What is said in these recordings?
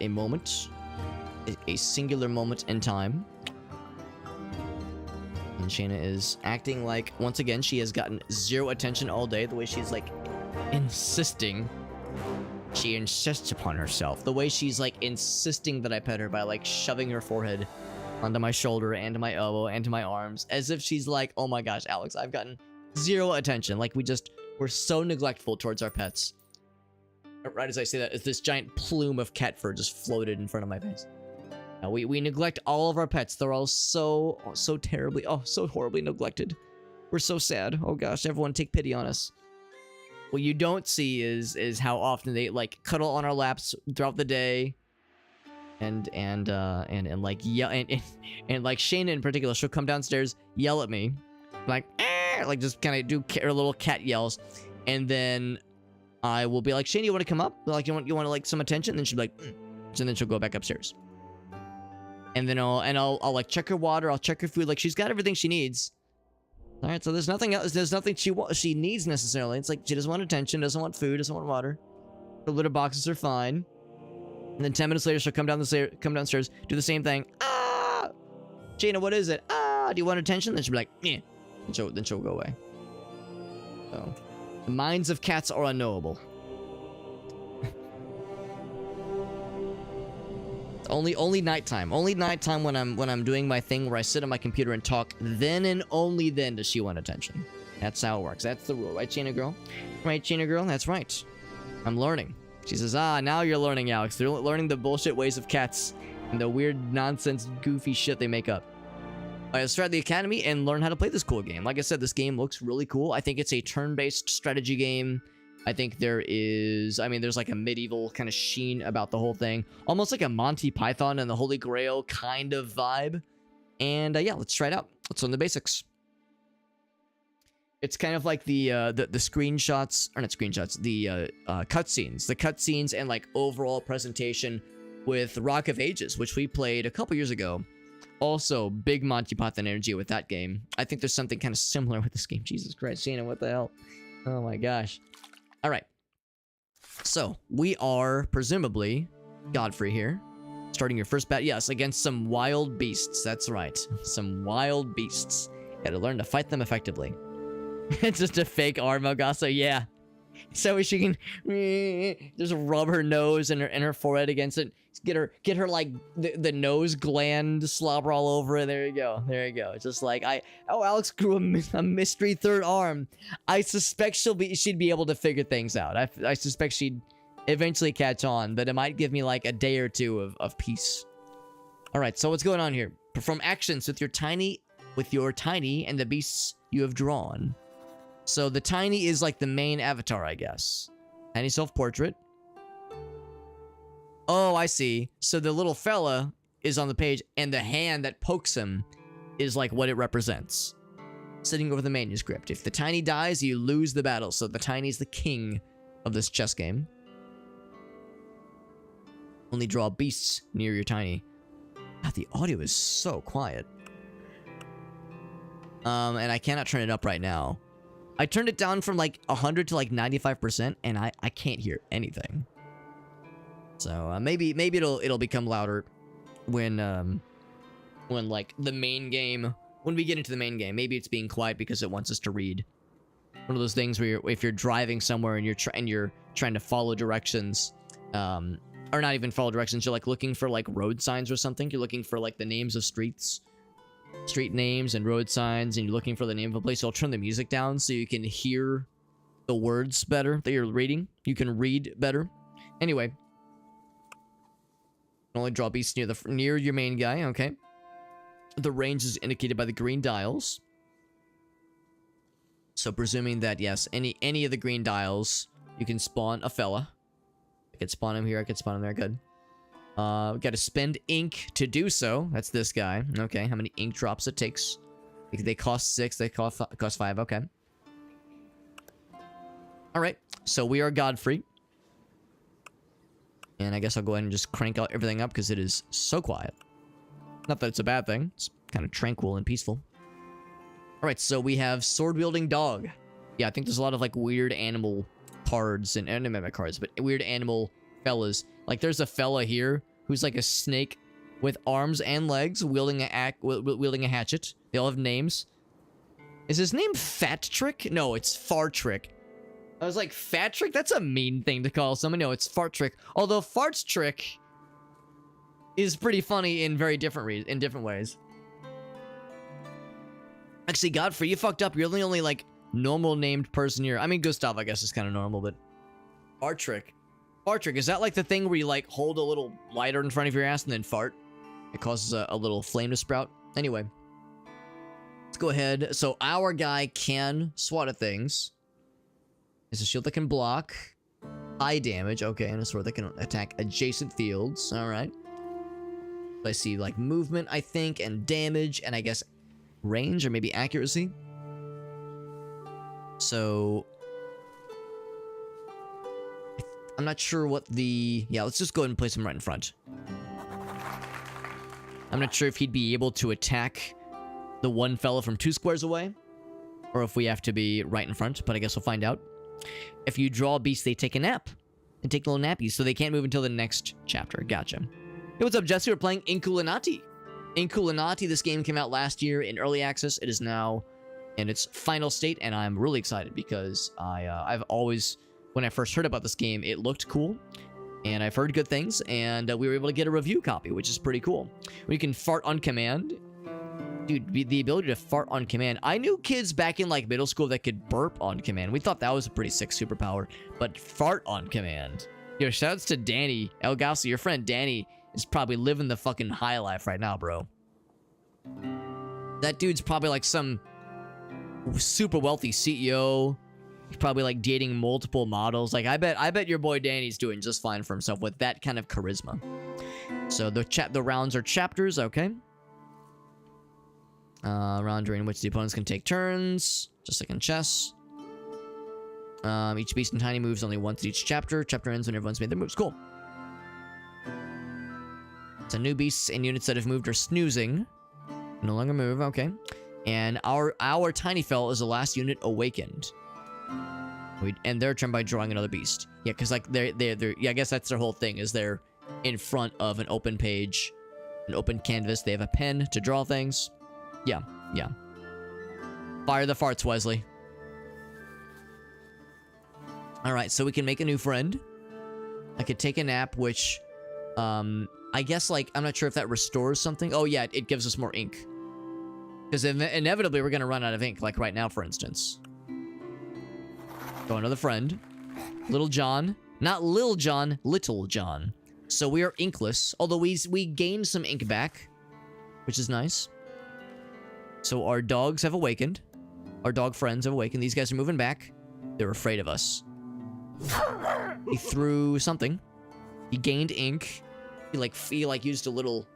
a moment, a singular moment in time. And Shayna is acting like, once again, she has gotten zero attention all day. The way she's like insisting. She insists upon herself. The way she's like insisting that I pet her by like shoving her forehead onto my shoulder and to my elbow and to my arms. As if she's like, oh my gosh, Alex, I've gotten zero attention. Like we're so neglectful towards our pets. Right as I say that, this giant plume of cat fur just floated in front of my face. We neglect all of our pets. They're all so terribly, so horribly neglected. We're so sad. Oh gosh, everyone take pity on us. What you don't see is how often they like cuddle on our laps throughout the day, and like yell and like Shayna in particular, she'll come downstairs, yell at me, like like just kind of do her little cat yells, and then I will be like, Shayna, you want to come up? Like you want like some attention? And then she'll be like, and then she'll go back upstairs. And then I'll like check her water, I'll check her food, like she's got everything she needs. All right, so there's nothing else. There's nothing she needs necessarily. It's like she doesn't want attention, doesn't want food, doesn't want water. Her litter boxes are fine. And then 10 minutes later, she'll come downstairs, do the same thing. Ah, Shayna, what is it? Ah, do you want attention? Then she'll be like, yeah. Then she'll go away. So, the minds of cats are unknowable. Only nighttime. Only nighttime when I'm doing my thing where I sit on my computer and talk. Then and only then does she want attention. That's how it works. That's the rule, right, Shayna girl? Right, Shayna girl? That's right. I'm learning. She says, now you're learning, Alex. They're learning the bullshit ways of cats and the weird nonsense, goofy shit they make up. Let's start the academy and learn how to play this cool game. Like I said, this game looks really cool. I think it's a turn-based strategy game. I think there's like a medieval kind of sheen about the whole thing. Almost like a Monty Python and the Holy Grail kind of vibe. And yeah, let's try it out. Let's learn the basics. It's kind of like the screenshots, or not screenshots, the cutscenes. The cutscenes and like overall presentation with Rock of Ages, which we played a couple years ago. Also, big Monty Python energy with that game. I think there's something kind of similar with this game. Jesus Christ, Shayna, what the hell? Oh my gosh. All right, so we are presumably Godfrey here, starting your first battle. Yes, against some wild beasts. That's right, some wild beasts. Gotta learn to fight them effectively. It's just a fake arm, Elgaso. Yeah, so she can just rub her nose and her forehead against it. Get her like the nose gland slobber all over it. There you go. It's just like Alex grew a mystery third arm. I suspect she'd be able to figure things out. I suspect she'd eventually catch on, but it might give me like a day or two of peace. All right, so what's going on here? Perform actions with your tiny and the beasts you have drawn. So the tiny is like the main avatar, I guess. Tiny self-portrait. Oh, I see. So the little fella is on the page, and the hand that pokes him is like what it represents. Sitting over the manuscript. If the tiny dies, you lose the battle. So the tiny's the king of this chess game. Only draw beasts near your tiny. God, the audio is so quiet. And I cannot turn it up right now. I turned it down from like 100 to like 95%, and I can't hear anything. So maybe it'll become louder when like the main game, when we get into the main game. Maybe it's being quiet because it wants us to read. One of those things where if you're driving somewhere and you're trying to follow directions, or not even follow directions, you're like looking for like road signs or something. You're looking for like the names of street names and road signs, and you're looking for the name of a place. So I'll turn the music down so you can hear the words better that you're reading. You can read better. Anyway. Only draw beasts near your main guy, okay. The range is indicated by the green dials. So presuming that, yes, any of the green dials, you can spawn a fella. I could spawn him here, I could spawn him there, good. We gotta spend ink to do so. That's this guy. Okay, how many ink drops it takes? They cost 6, they cost 5, okay. Alright, so we are Godfrey. And I guess I'll go ahead and just crank out everything up because it is so quiet. Not that it's a bad thing. It's kind of tranquil and peaceful. Alright, so we have sword-wielding dog. Yeah, I think there's a lot of like weird animal cards and mimic cards, but weird animal fellas. Like there's a fella here who's like a snake with arms and legs, wielding a hatchet. They all have names. Is his name Fat Trick? No, it's Fart Trick. I was like, Fat Trick? That's a mean thing to call someone. No, it's Fart Trick. Although Fart's Trick is pretty funny in very different ways. Actually, Godfrey, you fucked up. You're the only like normal named person here. I mean, Gustav, I guess, is kind of normal, but Fart Trick. Fart Trick, is that like the thing where you like hold a little lighter in front of your ass and then fart? It causes a little flame to sprout. Anyway, let's go ahead. So our guy can swat at things. It's a shield that can block. High damage. Okay, and a sword that can attack adjacent fields. All right. I see like movement, I think, and damage, and I guess range or maybe accuracy. So I'm not sure what the... Yeah, let's just go ahead and place him right in front. I'm not sure if he'd be able to attack the one fella from 2 squares away, or if we have to be right in front, but I guess we'll find out. If you draw beasts, they take a nap. They take little nappies, so they can't move until the next chapter. Gotcha. Hey, what's up, Jesse? We're playing Inkulinati. Inkulinati, this game came out last year in early access. It is now in its final state, and I'm really excited because I've always... When I first heard about this game, it looked cool. And I've heard good things, and we were able to get a review copy, which is pretty cool. We can fart on command. Dude, the ability to fart on command. I knew kids back in, like, middle school that could burp on command. We thought that was a pretty sick superpower. But fart on command. Yo, shoutouts to Danny. El Gausi, your friend Danny is probably living the fucking high life right now, bro. That dude's probably, like, some super wealthy CEO. He's probably like dating multiple models. Like I bet your boy Danny's doing just fine for himself with that kind of charisma. So the rounds are chapters, okay. Round during which the opponents can take turns, just like in chess. Each beast in Tiny moves only once each chapter. Chapter ends when everyone's made their moves. Cool. So new beasts and units that have moved are snoozing. No longer move, okay. And our Tiny Fell is the last unit awakened. We end their turn by drawing another beast. Yeah, because like they're yeah, I guess that's their whole thing, is they're in front of an open page, an open canvas. They have a pen to draw things. Yeah, yeah. Fire the farts, Wesley. Alright, so we can make a new friend. I could take a nap, which I guess like I'm not sure if that restores something. Oh yeah, it gives us more ink. Because inevitably we're gonna run out of ink, like right now, for instance. Go another friend. Little John. Not Lil John, Little John. So we are inkless, although we gained some ink back, which is nice. So our dogs have awakened. Our dog friends have awakened. These guys are moving back. They're afraid of us. He threw something. He gained ink. He used a little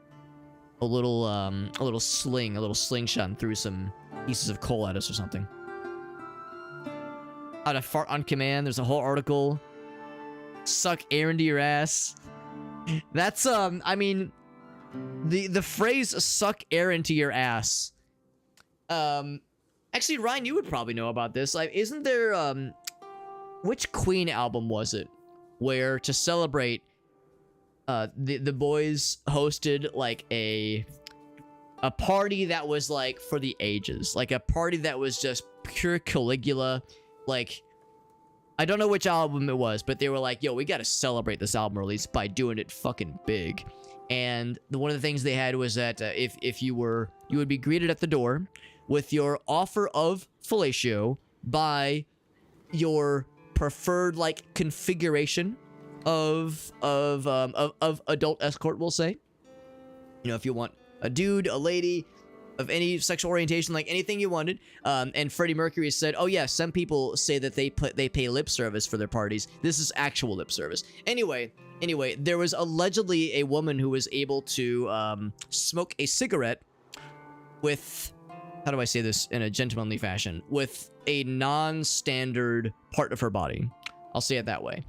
slingshot and threw some pieces of coal at us or something. How to fart on command. There's a whole article. Suck air into your ass. That's I mean, the phrase "suck air into your ass." Actually, Ryan, you would probably know about this. Like, isn't there which Queen album was it where to celebrate the boys hosted like a party that was like for the ages, like a party that was just pure Caligula. Like, I don't know which album it was, but they were like, yo, we gotta celebrate this album release by doing it fucking big. And one of the things they had was that if you would be greeted at the door with your offer of fellatio by your preferred like configuration of adult escort, we'll say. You know, if you want a dude, a lady, of any sexual orientation, like anything you wanted. And Freddie Mercury said, oh yeah, some people say that they pay lip service for their parties. This is actual lip service. Anyway, there was allegedly a woman who was able to smoke a cigarette with, how do I say this in a gentlemanly fashion, with a non-standard part of her body. I'll say it that way.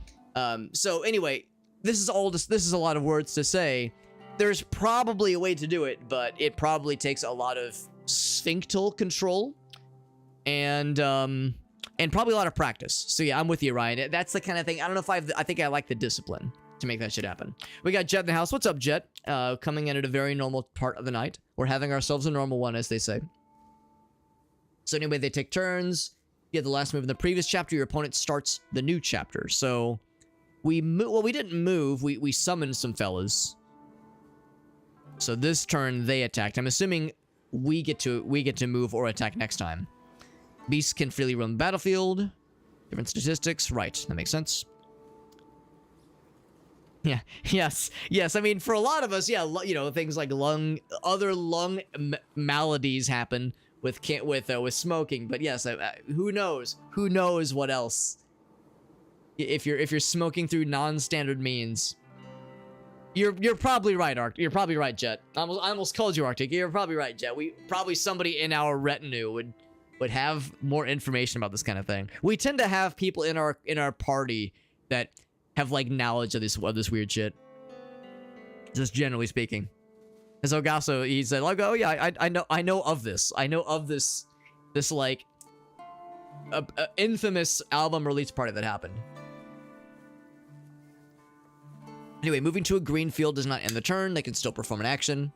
So anyway, this is a lot of words to say. There's probably a way to do it, but it probably takes a lot of sphinctal control and probably a lot of practice. So yeah, I'm with you, Ryan. That's the kind of thing. I don't know if I think I like the discipline to make that shit happen. We got Jet in the house. What's up, Jet? Coming in at a very normal part of the night. We're having ourselves a normal one, as they say. So anyway, they take turns. You have the last move in the previous chapter. Your opponent starts the new chapter. So we didn't move. We summoned some fellas. So this turn they attacked. I'm assuming we get to move or attack next time. Beasts can freely roam the battlefield. Different statistics. Right, that makes sense. Yeah, yes. I mean, for a lot of us, yeah, you know, things like other lung maladies happen with smoking. But yes, who knows? Who knows what else? If you're smoking through non-standard means, you're probably right, You're probably right, Jet. I almost called you Arctic. You're probably right, Jet. Somebody in our retinue would have more information about this kind of thing. We tend to have people in our party that have like knowledge of this weird shit. Just generally speaking. And so Gasso, he said, like, oh yeah, I know of this. I know of this like infamous album release party that happened. Anyway, moving to a green field does not end the turn. They can still perform an action.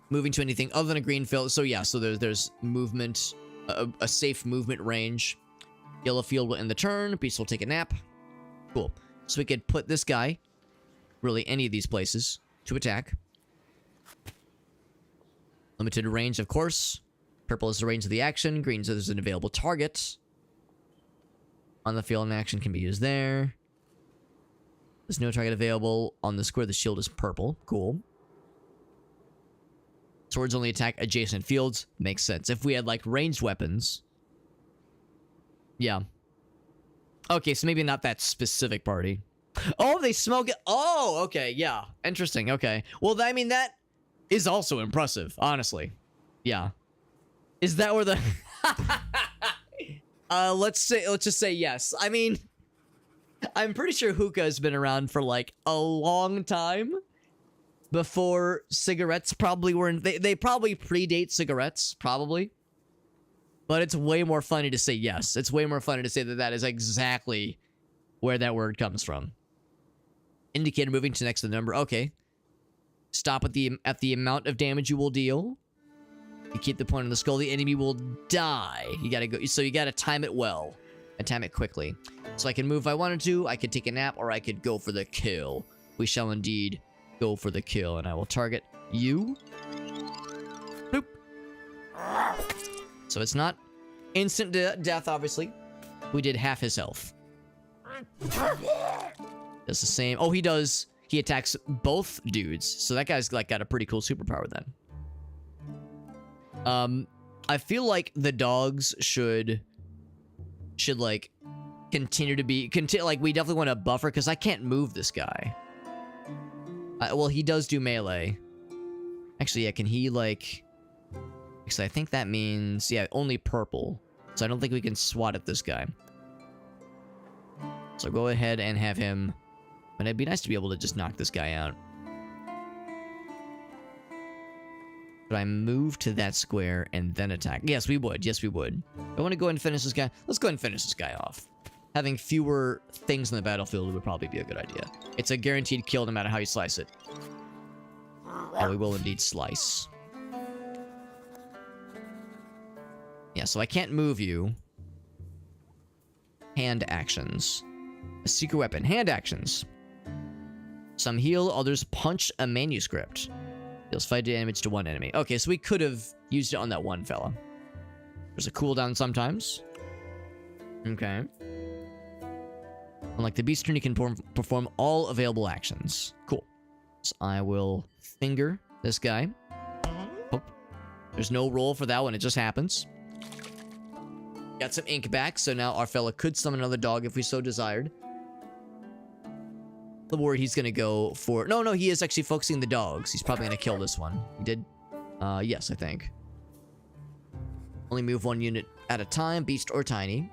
Moving to anything other than a green field. So yeah, so there's movement, a safe movement range. Yellow field will end the turn. Beast will take a nap. Cool. So we could put this guy, really any of these places, to attack. Limited range, of course. Purple is the range of the action. Green is an available target. On the field, an action can be used there. There's no target available on the square. The shield is purple. Cool. Swords only attack adjacent fields. Makes sense. If we had, like, ranged weapons. Yeah. Okay, so maybe not that specific party. Oh, they smoke it. Oh, okay, yeah. Interesting, okay. Well, I mean, that is also impressive, honestly. Yeah. Is that where the... let's just say yes. I mean, I'm pretty sure hookah has been around for, like, a long time. Before cigarettes probably were in... They probably predate cigarettes, probably. But it's way more funny to say yes. It's way more funny to say that that is exactly where that word comes from. Indicator moving to next to the number. Okay. Stop at the amount of damage you will deal. You keep the point on the skull. The enemy will die. You gotta go. So you gotta time it well. And time it quickly. So I can move if I wanted to. I could take a nap. Or I could go for the kill. We shall indeed go for the kill. And I will target you. Boop. So it's not instant death, obviously. We did half his health. Does the same. Oh, he does. He attacks both dudes. So that guy's like got a pretty cool superpower then. I feel like the dogs should like continue to be like we definitely want to buffer because I can't move this guy. Well, he does do melee. Actually, yeah. Can he like? Because I think that means, yeah, only purple. So I don't think we can swat at this guy. So go ahead and have him... But it'd be nice to be able to just knock this guy out. But I move to that square and then attack. Yes, we would. Yes, we would. I want to go ahead and finish this guy. Let's go ahead and finish this guy off. Having fewer things on the battlefield would probably be a good idea. It's a guaranteed kill no matter how you slice it. And we will indeed slice. Yeah, so I can't move you. Hand actions. A secret weapon. Hand actions. Some heal, others punch a manuscript. Deals 5 damage to one enemy. Okay, so we could have used it on that one fella. There's a cooldown sometimes. Okay. Unlike the beast turn, you can perform all available actions. Cool. So I will finger this guy. Oh. There's no roll for that one, it just happens. Got some ink back, so now our fella could summon another dog if we so desired. The worried he's gonna go for... No, he is actually focusing the dogs. He's probably gonna kill this one. He did? Yes, I think. Only move one unit at a time, beast or tiny.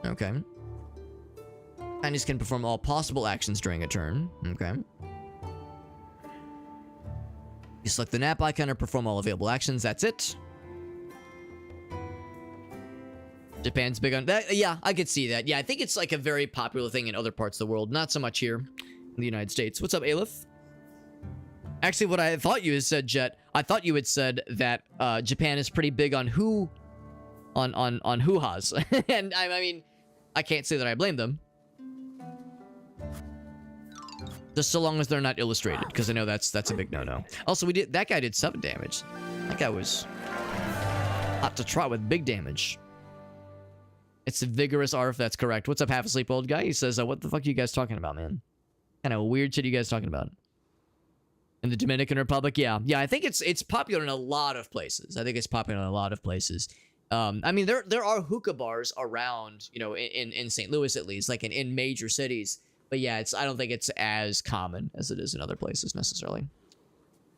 Okay. Tinies can perform all possible actions during a turn. Okay. You select the nap icon or perform all available actions. That's it. Japan's big on that. Yeah, I could see that. Yeah, I think it's like a very popular thing in other parts of the world. Not so much here in the United States. What's up, Aleph? Actually, what I thought you had said, Jet, I thought you had said that Japan is pretty big on on hoo-has. And I mean, I can't say that I blame them. Just so long as they're not illustrated, because I know that's a big no-no. Also, that guy did 7 damage. That guy was hot to trot with big damage. It's a vigorous ARF, that's correct. What's up, half asleep old guy? He says, what the fuck are you guys talking about, man? Kind of weird shit are you guys talking about? In the Dominican Republic? Yeah. Yeah, I think it's popular in a lot of places. I think it's popular in a lot of places. I mean, there are hookah bars around, you know, in St. Louis at least, like in major cities. But yeah, I don't think it's as common as it is in other places necessarily.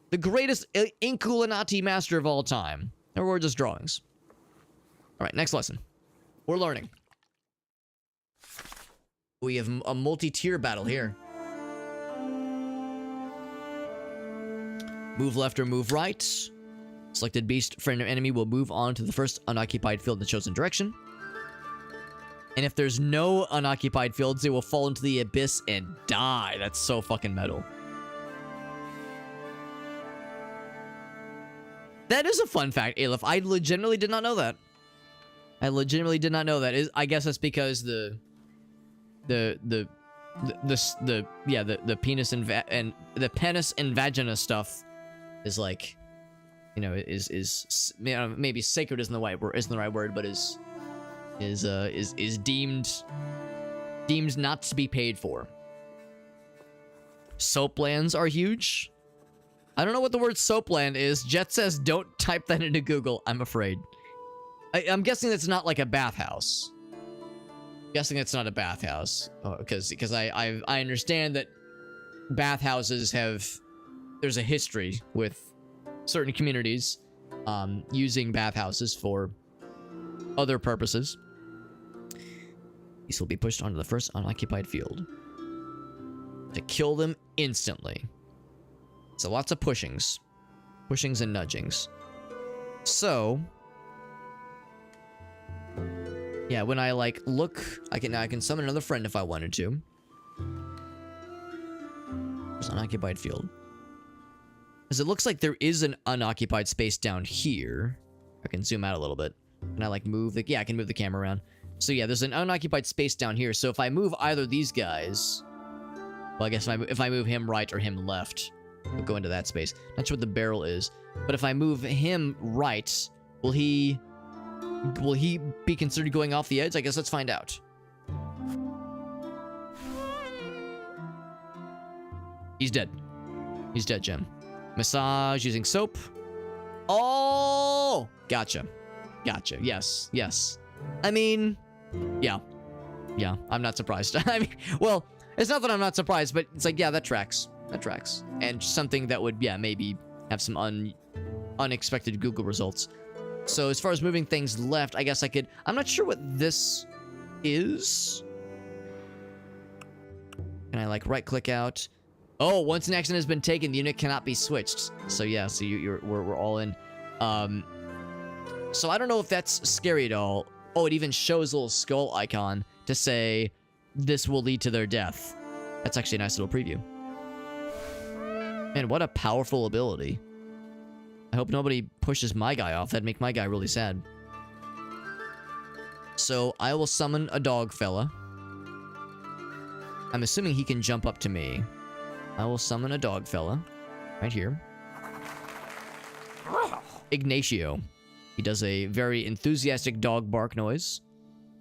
The greatest Inkulinati master of all time. Or we're just drawings. All right, next lesson. We're learning. We have a multi-tier battle here. Move left or move right. Selected beast friend or enemy will move on to the first unoccupied field in the chosen direction. And if there's no unoccupied fields, they will fall into the abyss and die. That's so fucking metal. That is a fun fact, Aleph. I legitimately did not know that. I legitimately did not know that. I guess that's because the penis and the penis and vagina stuff is like, you know, is maybe sacred isn't the right word, but is deemed not to be paid for. Soaplands are huge. I don't know what the word soapland is. Jet says don't type that into Google. I'm afraid. I'm guessing that's not like a bathhouse. Guessing it's not a bathhouse, because I understand that bathhouses there's a history with certain communities using bathhouses for other purposes. These will be pushed onto the first unoccupied field to kill them instantly. So lots of pushings and nudgings. So yeah, when I like look, I can summon another friend if I wanted to. There's an unoccupied field. Because it looks like there is an unoccupied space down here. I can zoom out a little bit. And I like move the... Yeah, I can move the camera around. So yeah, there's an unoccupied space down here. So if I move either of these guys... Well, I guess if I move him right or him left, we'll go into that space. Not sure what the barrel is. But if I move him right, will he be considered going off the edge? I guess let's find out. He's dead. He's dead, Jim. Massage using soap. Oh! Gotcha. Gotcha. Yes. Yes. I mean, yeah. Yeah, I'm not surprised. I mean, well, it's not that I'm not surprised, but it's like, yeah, that tracks. That tracks. And something that would, yeah, maybe have some unexpected Google results. So as far as moving things left, I guess I could... I'm not sure what this is. Can I, like, right-click out? Oh, once an action has been taken, the unit cannot be switched. So yeah, so we're all in. So I don't know if that's scary at all. Oh, it even shows a little skull icon to say this will lead to their death. That's actually a nice little preview. Man, what a powerful ability. I hope nobody pushes my guy off. That'd make my guy really sad. So I will summon a dog fella. I'm assuming he can jump up to me. I will summon a dog fella. Right here. Ignacio. He does a very enthusiastic dog bark noise.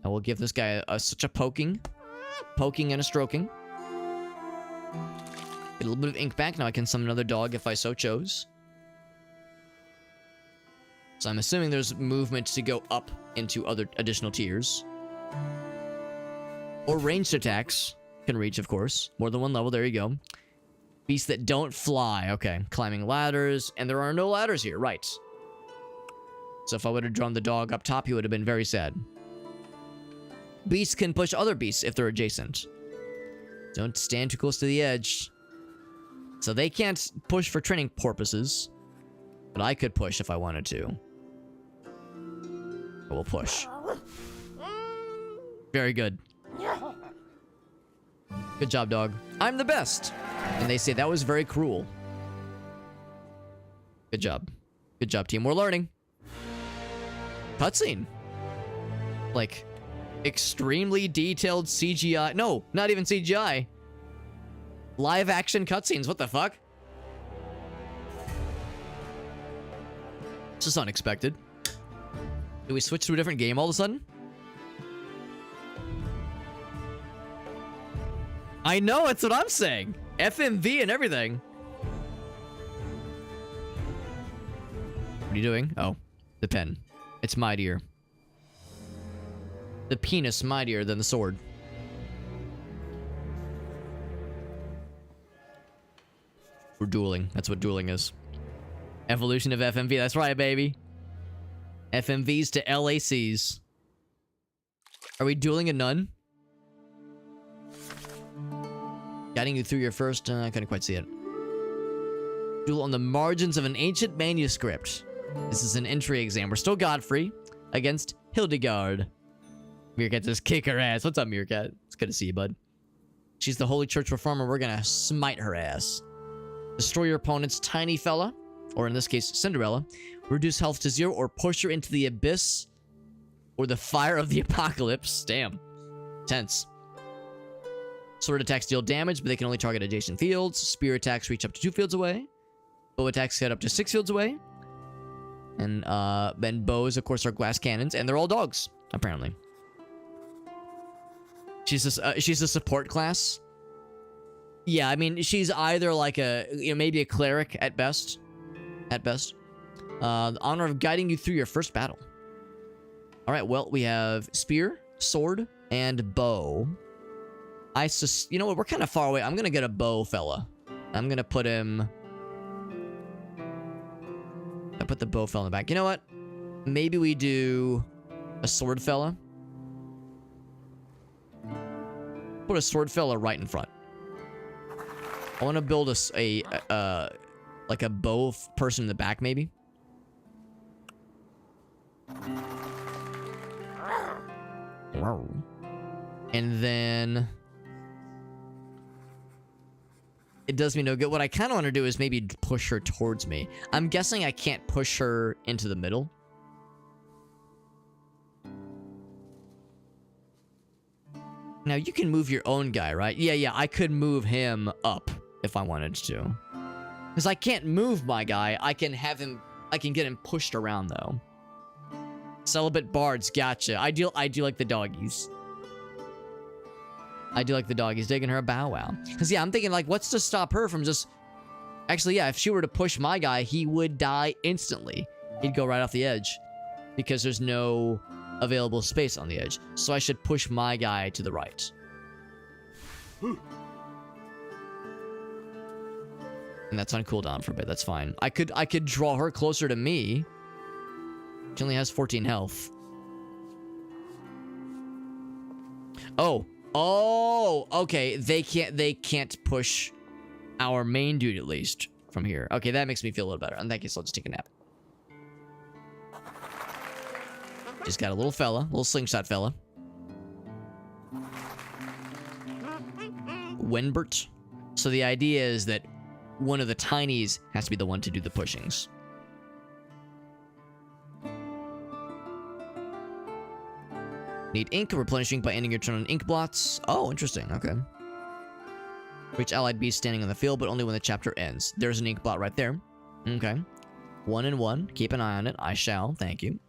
I will give this guy such a poking and a stroking. Get a little bit of ink back. Now I can summon another dog if I so chose. So I'm assuming there's movement to go up into other additional tiers. Or ranged attacks can reach, of course. More than one level. There you go. Beasts that don't fly. Okay. Climbing ladders. And there are no ladders here. Right. So if I would have drawn the dog up top, he would have been very sad. Beasts can push other beasts if they're adjacent. Don't stand too close to the edge. So they can't push for training purposes. But I could push if I wanted to. I will push. Very good. Good job, dog. I'm the best. And they say that was very cruel. Good job. Good job, team. We're learning. Cutscene. Like, extremely detailed CGI. No, not even CGI. Live action cutscenes. What the fuck? It's just unexpected. Did we switch to a different game all of a sudden? I know, that's what I'm saying. FMV and everything. What are you doing? Oh, the pen. It's mightier. The penis mightier than the sword. We're dueling. That's what dueling is. Evolution of FMV. That's right, baby. FMVs to LACs. Are we dueling a nun? Guiding you through your first... I couldn't quite see it. Duel on the margins of an ancient manuscript. This is an entry exam. We're still Godfrey against Hildegard. Meerkat just kick her ass. What's up, Meerkat? It's good to see you, bud. She's the Holy Church Reformer. We're gonna smite her ass. Destroy your opponent's tiny fella, or in this case, Cinderella. Reduce health to 0 or push her into the abyss or the fire of the apocalypse. Damn. Tense. Sword attacks deal damage, but they can only target adjacent fields. Spear attacks reach up to 2 fields away. Bow attacks head up to 6 fields away. And then bows, of course, are glass cannons, and they're all dogs, apparently. She's a support class. Yeah, I mean, she's either like a, maybe a cleric at best. At best. The honor of guiding you through your first battle. All right, well, we have spear, sword, and bow. You know what? We're kind of far away. I'm gonna get a bow fella. I'm gonna put him... I put the bow fella in the back. You know what? Maybe we do a sword fella. Put a sword fella right in front. I want to build like a bow person in the back, maybe. And then... it does me no good. What I kind of want to do is maybe push her towards me. I'm guessing I can't push her into the middle. Now, you can move your own guy, right? Yeah, I could move him up if I wanted to. Because I can't move my guy. I can get him pushed around, though. Celibate bards, gotcha. I do like the doggies. I do like the doggies. Digging her a bow wow. Because, yeah, I'm thinking, like, what's to stop her from just... Actually, yeah, if she were to push my guy, he would die instantly. He'd go right off the edge. Because there's no available space on the edge. So I should push my guy to the right. And that's on cooldown for a bit. That's fine. I could draw her closer to me. She only has 14 health. Oh, okay. They can't push our main dude, at least, from here. Okay, that makes me feel a little better. And thank you, so I'll just take a nap. Just got a little fella, little slingshot fella. Wenbert. So the idea is that one of the tinies has to be the one to do the pushings. Need ink, replenish ink by ending your turn on ink blots. Oh, interesting, okay. Reach allied beast standing on the field, but only when the chapter ends. There's an ink blot right there. Okay. 1 and 1. Keep an eye on it. I shall. Thank you.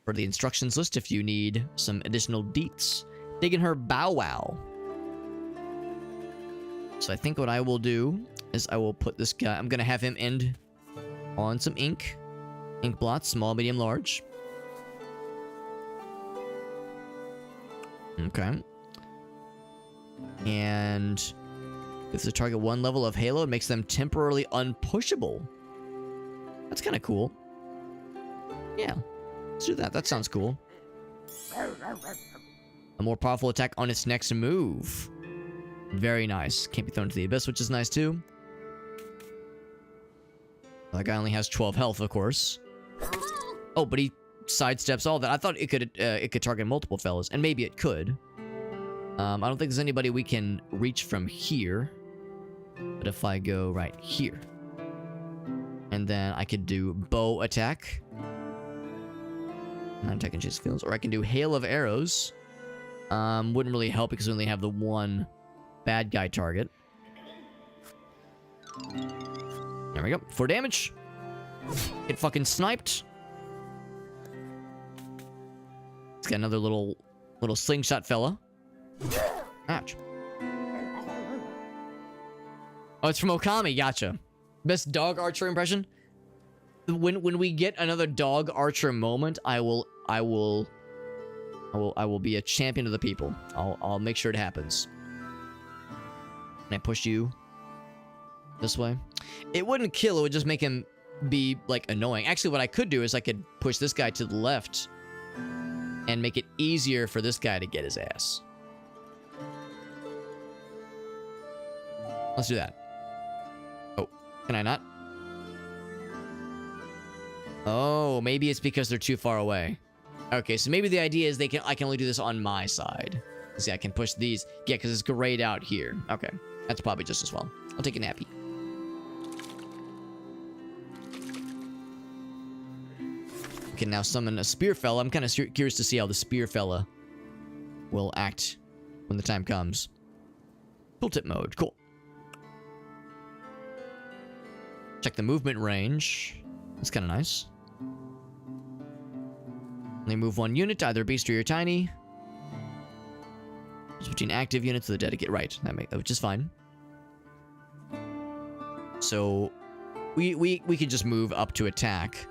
For the instructions list, if you need some additional deets. Digging her bow wow. So I think what I will do is I will put this guy... I'm going to have him end on some ink. Ink blots, small, medium, large. Okay. And if the target 1 level of Halo, it makes them temporarily unpushable. That's kind of cool. Yeah. Let's do that. That sounds cool. A more powerful attack on its next move. Very nice. Can't be thrown into the abyss, which is nice too. That guy only has 12 health, of course. Oh, but he sidesteps, all that. I thought it could target multiple fellas, and maybe it could. I don't think there's anybody we can reach from here. But if I go right here, and then I could do bow attack, 9 attack and chase fields, or I can do hail of arrows. Wouldn't really help because we only have the one bad guy target. There we go. 4 damage. Get fucking sniped. It's got another little slingshot fella. Ouch. Oh, it's from Okami. Gotcha. Best dog archer impression. When we get another dog archer moment, I will be a champion of the people. I'll make sure it happens. Can I push you this way? It wouldn't kill. It would just make him be like annoying. Actually, what I could do is I could push this guy to the left and make it easier for this guy to get his ass. Let's do that. Oh, can I not? Oh, maybe it's because they're too far away. Okay, so maybe the idea is I can only do this on my side. See, I can push these. Yeah, because it's grayed out here. Okay, that's probably just as well. I'll take a nappy. We can now summon a spear fella. I'm kind of curious to see how the spear fella will act when the time comes. Tooltip mode. Cool. Check the movement range. That's kind of nice. They move 1 unit, either beastly or tiny. Just between active units to the dedicated. Right, which is fine. So we could just move up to attack.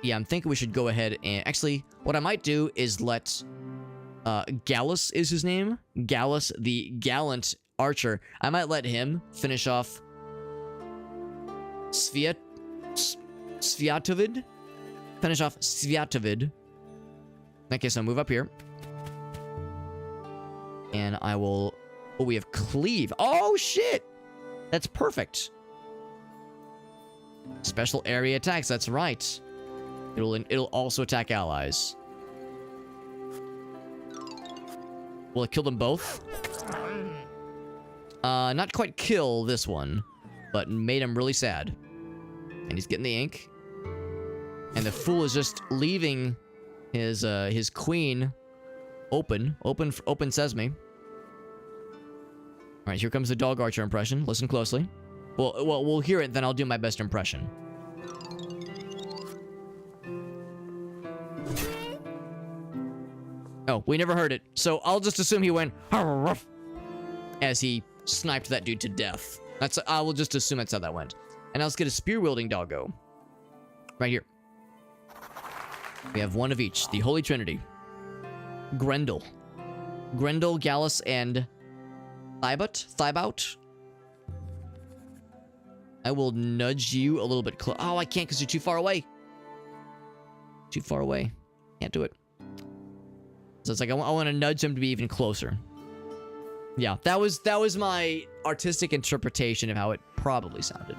Yeah, I'm thinking we should go ahead and actually what I might do is let Gallus is his name. Gallus, the gallant archer. I might let him finish off Sviatovid. Finish off Sviatovid. In that case, I'll move up here. And I will... Oh, we have Cleave. Oh, shit! That's perfect. Special area attacks, that's right. It'll also attack allies. Will it kill them both? Not quite kill this one, but made him really sad. And he's getting the ink. And the fool is just leaving his queen open sesame. All right, here comes the dog archer impression. Listen closely. Well, we'll hear it, then I'll do my best impression. Oh, we never heard it, so I'll just assume he went as he sniped that dude to death. I will just assume that's how that went. And now let's get a spear-wielding doggo. Right here. We have 1 of each. The Holy Trinity. Grendel. Grendel, Gallus, and Thibaut. I will nudge you a little bit close. Oh, I can't because you're too far away. Too far away. Can't do it. So it's like I want to nudge him to be even closer. Yeah, that was my artistic interpretation of how it probably sounded.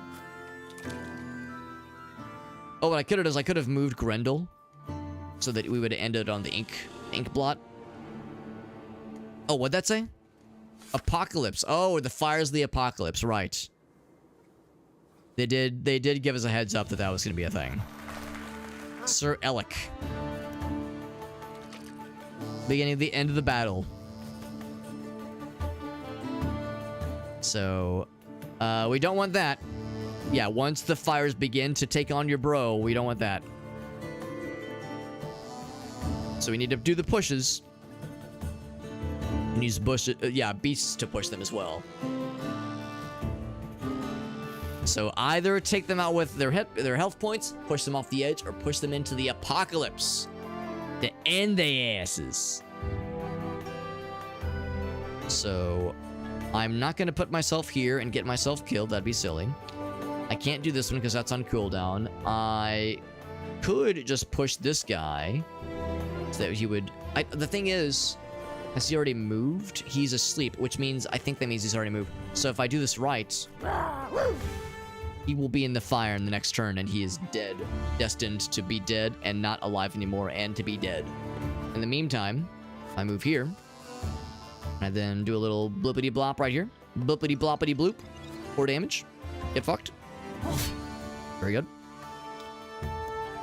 Oh, what I could have done is I could have moved Grendel so that we would have ended on the ink blot. Oh, what'd that say? Apocalypse. Oh, the fires of the apocalypse. Right. They did give us a heads up that that was going to be a thing. Sir Elec. Beginning of the end of the battle. So, we don't want that. Yeah, once the fires begin to take on your bro, we don't want that. So we need to do the pushes. And use beasts to push them as well. So either take them out with their health points, push them off the edge, or push them into the apocalypse to end their asses. So I'm not going to put myself here and get myself killed. That'd be silly. I can't do this one because that's on cooldown. I could just push this guy so that he would... the thing is, has he already moved? He's asleep, which means I think that means he's already moved. So if I do this right... he will be in the fire in the next turn, and he is dead. Destined to be dead and not alive anymore, and to be dead. In the meantime, I move here. And then do a little bloopity blop right here. Bloopity bloppity bloop. 4 damage. Get fucked. Very good.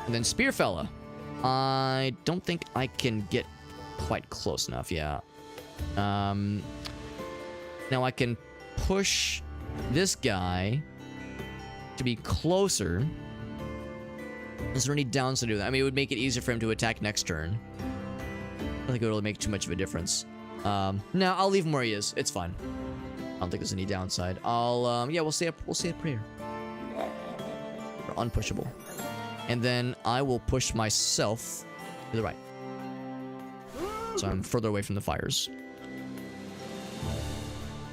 And then Spear Fella. I don't think I can get quite close enough, yeah. Now I can push this guy to be closer. Is there any downside to that? I mean, it would make it easier for him to attack next turn. I don't think it would really make too much of a difference. No, I'll leave him where he is. It's fine. I don't think there's any downside. Yeah, we'll stay up here. We're unpushable. And then I will push myself to the right. So I'm further away from the fires.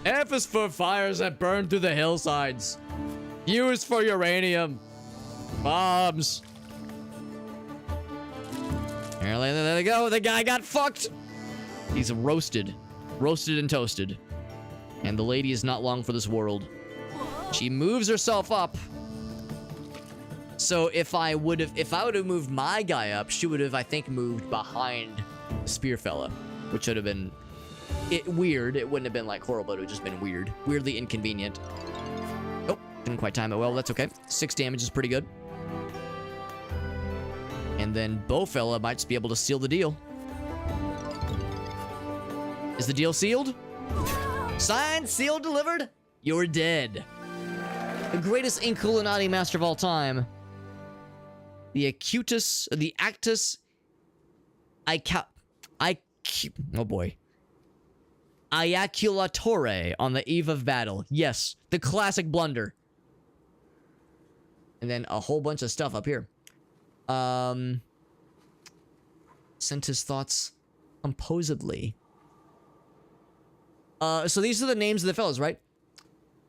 F is for fires that burn through the hillsides. U is for uranium. Bombs. There they go. The guy got fucked. He's roasted. Roasted and toasted. And the lady is not long for this world. She moves herself up. So if I would have moved my guy up, she would have, I think, moved behind the Spear Fella, which would have been weird. It wouldn't have been like horrible, it would have just been weird. Weirdly inconvenient. Oh, didn't quite time it well. That's okay. 6 damage is pretty good. And then Bow Fella might just be able to seal the deal. Is the deal sealed? Signed, sealed, delivered? You're dead. The greatest Inkulinati master of all time. The Actus oh boy. Iaculatore on the eve of battle. Yes, the classic blunder. And then a whole bunch of stuff up here. Sent his thoughts composedly. So these are the names of the fellows, right?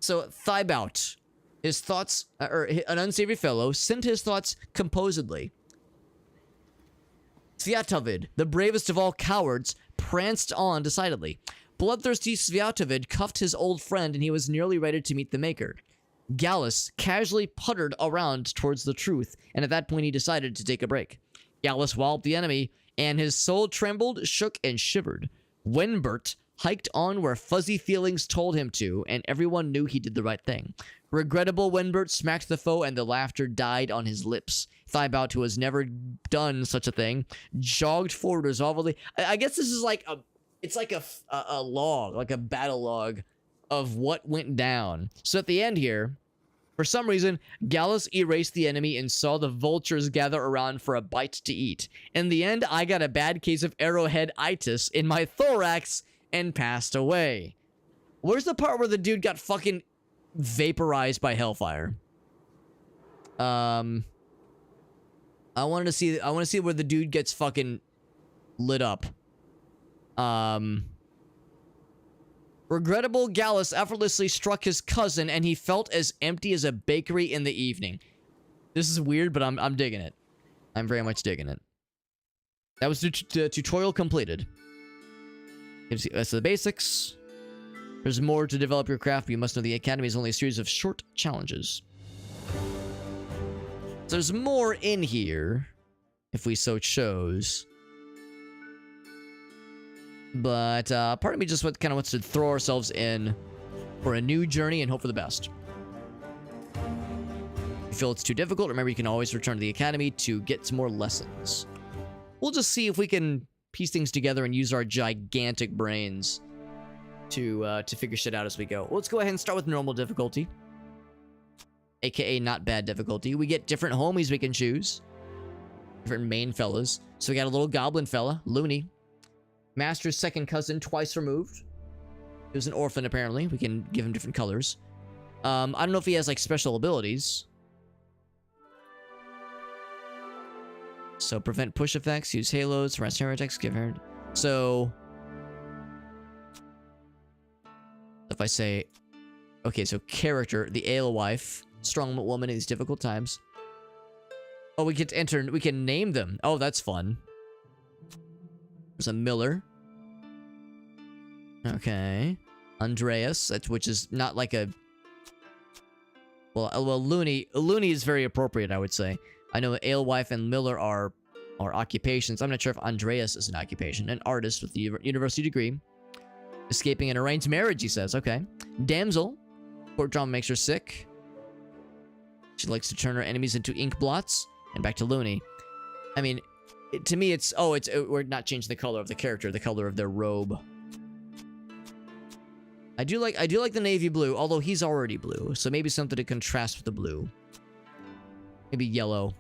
So Thibaut, his thoughts, or an unsavory fellow, sent his thoughts composedly. Sviatovid, the bravest of all cowards, pranced on decidedly. Bloodthirsty Sviatovid cuffed his old friend, and he was nearly ready to meet the Maker. Gallus casually puttered around towards the truth, and at that point he decided to take a break. Gallus walloped the enemy, and his soul trembled, shook, and shivered. Wenbert hiked on where fuzzy feelings told him to, and everyone knew he did the right thing. Regrettable Wenbert smacked the foe, and the laughter died on his lips. Thibaut, who has never done such a thing, jogged forward resolvedly. I guess this is like it's like a log, like a battle log of what went down. So at the end here, for some reason, Gallus erased the enemy and saw the vultures gather around for a bite to eat. In the end, I got a bad case of arrowhead-itis in my thorax and passed away. Where's the part where the dude got fucking vaporized by hellfire? I want to see where the dude gets fucking lit up. Regrettable Gallus effortlessly struck his cousin, and he felt as empty as a bakery in the evening. This is weird, but I'm digging it. I'm very much digging it. That was the tutorial completed. That's the basics. There's more to develop your craft, but you must know the Academy is only a series of short challenges. So there's more in here, if we so chose. But part of me just kind of wants to throw ourselves in for a new journey and hope for the best. If you feel it's too difficult, remember you can always return to the Academy to get some more lessons. We'll just see if we can piece things together and use our gigantic brains to figure shit out as we go. Well, let's go ahead and start with normal difficulty, aka not bad difficulty. We get different homies we can choose, different main fellas. So we got a little goblin fella, Looney. Master's second cousin, twice removed. He was an orphan, apparently. We can give him different colors. I don't know if he has, like, special abilities. So, prevent push effects, use halos, harass heretics, give her... So... If I say... Okay, so character, the alewife, strong woman in these difficult times. Oh, we get to enter... We can name them. Oh, that's fun. There's a Miller. Okay. Andreas, which is not like a... Well, Looney is very appropriate, I would say. I know Alewife and Miller are occupations. I'm not sure if Andreas is an occupation. An artist with the university degree. Escaping an arranged marriage, he says. Okay. Damsel. Court drama makes her sick. She likes to turn her enemies into ink blots. And back to Looney. I mean, to me, we're not changing the color of the character, the color of their robe. I do like the navy blue, although he's already blue, so maybe something to contrast with the blue. Maybe yellow.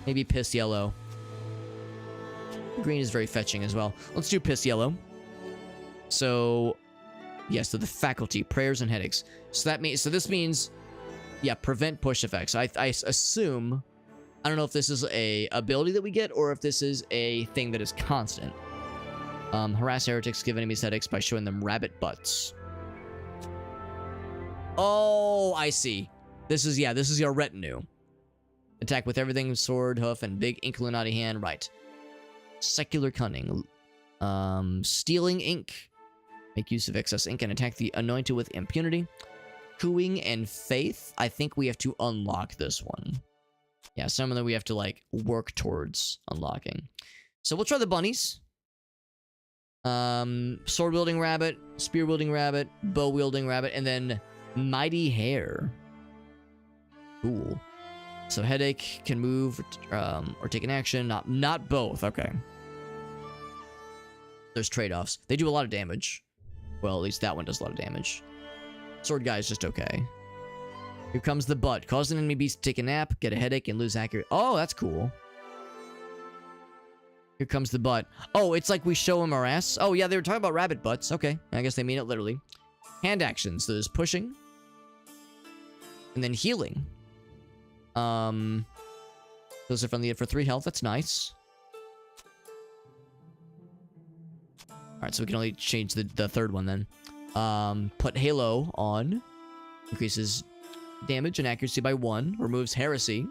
Maybe piss yellow. Green is very fetching as well. Let's do piss yellow. So, yes, so the faculty, prayers and headaches. So this means, yeah, prevent push effects. I assume, I don't know if this is a ability that we get or if this is a thing that is constant. Harass heretics, give enemies headaches by showing them rabbit butts. Oh, I see. This is your retinue. Attack with everything, sword, hoof, and big ink Illuminati hand. Right. Secular cunning. Stealing ink. Make use of excess ink and attack the anointed with impunity. Cooing and faith. I think we have to unlock this one. Yeah, some of them we have to, like, work towards unlocking. So we'll try the bunnies. Sword-wielding rabbit, spear-wielding rabbit, bow-wielding rabbit, and then mighty hair. Cool. So headache can move or take an action. Not both. Okay. There's trade-offs. They do a lot of damage. Well, at least that one does a lot of damage. Sword guy is just okay. Here comes the butt. Cause an enemy beast to take a nap, get a headache, and lose accurate. Oh, that's cool. Here comes the butt. Oh, it's like we show him our ass. Oh, yeah, they were talking about rabbit butts. Okay, I guess they mean it literally. Hand actions. So there's pushing. And then healing. Those are friendly for 3 health. That's nice. Alright, so we can only change the third one then. Put Halo on. Increases damage and accuracy by 1. Removes heresy.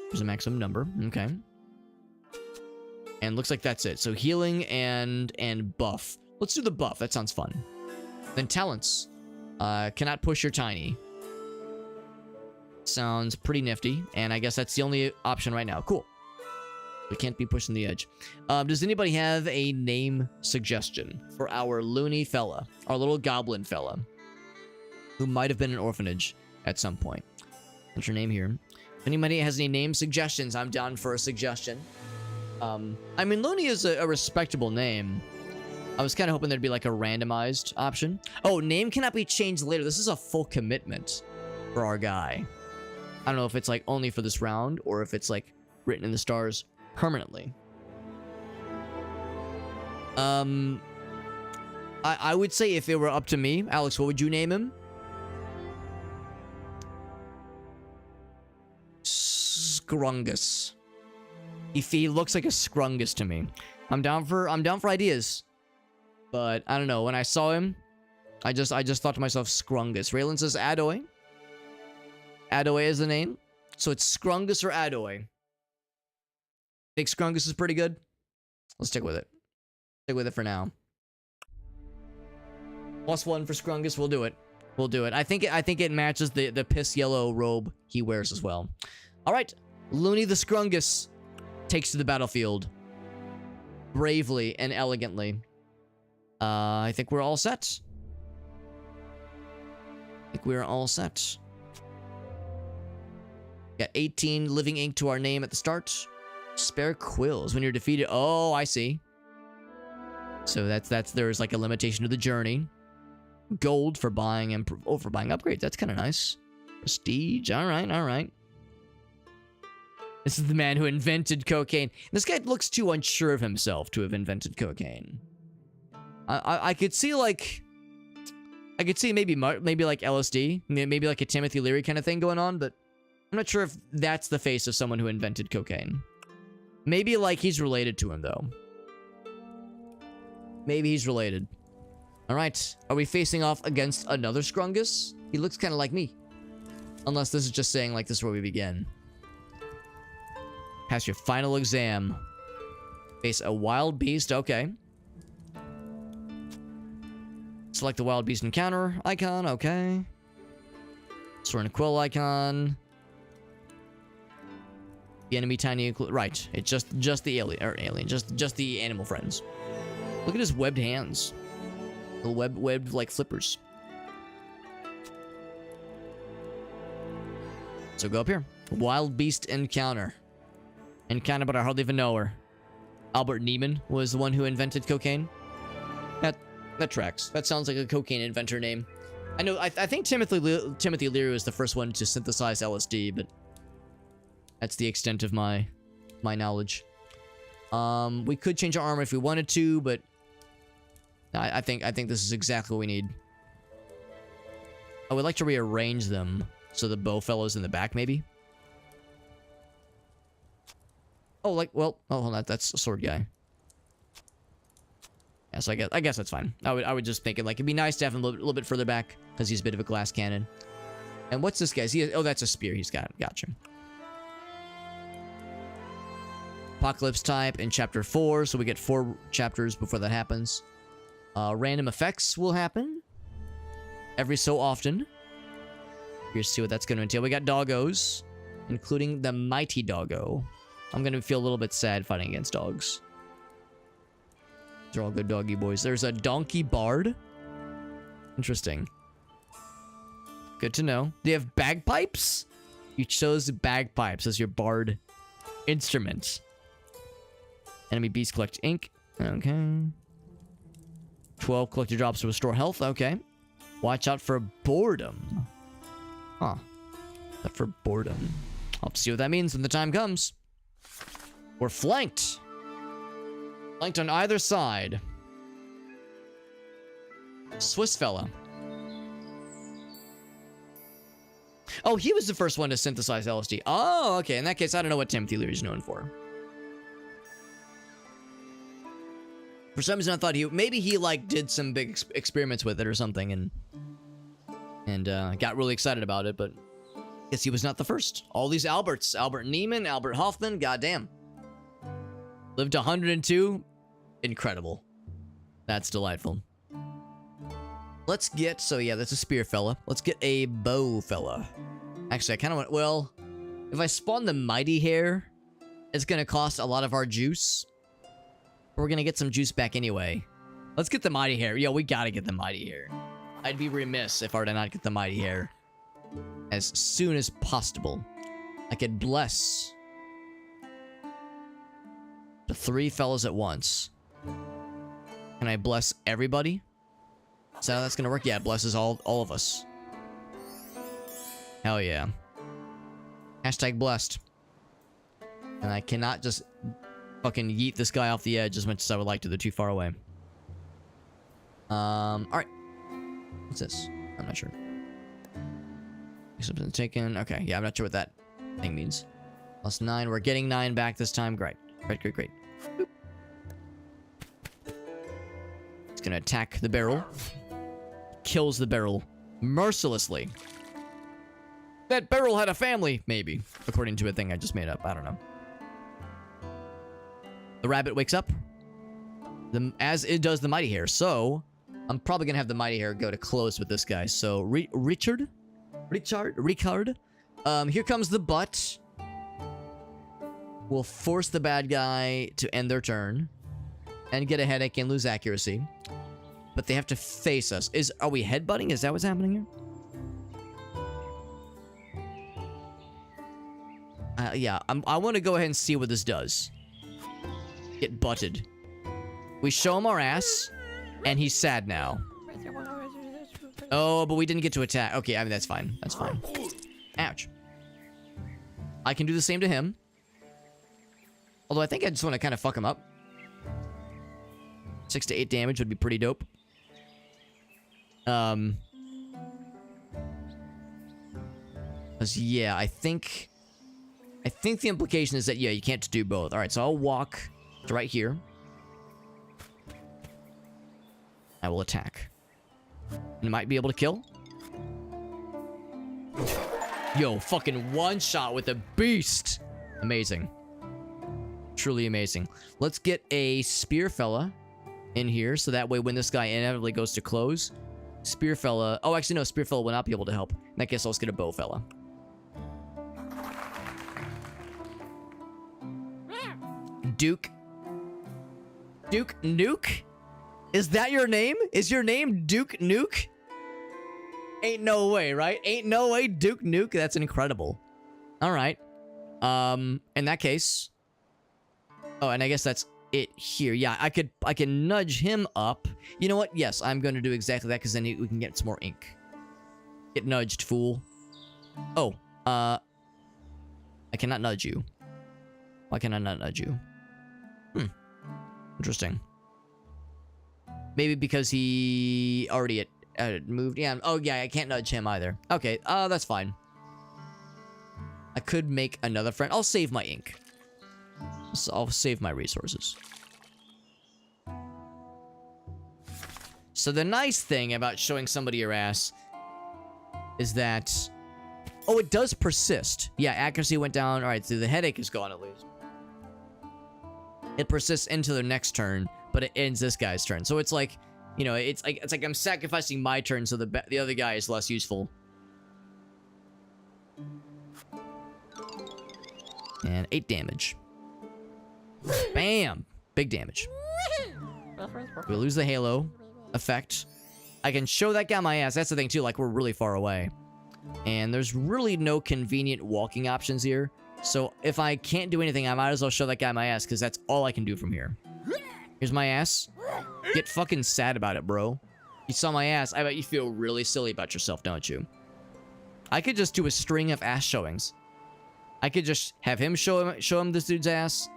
There's a maximum number. Okay. And looks like that's it. So healing and buff. Let's do the buff. That sounds fun. Then talents. Cannot push your tiny. Sounds pretty nifty. And I guess that's the only option right now. Cool. We can't be pushing the edge. Does anybody have a name suggestion for our loony fella? Our little goblin fella. Who might have been an orphanage at some point. What's your name here? If anybody has any name suggestions, I'm down for a suggestion. I mean, Looney is a respectable name. I was kind of hoping there'd be like a randomized option. Oh, name cannot be changed later. This is a full commitment for our guy. I don't know if it's like only for this round or if it's like written in the stars permanently. I would say if it were up to me, Alex, what would you name him? Scrungus. If he looks like a Scrungus to me. I'm down for ideas. But I don't know, when I saw him, I just thought to myself Scrungus. Raylan says Adoy. Adoy is the name. So it's Scrungus or Adoy. Think Scrungus is pretty good? Let's stick with it. Stick with it for now. +1 for Scrungus, we'll do it. We'll do it. I think it matches the piss yellow robe he wears as well. Alright. Looney the Scrungus takes to the battlefield. Bravely and elegantly. I think we're all set. I think we're all set. Got 18 living ink to our name at the start. Spare quills when you're defeated. Oh, I see. So there's like a limitation to the journey. Gold for buying for buying upgrades. That's kind of nice. Prestige. All right. This is the man who invented cocaine. This guy looks too unsure of himself to have invented cocaine. I could see like, maybe like LSD, maybe like a Timothy Leary kind of thing going on, but I'm not sure if that's the face of someone who invented cocaine. Maybe like he's related to him though. Maybe he's related. All right, are we facing off against another Scrungus? He looks kind of like me. Unless this is just saying like this is where we begin. Pass your final exam. Face a wild beast. Okay. Select the wild beast encounter icon. Okay. Soren Quill icon. The enemy tiny, right? It's just the alien, just the animal friends. Look at his webbed hands, little webbed like flippers. So go up here. Wild beast encounter, but I hardly even know her. Albert Neiman was the one who invented cocaine. That tracks. That sounds like a cocaine inventor name. I know. I think Timothy Leary was the first one to synthesize LSD, but that's the extent of my knowledge. We could change our armor if we wanted to, but I think this is exactly what we need. I would like to rearrange them so the bow fellow's in the back, maybe. Oh, well, oh, hold on, that's a sword guy. Yeah, so I guess that's fine. I would just think it like it'd be nice to have him a little bit further back because he's a bit of a glass cannon. And what's this guy's? Oh, that's a spear. He's got. Gotcha. Apocalypse type in chapter 4, so we get 4 chapters before that happens. Random effects will happen every so often. Here's see what that's going to entail. We got doggos, including the mighty doggo. I'm going to feel a little bit sad fighting against dogs. They're all good doggy boys. There's a donkey bard. Interesting. Good to know. Do you have bagpipes? You chose bagpipes as your bard instrument. Enemy beasts collect ink. Okay. 12 collector drops to restore health. Okay. Watch out for boredom. Huh. But for boredom. I'll see what that means when the time comes. We're flanked. Flanked on either side. Swiss fella. Oh, he was the first one to synthesize LSD. Oh, okay. In that case, I don't know what Timothy Leary is known for. For some reason, I thought maybe he like did some big experiments with it or something, and got really excited about it. But I guess he was not the first. All these Alberts: Albert Neiman, Albert Hoffman. Goddamn. Lived to 102. Incredible. That's delightful. Let's get, so yeah, that's a spear fella. Let's get a bow fella. Actually, I kind of want, well, if I spawn the mighty hair, it's going to cost a lot of our juice. We're going to get some juice back anyway. Let's get the mighty hair. Yo, we got to get the mighty hair. I'd be remiss if I were to not get the mighty hair as soon as possible. I could bless the 3 fellas at once. Can I bless everybody? Is that how that's gonna work? Yeah, it blesses all of us. Hell yeah. Hashtag blessed. And I cannot just fucking yeet this guy off the edge as much as I would like to. They're too far away. Alright. What's this? I'm not sure. Something taken. Okay, yeah, I'm not sure what that thing means. +9. We're getting 9 back this time. Great. Great. Boop. It's gonna attack the barrel. Kills the barrel mercilessly. That barrel had a family, maybe, according to a thing I just made up. I don't know. The rabbit wakes up, as it does the mighty hair. So I'm probably gonna have the mighty hair go to close with this guy. So Richard. Here comes the butt. We'll force the bad guy to end their turn and get a headache and lose accuracy. But they have to face us. Are we headbutting? Is that what's happening here? Yeah, I want to go ahead and see what this does. Get butted. We show him our ass, and he's sad now. Oh, but we didn't get to attack. Okay, I mean, that's fine. That's fine. Ouch. I can do the same to him. Although I think I just want to kind of fuck him up. 6 to 8 damage would be pretty dope. Yeah, I think the implication is that, yeah, you can't do both. Alright, so I'll walk to right here. I will attack. And might be able to kill. Yo, fucking one shot with a beast. Amazing. Truly amazing. Let's get a spear fella in here, so that way when this guy inevitably goes to close, Spearfella. Oh, actually, no. Spearfella will not be able to help. In that case, I'll just get a Bowfella. Duke. Duke Nuke? Is that your name? Is your name Duke Nuke? Ain't no way, right? Ain't no way, Duke Nuke. That's incredible. All right. In that case. Oh, and I guess that's it here. Yeah, I can nudge him up. You know what? Yes, I'm going to do exactly that because then we can get some more ink. Get nudged, fool. Oh, I cannot nudge you. Why can I not nudge you? Interesting. Maybe because he already had moved. Yeah. Oh, yeah. I can't nudge him either. Okay. That's fine. I could make another friend. I'll save my ink. So I'll save my resources. So the nice thing about showing somebody your ass is that... Oh, it does persist. Yeah, accuracy went down. All right, so the headache is gone at least. It persists into the next turn, but it ends this guy's turn. So it's like, you know, it's like I'm sacrificing my turn so the other guy is less useful. And 8 damage. Bam! Big damage. We lose the halo effect. I can show that guy my ass. That's the thing too, like we're really far away. And there's really no convenient walking options here. So if I can't do anything, I might as well show that guy my ass because that's all I can do from here. Here's my ass. Get fucking sad about it, bro. You saw my ass. I bet you feel really silly about yourself, don't you? I could just do a string of ass showings. I could just have him show him this dude's ass.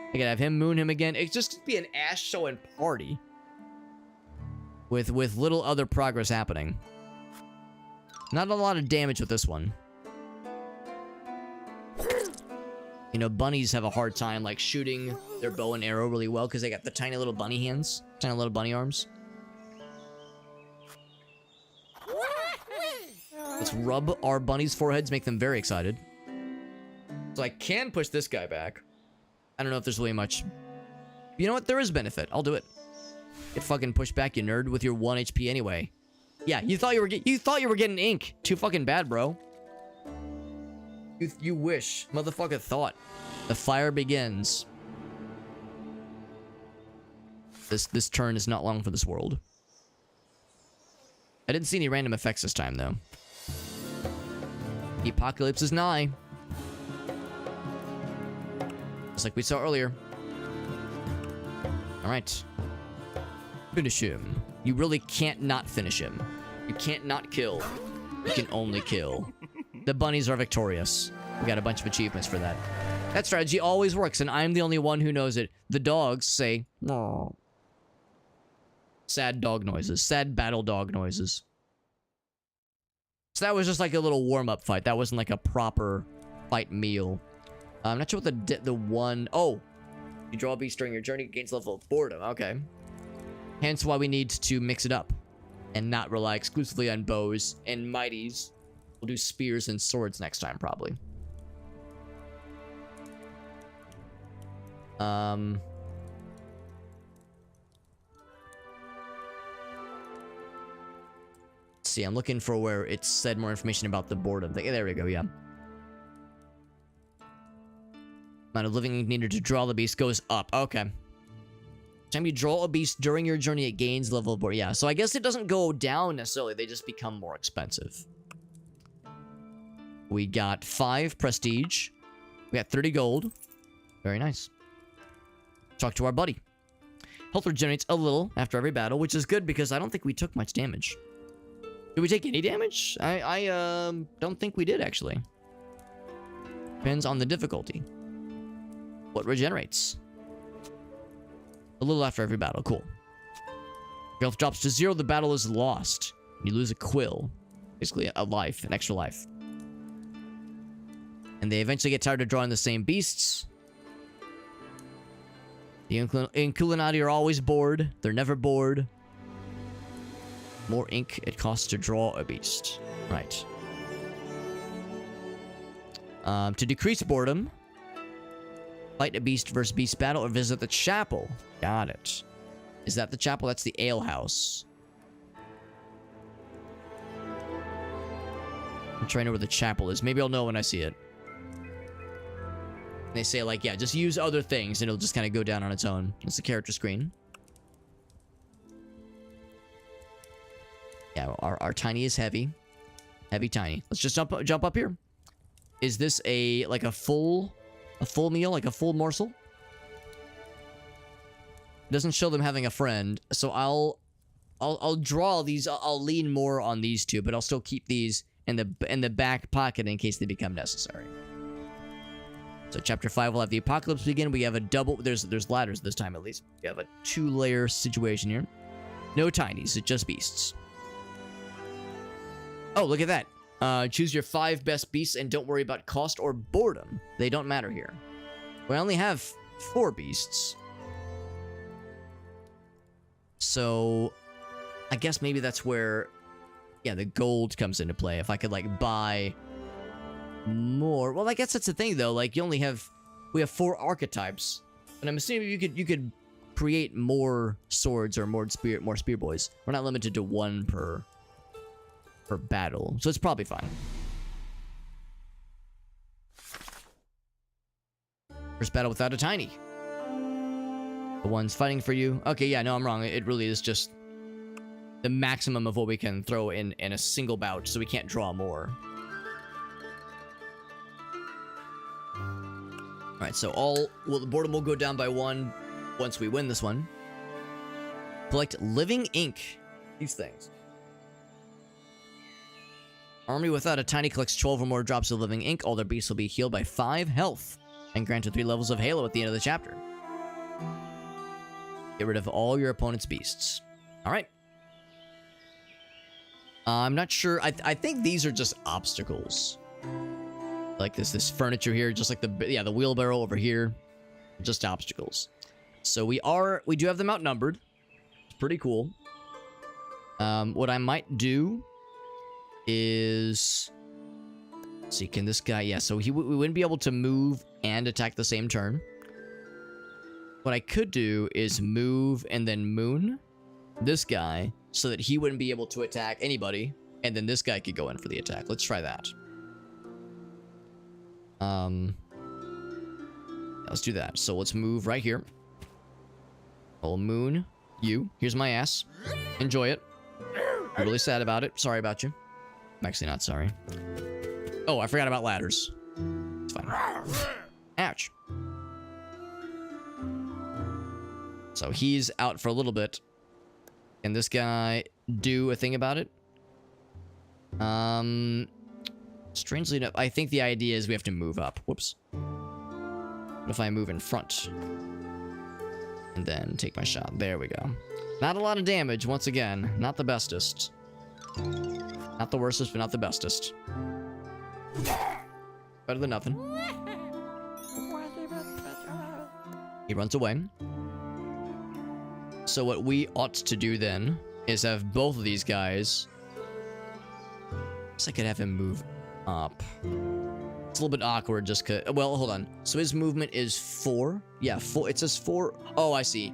I could have him moon him again. It'd just be an ass showing party. With little other progress happening. Not a lot of damage with this one. You know, bunnies have a hard time, like, shooting their bow and arrow really well because they got the tiny little bunny hands. Tiny little bunny arms. Let's rub our bunnies' foreheads, make them very excited. So I can push this guy back. I don't know if there's really much... You know what? There is benefit. I'll do it. Get fucking pushed back, you nerd, with your 1 HP anyway. Yeah, you thought you were getting ink. Too fucking bad, bro. You wish. Motherfucker thought. The fire begins. This turn is not long for this world. I didn't see any random effects this time, though. The apocalypse is nigh. Just like we saw earlier. Alright. Finish him. You really can't not finish him. You can't not kill. You can only kill. The bunnies are victorious. We got a bunch of achievements for that. That strategy always works, and I'm the only one who knows it. The dogs say, "Aw." Sad dog noises. Sad battle dog noises. So that was just like a little warm-up fight. That wasn't like a proper fight meal. I'm not sure what the one... Oh! You draw a beast during your journey, gains level of boredom. Okay. Hence why we need to mix it up. And not rely exclusively on bows and mighties. We'll do spears and swords next time, probably. Let's see, I'm looking for where it said more information about the boredom thing. There we go, yeah. Amount of living needed to draw the beast goes up. Okay. Time you draw a beast during your journey, it gains level of boredom. Yeah, so I guess it doesn't go down necessarily. They just become more expensive. We got 5 prestige. We got 30 gold. Very nice. Talk to our buddy. Health regenerates a little after every battle, which is good because I don't think we took much damage. Did we take any damage? I don't think we did, actually. Depends on the difficulty. What regenerates? A little after every battle. Cool. If your health drops to 0, the battle is lost. You lose a quill. Basically, a life. An extra life. And they eventually get tired of drawing the same beasts. The Inculinati are always bored. They're never bored. More ink it costs to draw a beast. Right. To decrease boredom, fight a beast versus beast battle or visit the chapel. Got it. Is that the chapel? That's the ale house. I'm trying to know where the chapel is. Maybe I'll know when I see it. They say, like, yeah, just use other things, and it'll just kind of go down on its own. It's the character screen. Yeah, our tiny is heavy. Heavy tiny. Let's just jump up here. Is this like a full meal, like a full morsel? Doesn't show them having a friend, so I'll draw these. I'll lean more on these two, but I'll still keep these in the back pocket in case they become necessary. So chapter 5 will have the apocalypse begin. We have a double. There's ladders this time at least. We have a 2-layer situation here. No tinies, it's just beasts. Oh, look at that. Choose your 5 best beasts and don't worry about cost or boredom. They don't matter here. We only have 4 beasts. So, I guess maybe that's where, yeah, the gold comes into play. If I could, like, buy more. Well, I guess that's the thing, though. Like, we have 4 archetypes. And I'm assuming you could create more swords or more spear boys. We're not limited to 1 per battle, so it's probably fine. First battle without a tiny. The one's fighting for you. Okay, yeah, no, I'm wrong. It really is just the maximum of what we can throw in a single bout, so we can't draw more. Alright, so the boredom will go down by 1 once we win this one. Collect living ink. These things. Army without a tiny collects 12 or more drops of living ink. All their beasts will be healed by 5 health and granted 3 levels of Halo at the end of the chapter. Get rid of all your opponent's beasts. Alright. I'm not sure. I think these are just obstacles. Like this furniture here, just like the wheelbarrow over here. Just obstacles. So we do have them outnumbered. It's pretty cool. What I might do is, let's see, can this guy, yeah, so we wouldn't be able to move and attack the same turn. What I could do is move and then moon this guy so that he wouldn't be able to attack anybody, and then this guy could go in for the attack. Let's try that. Let's do that. So let's move right here. I'll moon you. Here's my ass. Enjoy it. I'm really sad about it. Sorry about you. I'm actually not sorry. Oh, I forgot about ladders. It's fine. Ouch. So he's out for a little bit. Can this guy do a thing about it? Strangely enough, I think the idea is we have to move up. Whoops. What if I move in front? And then take my shot. There we go. Not a lot of damage, once again. Not the bestest. Not the worstest, but not the bestest. Better than nothing. He runs away. So what we ought to do then is have both of these guys. I could have him move up. It's a little bit awkward just cause, well, hold on. So his movement is 4. Yeah, 4. It says 4. Oh, I see.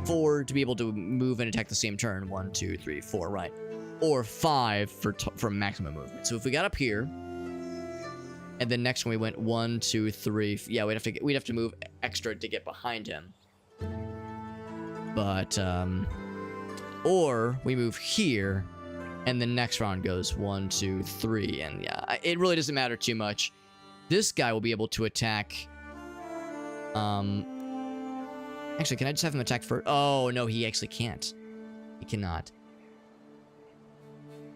4 to be able to move and attack the same turn. 1, 2, 3, 4, right. Or 5 for maximum movement. So if we got up here, and then next one we went 1, 2, 3. Yeah, we'd have to move extra to get behind him. But or we move here, and the next round goes 1, 2, 3, and yeah, it really doesn't matter too much. This guy will be able to attack. Actually, can I just have him attack first? Oh no, he actually can't. He cannot.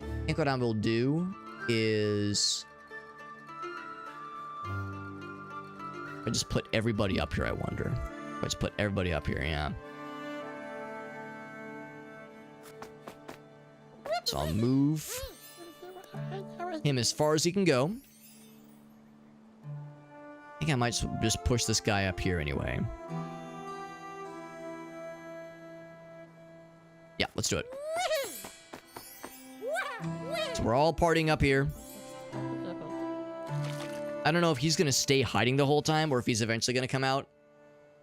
I think what I will do is I just put everybody up here. I wonder. Let's put everybody up here. Yeah. So I'll move him as far as he can go. I think I might just push this guy up here anyway. Yeah, let's do it. So we're all partying up here. I don't know if he's going to stay hiding the whole time or if he's eventually going to come out.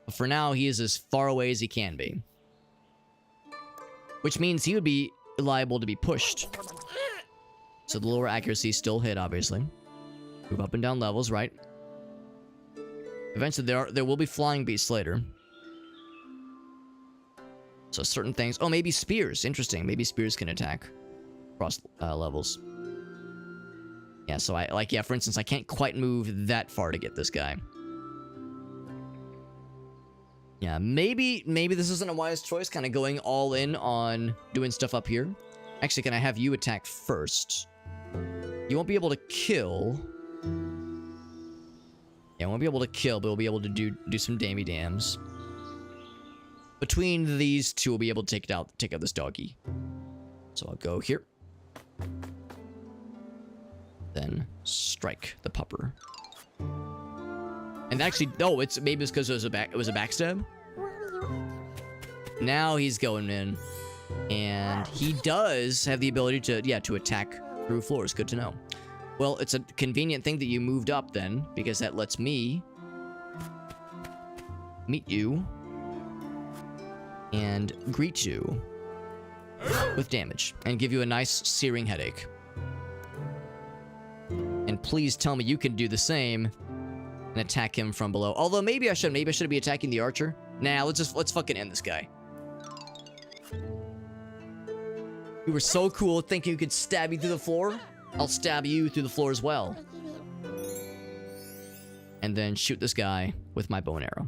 But for now, he is as far away as he can be. Which means he would be liable to be pushed. So the lower accuracy still hit, obviously. Move up and down levels, right? Eventually, there will be flying beasts later. So certain things... Oh, maybe spears. Interesting. Maybe spears can attack across levels. Yeah, so yeah, for instance, I can't quite move that far to get this guy. Yeah, maybe this isn't a wise choice, kind of going all in on doing stuff up here. Actually, can I have you attack first? You won't be able to kill. Yeah, I won't be able to kill, but we'll be able to do some dammy dams. Between these two, we'll be able to take out this doggy. So I'll go here. Then strike the pupper. And actually, no, maybe it's because it was a backstab. Now he's going in, and he does have the ability to attack through floors. Good to know. Well, it's a convenient thing that you moved up then, because that lets me meet you and greet you with damage and give you a nice searing headache. And please tell me you can do the same and attack him from below. Although maybe I should be attacking the archer. Nah, let's fucking end this guy. You were so cool thinking you could stab me through the floor. I'll stab you through the floor as well. And then shoot this guy with my bow and arrow.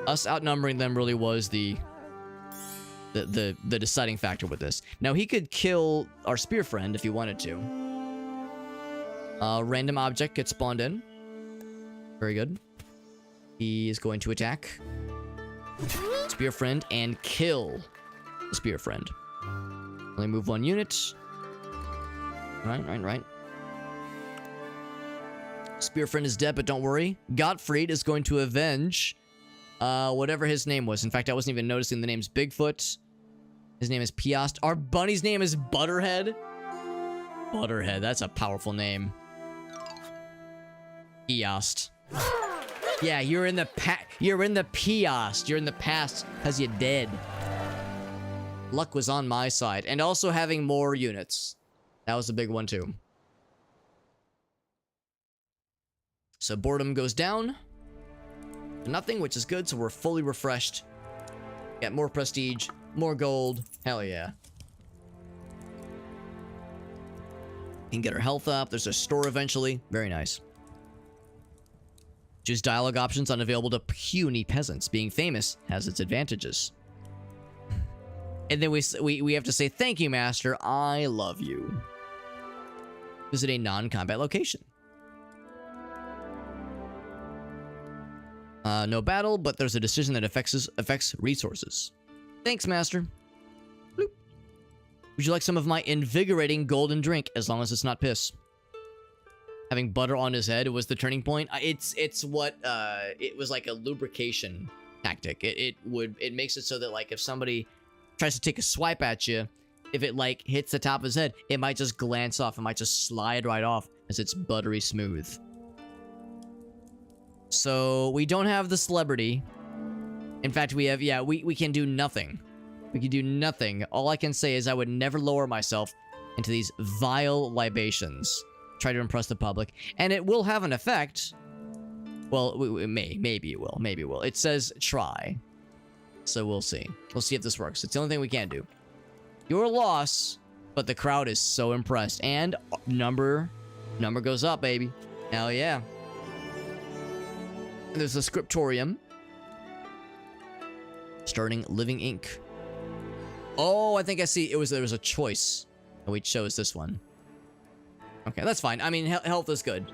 Us outnumbering them really was the deciding factor with this. Now, he could kill our spear friend if he wanted to. Random object gets spawned in. Very good. He is going to attack spear friend and kill the spear friend. Only move one unit. Right. Spear friend is dead, but don't worry. Gottfried is going to avenge whatever his name was. In fact, I wasn't even noticing the name's Bigfoot. His name is Piast. Our bunny's name is Butterhead. Butterhead, that's a powerful name. Piast. Yeah, you're in the Piast. You're in the past because you're dead. Luck was on my side. And also having more units. That was a big one too. So boredom goes down. Nothing, which is good, so we're fully refreshed. Get more prestige, more gold. Hell yeah. Can get our health up. There's a store eventually. Very nice. Choose dialogue options unavailable to puny peasants. Being famous has its advantages. And then we have to say, thank you, master. I love you. Visit a non-combat location. No battle, but there's a decision that affects resources. Thanks, master. Bloop. Would you like some of my invigorating golden drink, as long as it's not piss? Having butter on his head was the turning point. It's what it was like a lubrication tactic. It makes it so that like if somebody tries to take a swipe at you, if it like hits the top of his head, it might just glance off. It might just slide right off as it's buttery smooth. So we don't have the celebrity. In fact, we have, yeah, we can do nothing. We can do nothing. All I can say is I would never lower myself into these vile libations. Try to impress the public. And it will have an effect. Well, maybe it will. Maybe it will. It says try. So we'll see. We'll see if this works. It's the only thing we can do. Your loss, but the crowd is so impressed. And number goes up, baby. Hell yeah. There's a scriptorium. Starting Living Ink. Oh, I think I see. There was a choice. And we chose this one. Okay, that's fine. I mean, health is good.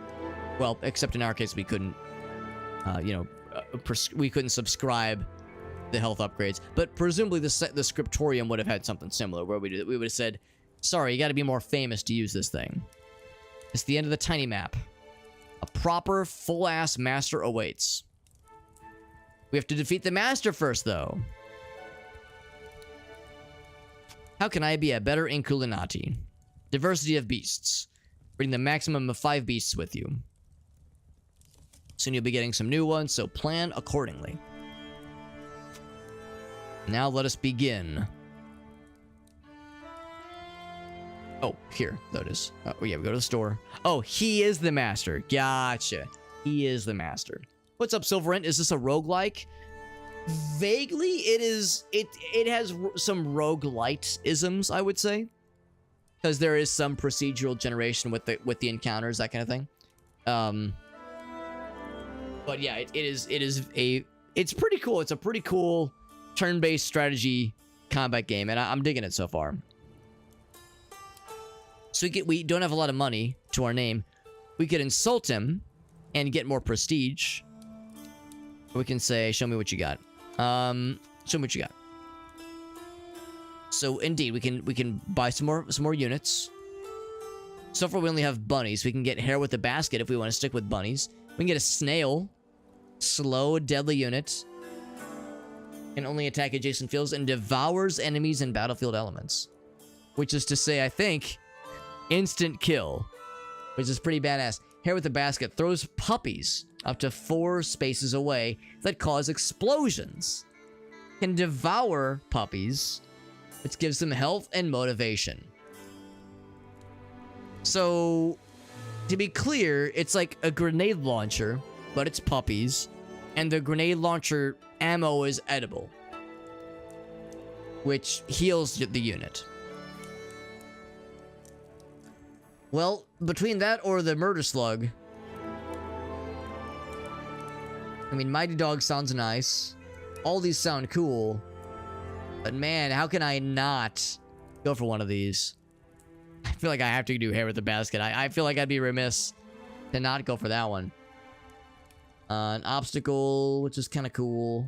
Well, except in our case, we couldn't, we couldn't subscribe the health upgrades. But presumably, the scriptorium would have had something similar, where we would have said, "Sorry, you got to be more famous to use this thing." It's the end of the tiny map. A proper, full-ass master awaits. We have to defeat the master first, though. How can I be a better Inculinati? Diversity of beasts. Bring the maximum of 5 beasts with you. Soon you'll be getting some new ones, so plan accordingly. Now let us begin. Oh, here. There it is. Oh, yeah, we go to the store. Oh, he is the master. Gotcha. He is the master. What's up, Silverent? Is this a roguelike? Vaguely, it is. It has some roguelite isms, I would say. Because there is some procedural generation with the encounters, that kind of thing. But yeah, it's pretty cool. It's a pretty cool turn-based strategy combat game, and I'm digging it so far. So we don't have a lot of money to our name. We could insult him and get more prestige. We can say, "Show me what you got." Show me what you got. So indeed, we can buy some more units. So far, we only have bunnies. We can get hair with the basket if we want to stick with bunnies. We can get a snail, slow, deadly unit. Can only attack adjacent fields and devours enemies and battlefield elements. Which is to say, I think, instant kill, which is pretty badass. Hair with the basket throws puppies up to 4 spaces away that cause explosions. Can devour puppies, which gives them health and motivation. So, to be clear, it's like a grenade launcher, but it's puppies, and the grenade launcher ammo is edible, which heals the unit. Well, between that or the murder slug, I mean, Mighty Dog sounds nice. All these sound cool. But man, how can I not go for one of these? I feel like I have to do hair with the basket. I feel like I'd be remiss to not go for that one. An obstacle, which is kind of cool.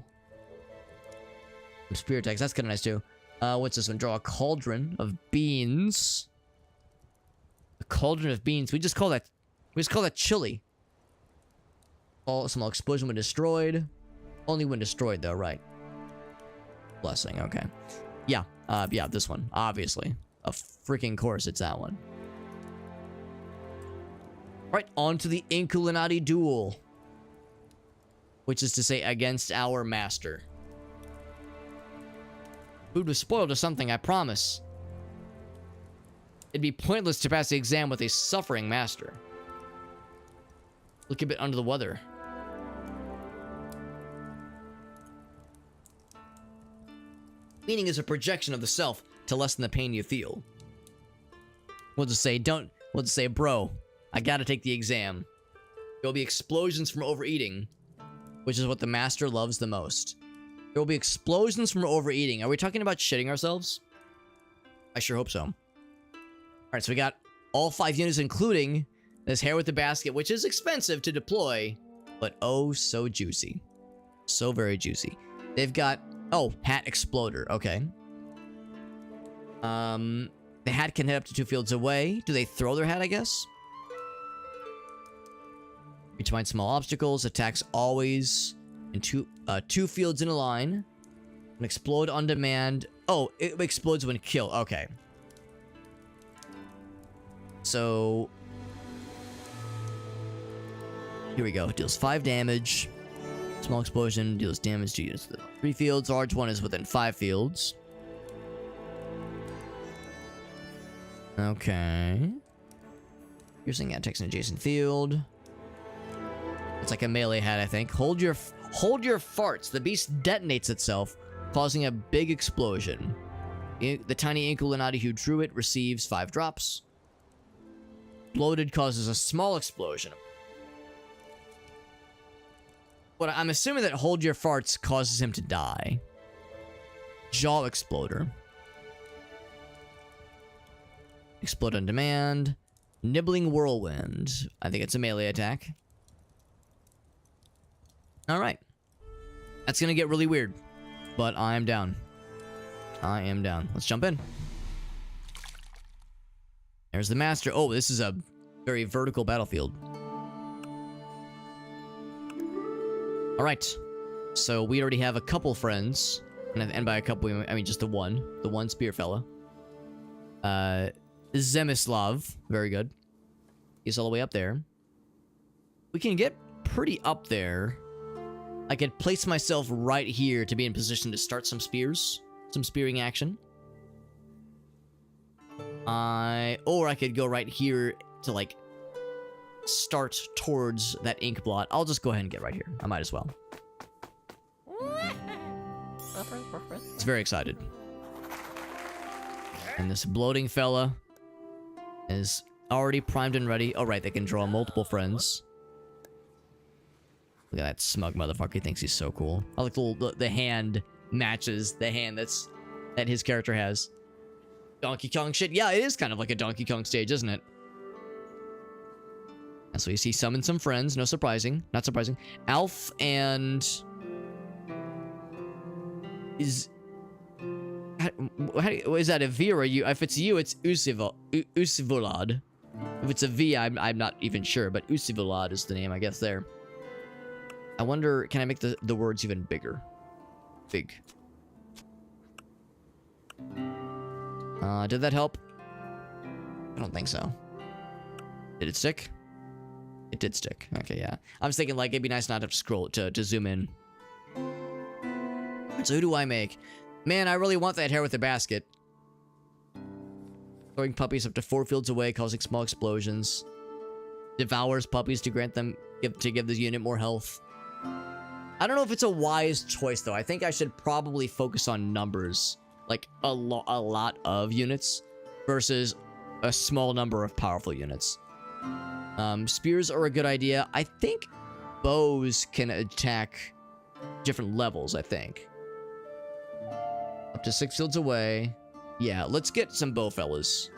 Some spear attacks, that's kind of nice too. What's this one? Draw a cauldron of beans. A cauldron of beans. We just call that chili. All small explosion when destroyed. Only when destroyed though, right? Blessing, okay. Yeah, yeah, this one, obviously. A freaking course, it's that one. Right, on to the Inkulinati duel. Which is to say, against our master. Food was spoiled or something, I promise. It'd be pointless to pass the exam with a suffering master. Look a bit under the weather. Meaning is a projection of the self to lessen the pain you feel. We'll just say, bro, I gotta take the exam. There will be explosions from overeating, which is what the master loves the most. There will be explosions from overeating. Are we talking about shitting ourselves? I sure hope so. Alright, so we got all 5 units, including this hair with the basket, which is expensive to deploy, but oh so juicy. So very juicy. They've got, oh, hat exploder, okay. The hat can head up to 2 fields away. Do they throw their hat, I guess? Reach behind small obstacles. Attacks always in 2 fields in a line. And explode on demand. Oh, it explodes when killed. Okay. So here we go. Deals 5 damage. Small explosion deals damage to units. 3 fields. Large one is within 5 fields. Okay. Piercing attacks an adjacent field. It's like a melee hat, I think. Hold your farts. The beast detonates itself, causing a big explosion. The tiny Inkulinati who drew it receives 5 drops. Bloated causes a small explosion. But I'm assuming that hold your farts causes him to die. Jaw exploder. Explode on demand. Nibbling whirlwind. I think it's a melee attack. Alright. That's gonna get really weird. But I am down. I am down. Let's jump in. There's the master. Oh, this is a very vertical battlefield. Alright. So we already have a couple friends. And by a couple, I mean just the one spear fella. Zemislav. Very good. He's all the way up there. We can get pretty up there. I could place myself right here to be in position to start some spears, some spearing action. Or I could go right here to like start towards that ink blot. I'll just go ahead and get right here. I might as well. It's very excited. And this bloating fella is already primed and ready. Oh, right, they can draw multiple friends. Look at that smug motherfucker. He thinks he's so cool. I like the hand matches the hand that his character has. Donkey Kong shit. Yeah, it is kind of like a Donkey Kong stage, isn't it? And so you see summon some friends. No surprising. Not surprising. Alf and... Is that a V or a U? If it's you, it's Usivolad. If it's a V, I'm not even sure, but Usivolad is the name, I guess, there. I wonder, can I make the words even bigger? Big. Did that help? I don't think so. Did it stick? It did stick. Okay, yeah. I was thinking, like, it'd be nice not to have to scroll to zoom in. So who do I make? Man, I really want that hair with the basket. Throwing puppies up to 4 fields away, causing small explosions. Devours puppies to grant them give the unit more health. I don't know if it's a wise choice though. I think I should probably focus on numbers, like a lot of units versus a small number of powerful units. Spears are a good idea. I think bows can attack different levels, I think. Up to 6 fields away. Yeah, let's get some bow fellas.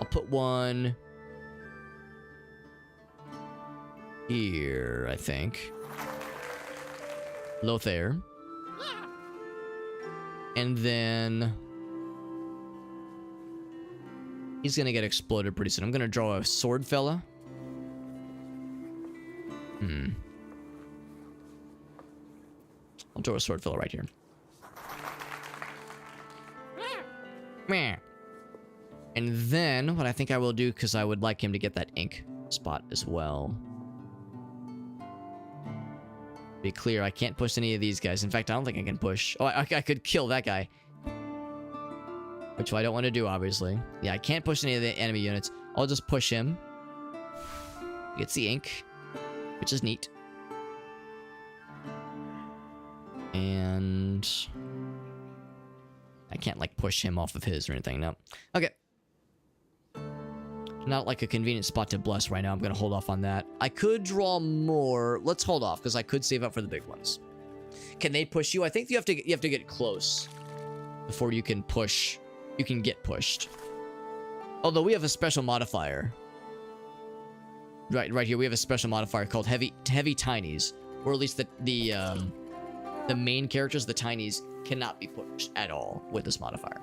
I'll put one here, I think. Lothair. And then he's gonna get exploded pretty soon. I'm gonna draw a sword fella. I'll draw a sword fella right here. Meh. And then what I think I will do, because I would like him to get that ink spot as well. Be clear, I can't push any of these guys. In fact, I don't think I can push. Oh, I could kill that guy. Which I don't want to do, obviously. Yeah, I can't push any of the enemy units. I'll just push him. He gets the ink, which is neat. And I can't, like, push him off of his or anything, no. Okay. Not like a convenient spot to bless right now. I'm going to hold off on that. I could draw more. Let's hold off, because I could save up for the big ones. Can they push you? I think you have to get close before you can push. You can get pushed. Although we have a special modifier. Right here, we have a special modifier called heavy tinies. Or at least the main characters, the tinies, cannot be pushed at all with this modifier.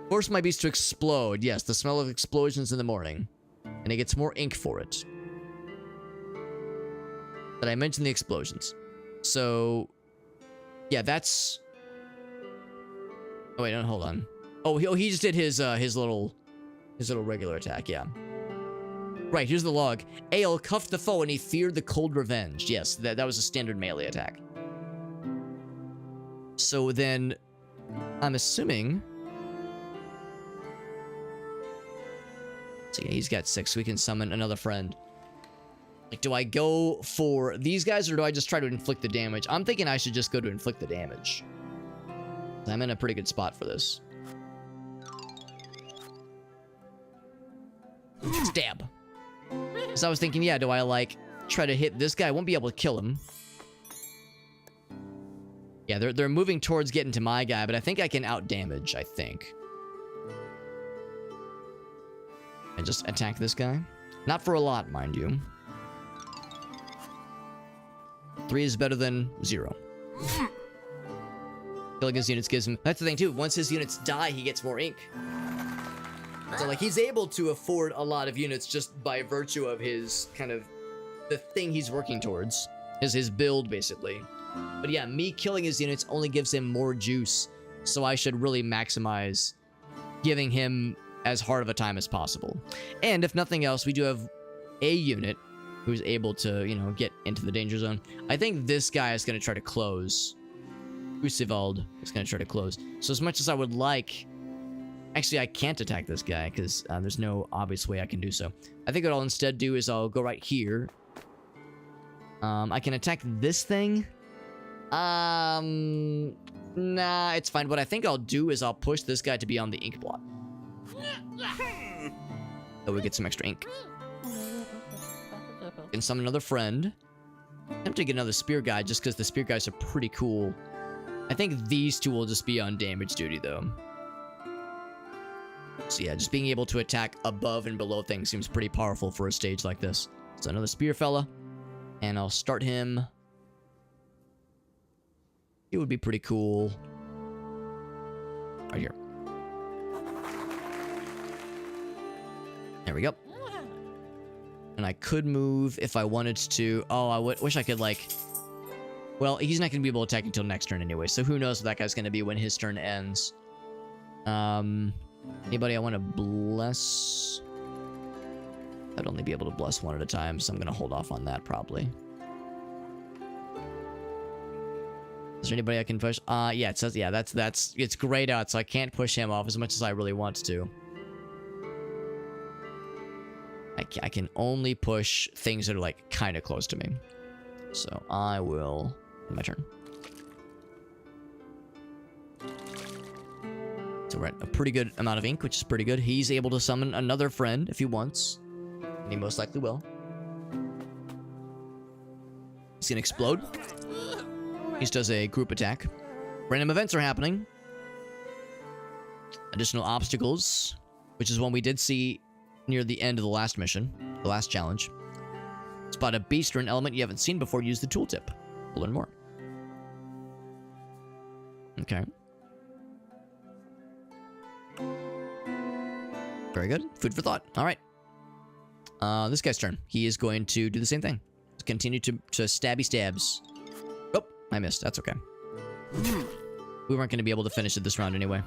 Force my beast to explode. Yes, the smell of explosions in the morning. And it gets more ink for it. But I mentioned the explosions. So, yeah, that's... Oh, wait, no, hold on. Oh, he just did his little regular attack, yeah. Right, here's the log. Ale cuffed the foe and he feared the cold revenge. Yes, that was a standard melee attack. So then, I'm assuming... So yeah, he's got 6. We can summon another friend. Like, do I go for these guys or do I just try to inflict the damage? I'm thinking I should just go to inflict the damage. I'm in a pretty good spot for this. Stab. So I was thinking, yeah, do I, like, try to hit this guy? I won't be able to kill him. Yeah, they're moving towards getting to my guy, but I think I can out-damage, I think. And just attack this guy. Not for a lot, mind you. 3 is better than 0. Killing his units gives him... That's the thing, too. Once his units die, he gets more ink. So, like, he's able to afford a lot of units just by virtue of his kind of... The thing he's working towards. Is his build, basically. But yeah, me killing his units only gives him more juice. So I should really maximize giving him as hard of a time as possible. And if nothing else, we do have a unit who's able to, you know, get into the danger zone. I think this guy is going to try to close. Usivald is going to try to close. So as much as I would like... Actually, I can't attack this guy because there's no obvious way I can do so. I think what I'll instead do is I'll go right here. I can attack this thing. Nah, it's fine. What I think I'll do is I'll push this guy to be on the ink blot. So we get some extra ink. And summon another friend. I'm tempted to get another spear guy just because the spear guys are pretty cool. I think these two will just be on damage duty though. So yeah, just being able to attack above and below things seems pretty powerful for a stage like this. So another spear fella. And I'll start him. It would be pretty cool. Right here. There we go. And I could move if I wanted to. Oh, I wish I could, like... Well, he's not going to be able to attack until next turn anyway, so who knows what that guy's going to be when his turn ends. Anybody I want to bless? I'd only be able to bless one at a time, so I'm going to hold off on that, probably. Is there anybody I can push? Yeah, it says, yeah, it's grayed out, so I can't push him off as much as I really want to. I can only push things that are, like, kind of close to me. So I will... My turn. So we're at a pretty good amount of ink, which is pretty good. He's able to summon another friend if he wants. And he most likely will. He's gonna explode. He just does a group attack. Random events are happening. Additional obstacles, which is one we did see near the end of the last mission, the last challenge. Spot a beast or an element you haven't seen before, use the tooltip. We'll learn more. Okay. Very good. Food for thought. All right. This guy's turn. He is going to do the same thing. Continue to stabby stabs. Oh, I missed. That's okay. We weren't going to be able to finish it this round anyway.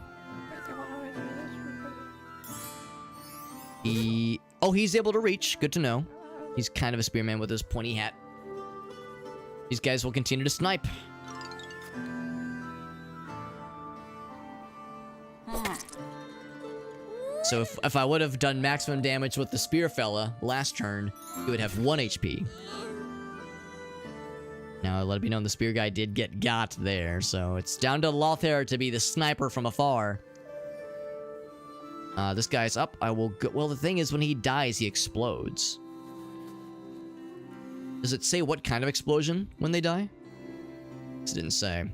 Oh, he's able to reach. Good to know. He's kind of a spearman with his pointy hat. These guys will continue to snipe. So if I would have done maximum damage with the spear fella last turn, he would have 1 HP. Now, let it be known the spear guy did get got there, so it's down to Lothair to be the sniper from afar. This guy's up. I will go. Well, the thing is, when he dies, he explodes. Does it say what kind of explosion when they die? It didn't say.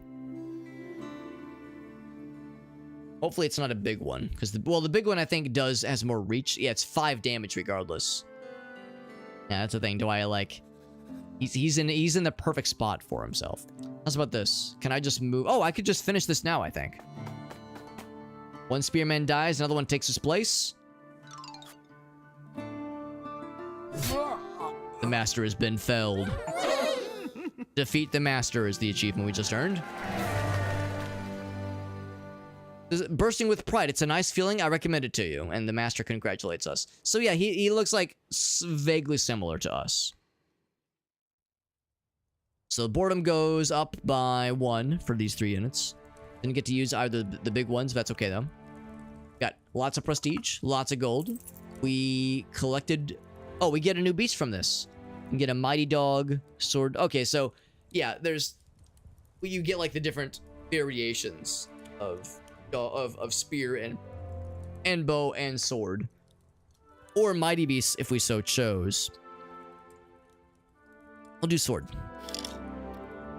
Hopefully it's not a big one, because the big one I think has more reach. Yeah, it's 5 damage regardless. Yeah, that's the thing. Do I like? He's in the perfect spot for himself. How's about this? Can I just move? Oh, I could just finish this now, I think. One spearman dies, another one takes his place. The master has been felled. Defeat the master is the achievement we just earned. Bursting with pride. It's a nice feeling. I recommend it to you. And the master congratulates us. So yeah, he looks like vaguely similar to us. So boredom goes up by 1 for these 3 units. Didn't get to use either the big ones. That's okay though. Got lots of prestige, lots of gold. We collected... Oh, we get a new beast from this. We get a mighty dog, sword. Okay, so yeah, you get like the different variations of spear and bow and sword, or mighty beasts if we so chose. I'll do sword.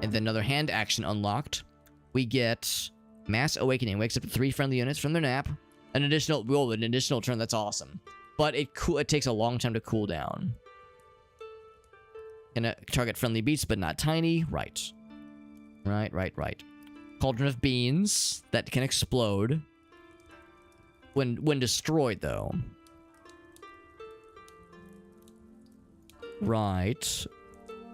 And then another hand action unlocked. We get Mass Awakening. Wakes up to 3 friendly units from their nap. An additional turn. That's awesome. But it takes a long time to cool down. Can target friendly beasts, but not tiny. Right. Right. Cauldron of Beans that can explode when destroyed, though. Right.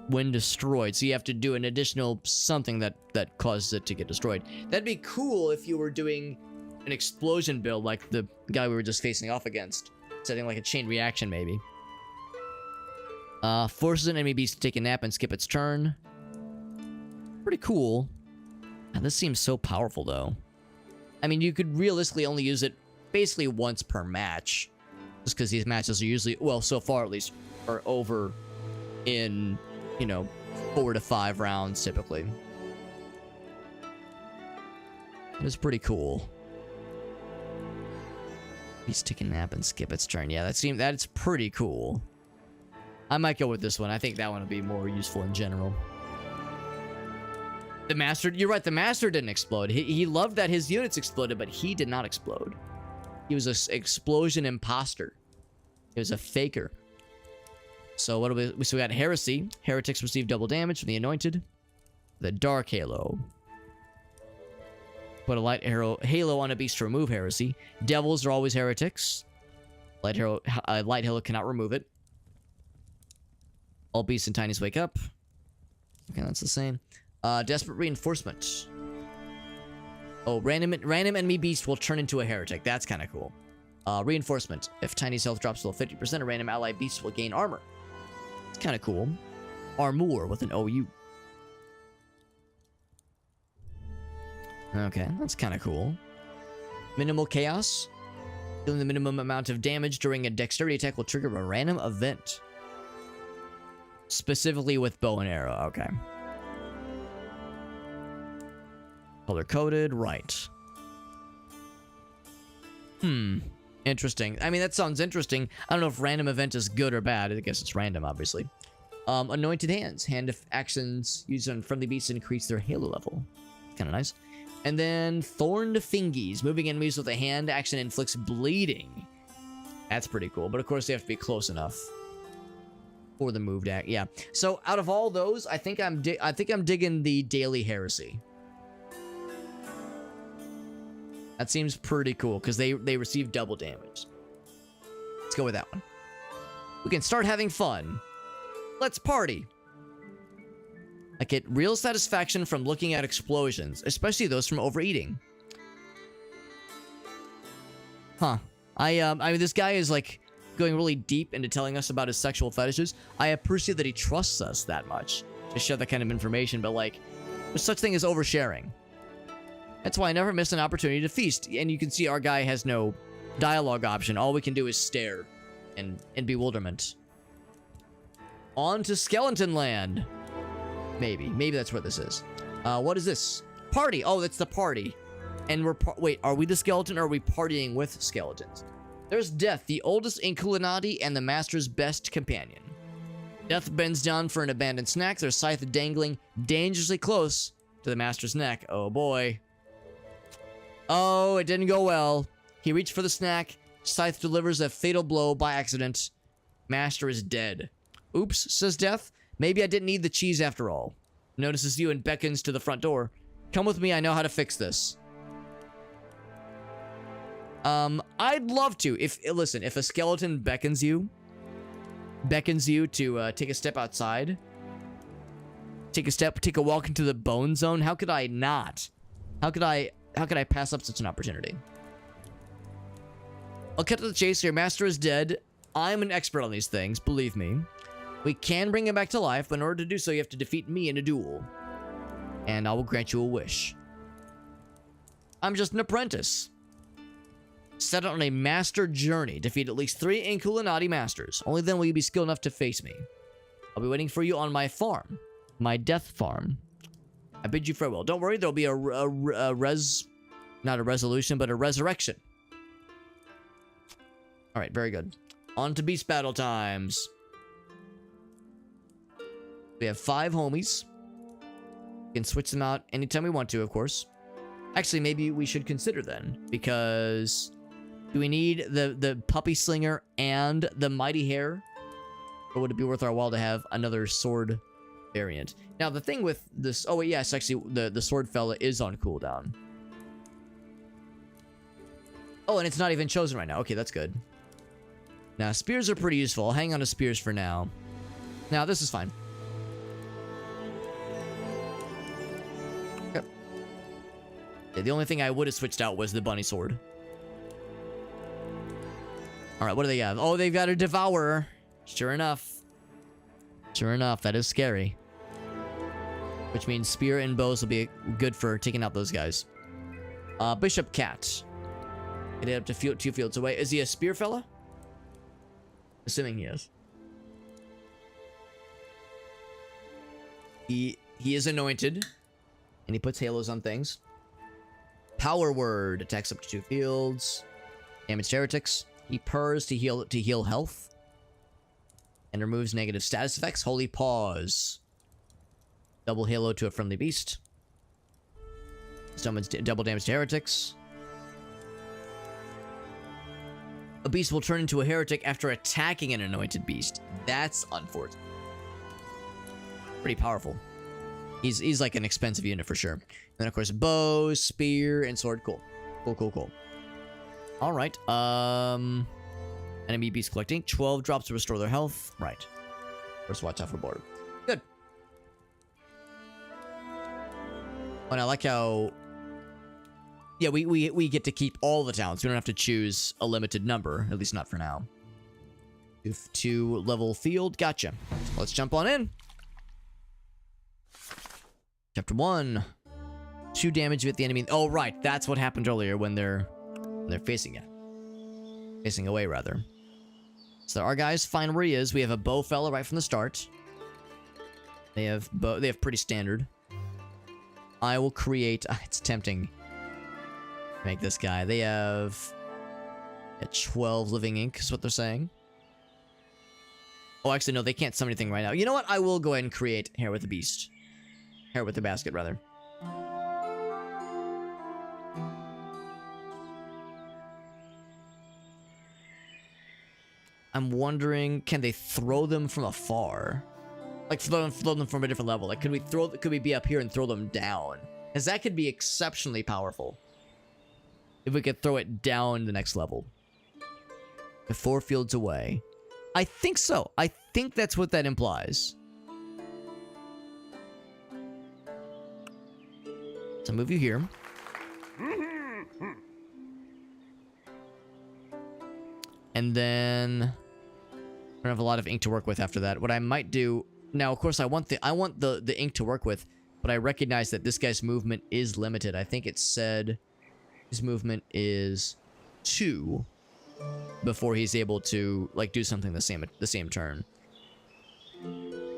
When destroyed, so you have to do an additional something that causes it to get destroyed. That'd be cool if you were doing an explosion build like the guy we were just facing off against, setting like a chain reaction maybe. Forces an enemy beast to take a nap and skip its turn. Pretty cool. And this seems so powerful, though. I mean, you could realistically only use it basically once per match. Just because these matches are usually, well, so far at least, are over in, you know, 4 to 5 rounds typically. It's pretty cool. He's taking a nap and skip its turn. Yeah, that's pretty cool. I might go with this one. I think that one would be more useful in general. The Master, you're right, the Master didn't explode. He loved that his units exploded, but he did not explode. He was an explosion imposter. He was a faker. So what do we, so we got Heresy. Heretics receive double damage from the Anointed. The Dark Halo. Put a light halo on a beast to remove Heresy. Devils are always heretics. Light halo cannot remove it. All beasts and tinies wake up. Okay, that's the same. Desperate Reinforcement. Oh, random enemy beast will turn into a heretic. That's kind of cool. Reinforcement. If tiny's health drops below 50%, a random allied beast will gain armor. It's kind of cool. Armor with an OU. Okay, that's kind of cool. Minimal Chaos. Dealing the minimum amount of damage during a dexterity attack will trigger a random event. Specifically with bow and arrow. Okay. Color-coded. Right. Interesting. I mean, that sounds interesting. I don't know if random event is good or bad. I guess it's random, obviously. Anointed Hands. Hand of actions used on friendly beasts increase their halo level. Kind of nice. And then Thorned Fingies. Moving enemies with a hand action inflicts bleeding. That's pretty cool. But of course, they have to be close enough for the moved act. Yeah. So out of all those, I think I'm digging the Daily Heresy. That seems pretty cool because they receive double damage. Let's go with that one. We can start having fun. Let's party. I get real satisfaction from looking at explosions, especially those from overeating. Huh. I mean, this guy is like going really deep into telling us about his sexual fetishes. I appreciate that he trusts us that much to share that kind of information, but like, there's such thing as oversharing. That's why I never miss an opportunity to feast. And you can see our guy has no dialogue option. All we can do is stare in bewilderment. On to Skeleton Land. Maybe that's where this is. What is this? Party. Oh, that's the party. And we're wait, are we the skeleton or are we partying with skeletons? There's Death, the oldest Inculinati and the Master's best companion. Death bends down for an abandoned snack, their scythe dangling dangerously close to the Master's neck. Oh boy. Oh, it didn't go well. He reached for the snack. Scythe delivers a fatal blow by accident. Master is dead. Oops, says Death. Maybe I didn't need the cheese after all. Notices you and beckons to the front door. Come with me, I know how to fix this. I'd love to. Listen, if a skeleton beckons you to take a step outside, take a walk into the bone zone, how could I not? How could I pass up such an opportunity? I'll cut to the chase. Your master is dead. I'm an expert on these things, believe me. We can bring him back to life, but in order to do so, you have to defeat me in a duel. And I will grant you a wish. I'm just an apprentice. Set out on a master journey. Defeat at least 3 Inculinati masters. Only then will you be skilled enough to face me. I'll be waiting for you on my farm. My death farm. I bid you farewell. Don't worry, there'll be not a resolution, but a resurrection. Alright, very good. On to beast battle times. We have 5 homies. We can switch them out anytime we want to, of course. Actually, maybe we should consider then, because do we need the puppy slinger and the mighty hare? Or would it be worth our while to have another sword variant? Now, the thing with this... Oh, wait, yes, actually, the sword fella is on cooldown. Oh, and it's not even chosen right now. Okay, that's good. Now, spears are pretty useful. I'll hang on to spears for now. Now, this is fine. Okay. Yeah, the only thing I would have switched out was the bunny sword. Alright, what do they have? Oh, they've got a devourer. Sure enough. Sure enough, that is scary. Which means spear and bows will be good for taking out those guys. Bishop Cat. Get it up to 2 fields away. Is he a spear fella? Assuming he is. He is anointed. And he puts halos on things. Power Word. Attacks up to 2 fields. Damage heretics. He purrs to heal health. And removes negative status effects. Holy Pause. Double halo to a friendly beast. Summons double damage to heretics. A beast will turn into a heretic after attacking an anointed beast. That's unfortunate. Pretty powerful. He's like an expensive unit for sure. And then of course bow, spear, and sword. Cool. Cool. Alright. Enemy beast collecting. 12 drops to restore their health. Right. First watch out for border. Good. And I like how... Yeah, we get to keep all the towns. We don't have to choose a limited number. At least not for now. 2 level field. Gotcha. Let's jump on in. Chapter 1. 2 damage with the enemy. Oh, right. That's what happened earlier when they're facing it. Facing away, rather. So our guys find where he is. We have a bow fella right from the start. They have pretty standard. I will create... it's tempting. Make this guy. They have... 12 living ink is what they're saying. Oh, actually, no. They can't summon anything right now. You know what? I will go ahead and create Hair with the Beast. Hair with the Basket, rather. I'm wondering, can they throw them from afar? Like, throw them from a different level. Like, could we be up here and throw them down? Because that could be exceptionally powerful. If we could throw it down the next level. 4 fields away. I think so. I think that's what that implies. So I'll move you here. And then... I don't have a lot of ink to work with after that. What I might do... Now, of course, I want the ink to work with, but I recognize that this guy's movement is limited. I think it said his movement is 2 before he's able to, like, do something the same turn.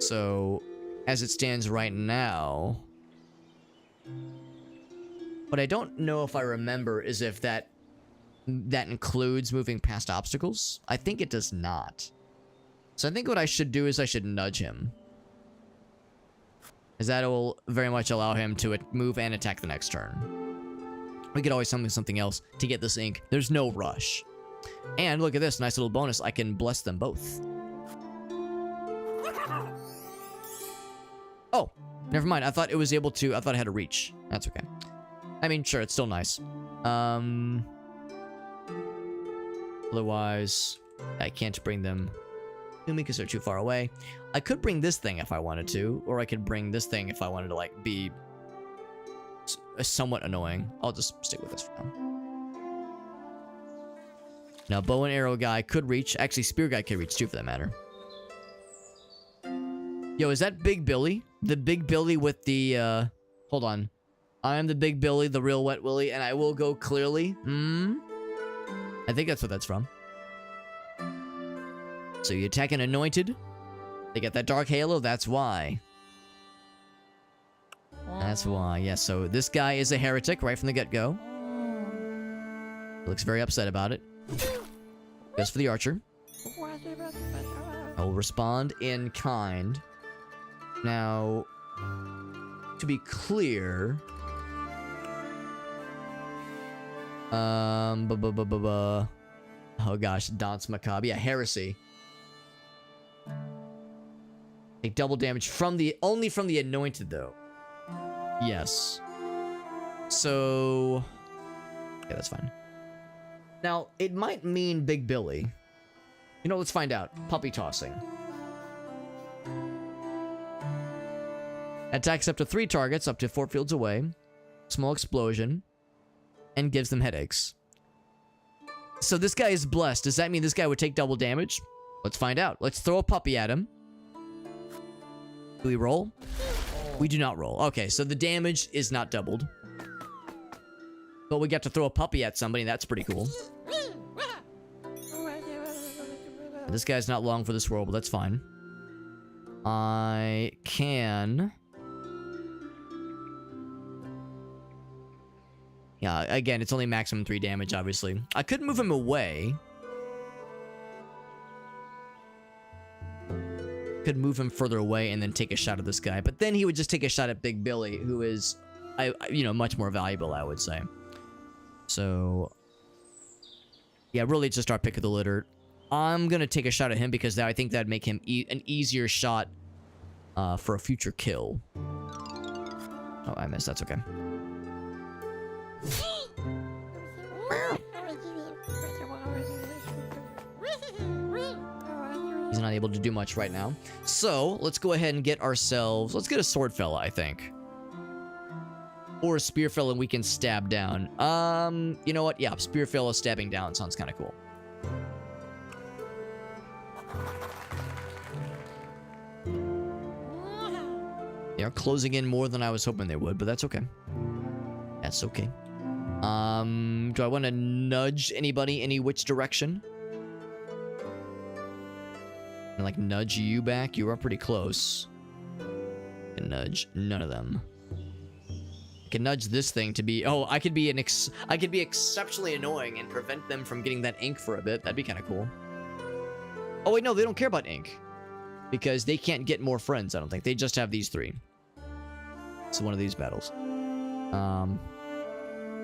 So, as it stands right now... What I don't know if I remember is if that includes moving past obstacles. I think it does not. So I think what I should do is I should nudge him. As that will very much allow him to move and attack the next turn. We could always summon something else to get this ink. There's no rush. And look at this, nice little bonus. I can bless them both. Oh, never mind. I thought it was able to... I thought it had a reach. That's okay. I mean, sure, it's still nice. Otherwise, I can't bring them to me because they're too far away. I could bring this thing if I wanted to, or I could bring this thing if I wanted to, like, be somewhat annoying. I'll just stick with this for now. Now, bow and arrow guy could reach. Actually, spear guy could reach too, for that matter. Yo, is that Big Billy? The Big Billy with the, hold on. I am the Big Billy, the real Wet Willy, and I will go clearly. I think that's what that's from. So you attack an anointed. They get that dark halo, that's why. That's why, yes. So this guy is a heretic right from the get-go. Looks very upset about it. Goes for the archer. I will respond in kind. Now, to be clear... Oh gosh, Dance Macabre. Yeah, Heresy. Take double damage from only from the anointed though. Yes. So yeah, that's fine. Now, it might mean Big Billy. You know, let's find out. Puppy tossing. Attacks up to 3 targets, up to 4 fields away. Small explosion. And gives them headaches. So this guy is blessed. Does that mean this guy would take double damage? Let's find out. Let's throw a puppy at him. Do we roll? We do not roll. Okay, so the damage is not doubled. But we got to throw a puppy at somebody. That's pretty cool. This guy's not long for this world, but that's fine. I can... Yeah, again, it's only maximum 3 damage, obviously. I could move him away. Could move him further away and then take a shot at this guy. But then he would just take a shot at Big Billy, who is, you know, much more valuable, I would say. So... Yeah, really just our pick of the litter. I'm gonna take a shot at him because I think that'd make him an easier shot for a future kill. Oh, I missed. That's okay. He's not able to do much right now. So, let's go ahead and get ourselves... Let's get a sword fella, I think. Or a spear fella we can stab down. You know what? Yeah, spear fella stabbing down sounds kind of cool. They're closing in more than I was hoping they would, but that's okay. That's okay. Do I want to nudge anybody any which direction? And like nudge you back? You are pretty close. And nudge none of them. I can nudge this thing to be... Oh, I could be exceptionally annoying and prevent them from getting that ink for a bit. That'd be kind of cool. Oh wait, no, they don't care about ink. Because they can't get more friends, I don't think. They just have these 3. It's one of these battles.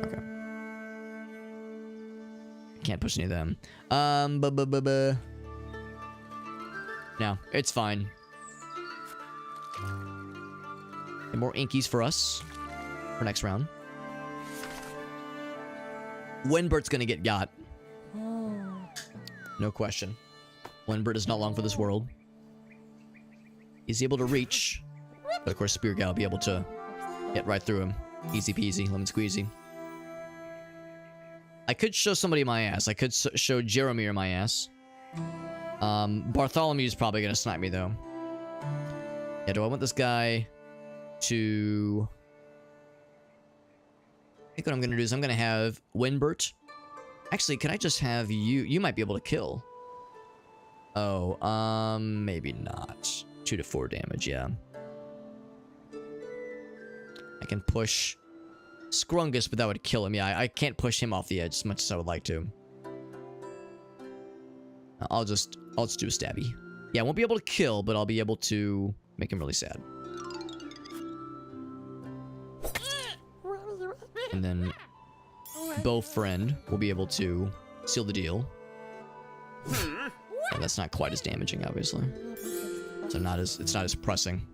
Okay. Can't push any of them. No, it's fine. And more inkies for us. For next round. Wenbert's gonna get got. No question. Wenbert is not long for this world. He's able to reach. But of course, Spear Guy will be able to get right through him. Easy peasy, lemon squeezy. I could show somebody my ass. I could show Jeremy my ass. Bartholomew's probably gonna snipe me, though. Yeah, do I want this guy to... I think what I'm gonna do is I'm gonna have Wenbert. Actually, can I just have you? You might be able to kill. Oh, maybe not. 2 to 4 damage, yeah. I can push Scrungus, but that would kill him. Yeah, I can't push him off the edge as much as I would like to. I'll just do a stabby. Yeah, I won't be able to kill, but I'll be able to make him really sad. And then Bow Friend will be able to seal the deal. Yeah, that's not quite as damaging, obviously. So it's not as pressing.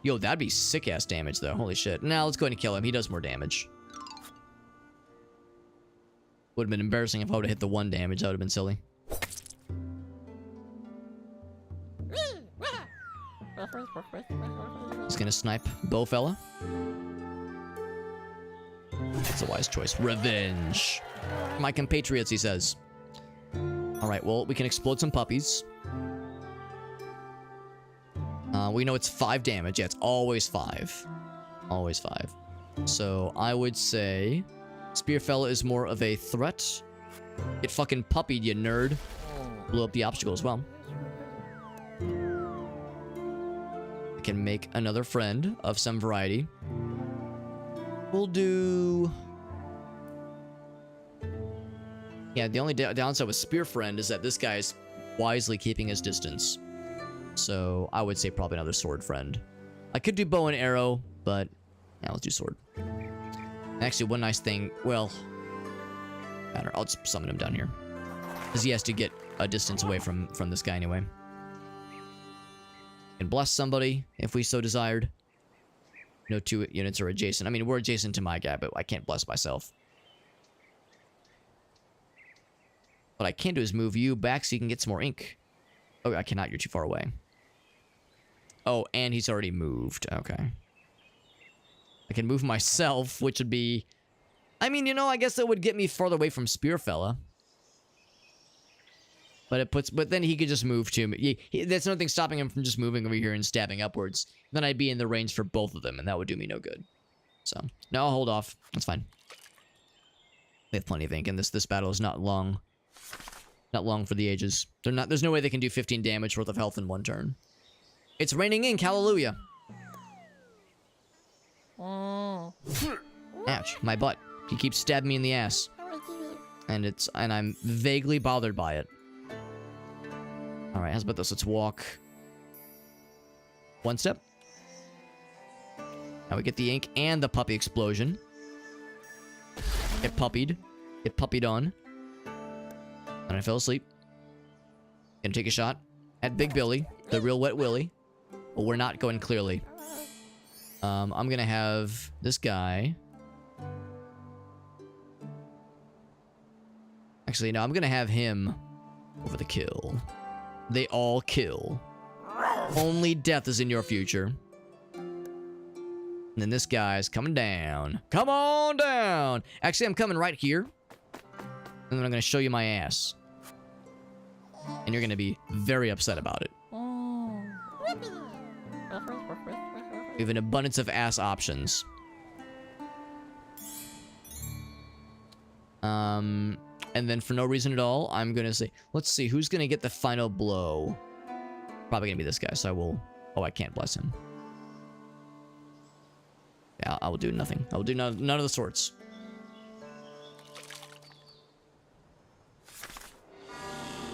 Yo, that'd be sick-ass damage, though. Holy shit. Now, let's go ahead and kill him. He does more damage. Would have been embarrassing if I would have hit the 1 damage. That would have been silly. He's gonna snipe Bowfella. That's a wise choice. Revenge. My compatriots, he says. Alright, well, we can explode some puppies. We know it's 5 damage. Yeah, it's always 5. Always 5. So, I would say... Spearfella is more of a threat. Get fucking puppied, you nerd. Blew up the obstacle as well. I can make another friend of some variety. We'll do... Yeah, the only downside with Spear Friend is that this guy is wisely keeping his distance. So, I would say probably another Sword Friend. I could do Bow and Arrow, but... Yeah, let's do Sword. Actually, one nice thing... Well... Matter. I'll just summon him down here. Because he has to get a distance away from this guy anyway. Can bless somebody, if we so desired. No 2 units are adjacent. I mean, we're adjacent to my guy, but I can't bless myself. What I can do is move you back so you can get some more ink. Oh, I cannot. You're too far away. Oh, and he's already moved. Okay. I can move myself, which would be... I mean, you know, I guess that would get me farther away from Spearfella. But then he could just move to me. That's nothing stopping him from just moving over here and stabbing upwards. Then I'd be in the range for both of them, and that would do me no good. So, no, I'll hold off. That's fine. We have plenty of ink, and this battle is not long. Not long for the ages. There's no way they can do 15 damage worth of health in one turn. It's raining ink, hallelujah. Ouch, my butt. He keeps stabbing me in the ass. And I'm vaguely bothered by it. Alright, how's about this? Let's walk one step. Now we get the ink and the puppy explosion. Get puppied. Get puppied on. And I fell asleep. Gonna take a shot at Big Billy, the real wet willy. Well, we're not going clearly. I'm gonna have this guy. Actually, no, I'm gonna have him over the kill. They all kill. Only death is in your future. And then this guy's coming down. Come on down! Actually, I'm coming right here. And then I'm gonna show you my ass. And you're gonna be very upset about it. We have an abundance of ass options. And then for no reason at all, I'm gonna say, let's see, who's gonna get the final blow? Probably gonna be this guy, so I will... Oh, I can't bless him. Yeah, I will do nothing. I will do none of the sorts.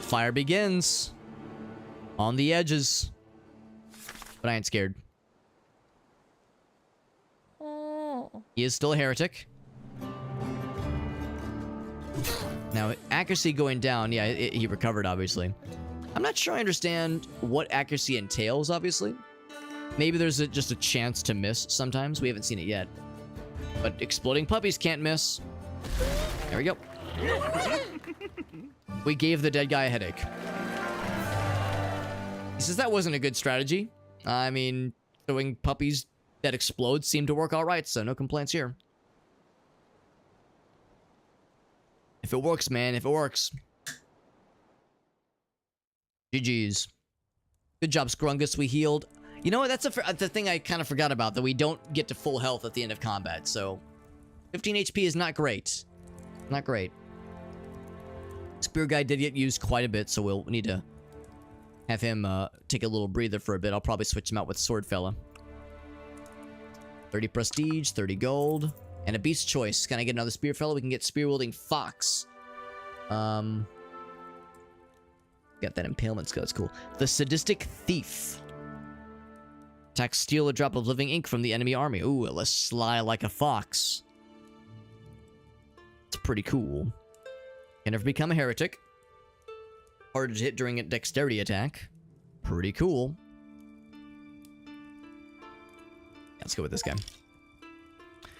Fire begins. On the edges. But I ain't scared. He is still a heretic. Now, accuracy going down, yeah, he recovered, obviously. I'm not sure I understand what accuracy entails, obviously. Maybe there's just a chance to miss sometimes. We haven't seen it yet. But exploding puppies can't miss. There we go. We gave the dead guy a headache. He says that wasn't a good strategy. I mean, throwing puppies that explode seemed to work all right, so no complaints here. If it works, man, if it works. GG's. Good job, Scrungus. We healed. You know what? That's the thing I kind of forgot about, that we don't get to full health at the end of combat, so 15 HP is not great. Not great. Spear guy did get used quite a bit, so we'll need to have him take a little breather for a bit. I'll probably switch him out with Sword Fella. 30 prestige, 30 gold, and a beast choice. Can I get another Spear Fella? We can get Spear Wielding Fox. Got that impalement skill. That's cool. The Sadistic Thief. Attack, steal a drop of living ink from the enemy army. Ooh, let's sly like a fox. It's pretty cool. Can never become a heretic. Hard to hit during a dexterity attack. Pretty cool. Let's go with this guy.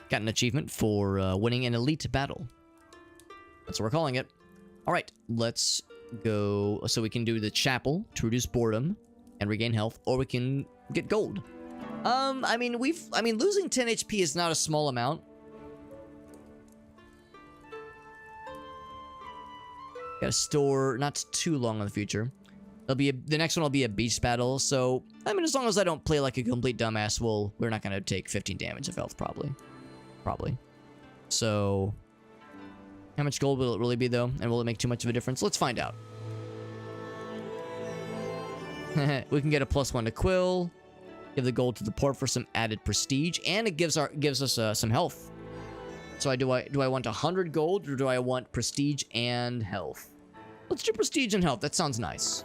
Got an achievement for winning an elite battle. That's what we're calling it. Alright, let's go. So we can do the chapel to reduce boredom and regain health, or we can get gold. I mean, losing 10 HP is not a small amount. Gotta store not too long in the future. The next one will be a beach battle, so I mean, as long as I don't play like a complete dumbass, we're not gonna take 15 damage of health, probably. So, how much gold will it really be though, and will it make too much of a difference? Let's find out. We can get a +1 to Quill. Give the gold to the port for some added prestige, and it gives us some health. So do I want 100 gold, or do I want prestige and health? Let's do prestige and health. That sounds nice.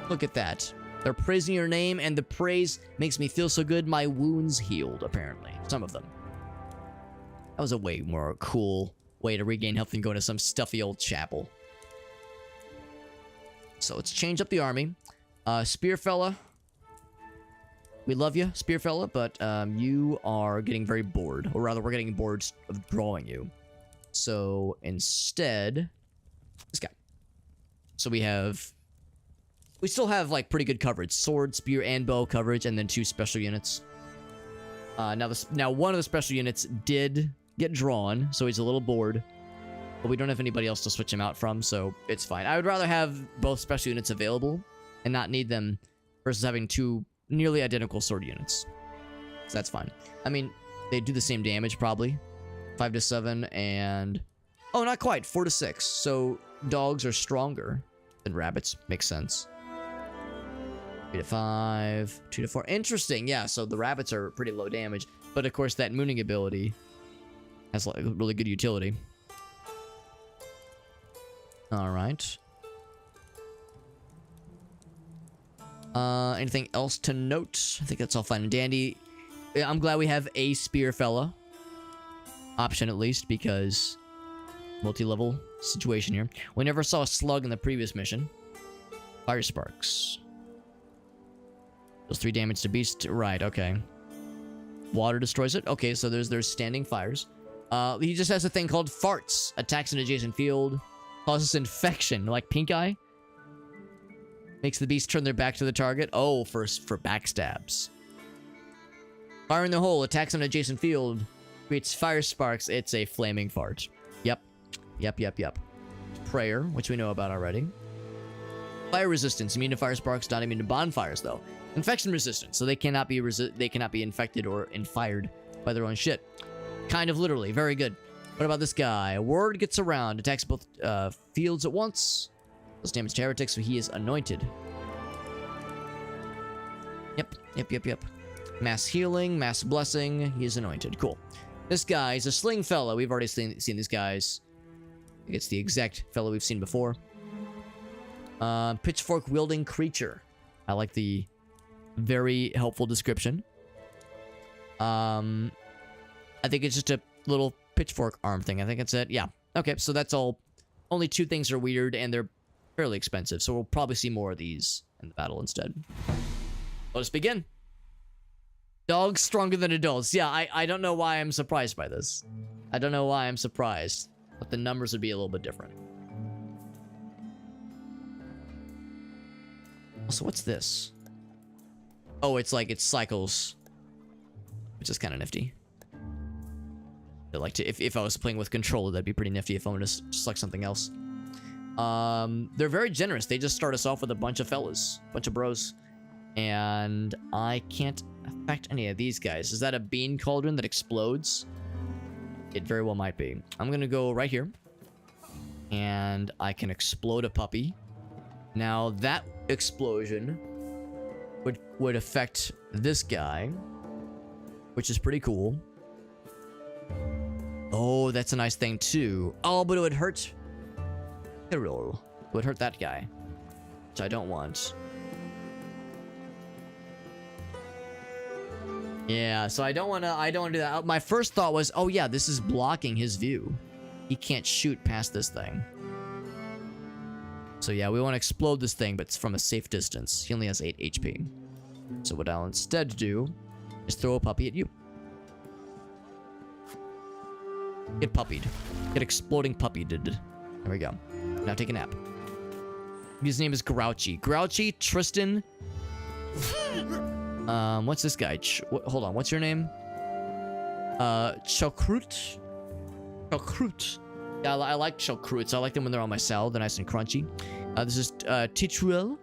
Look at that. They're praising your name, and the praise makes me feel so good. My wounds healed, apparently. Some of them. That was a way more cool way to regain health than going to some stuffy old chapel. So let's change up the army. Spearfella. We love you, Spearfella, but you are getting very bored. Or rather, we're getting bored of drawing you. So instead, this guy. So we still have like pretty good coverage. Sword, spear, and bow coverage, and then 2 special units. Now one of the special units did get drawn, so he's a little bored. but we don't have anybody else to switch him out from, so it's fine. I would rather have both special units available and not need them versus having two nearly identical sword units. So that's fine. I mean, they do the same damage probably. 5 to 7 and... Oh, not quite. 4 to 6. So dogs are stronger than rabbits. Makes sense. 3 to 5. 2 to 4. Interesting. Yeah, so the rabbits are pretty low damage. But of course, that mooning ability has like really good utility. Alright. Anything else to note? I think that's all fine and dandy. I'm glad we have a spear fella. Option at least, because multi-level situation here. We never saw a slug in the previous mission. Fire sparks. Those 3 damage to beast. Right, okay. Water destroys it. Okay, so there's standing fires. He just has a thing called farts. Attacks an adjacent field. Causes infection, like pink eye. Makes the beast turn their back to the target. Oh, for backstabs. Fire in the hole. Attacks an adjacent field. Creates fire sparks. It's a flaming fart. Yep. Yep. Prayer, which we know about already. Fire resistance. Immune to fire sparks. Not immune to bonfires, though. Infection resistance. So they cannot be infected or infired by their own shit. Kind of literally. Very good. What about this guy? Word gets around. Attacks both fields at once. Does damage to heretics, so he is anointed. Yep. Mass healing, mass blessing. He is anointed. Cool. This guy is a sling fellow. We've already seen these guys. I think it's the exact fellow we've seen before. Pitchfork wielding creature. I like the very helpful description. I think it's just a little pitchfork arm thing. I think that's it. Yeah. Okay, so that's all. Only 2 things are weird, and they're fairly expensive, so we'll probably see more of these in the battle instead. Let us begin. Dogs stronger than adults. Yeah, I don't know why I'm surprised by this. I don't know why I'm surprised, but the numbers would be a little bit different. So what's this? Oh, it's like it cycles, which is kind of nifty. I like to, if I was playing with controller, that'd be pretty nifty if I wanted to select something else. They're very generous. They just start us off with a bunch of fellas, bunch of bros, and I can't affect any of these guys. Is that a bean cauldron that explodes? It very well might be. I'm gonna go right here, and I can explode a puppy. Now that explosion would affect this guy, which is pretty cool. Oh, that's a nice thing too. Oh, but it would hurt Hyrule. It would hurt that guy, which I don't want. Yeah, so I don't want to do that. My first thought was, oh yeah, this is blocking his view. He can't shoot past this thing. So yeah, we want to explode this thing, but it's from a safe distance. He only has 8 HP. So what I'll instead do is throw a puppy at you. Get puppied. Get exploding puppied. There we go. Now take a nap. His name is Grouchy. Grouchy, Tristan. What's this guy? Hold on, what's your name? Chokrut? Chokrut. Yeah, I like Chocruts. I like them when they're on my salad. They're nice and crunchy. This is Titruel.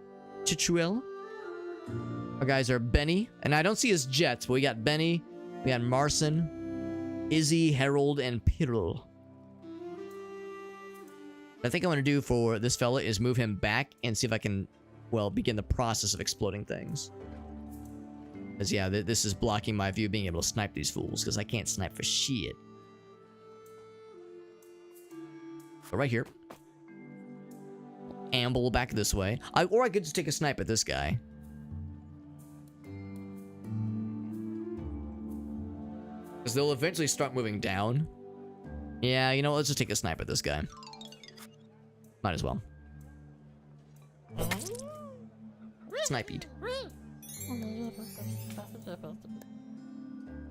Our guys are Benny. And I don't see his jets, but we got Benny. We got Marson, Izzy, Harold, and Pirul. What I think I'm going to do for this fella is move him back and see if I can, well, begin the process of exploding things. Because, yeah, this is blocking my view of being able to snipe these fools, because I can't snipe for shit. So right here. Amble back this way. Or I could just take a snipe at this guy. Because they'll eventually start moving down. Yeah, you know what? Let's just take a snipe at this guy. Might as well. Sniped.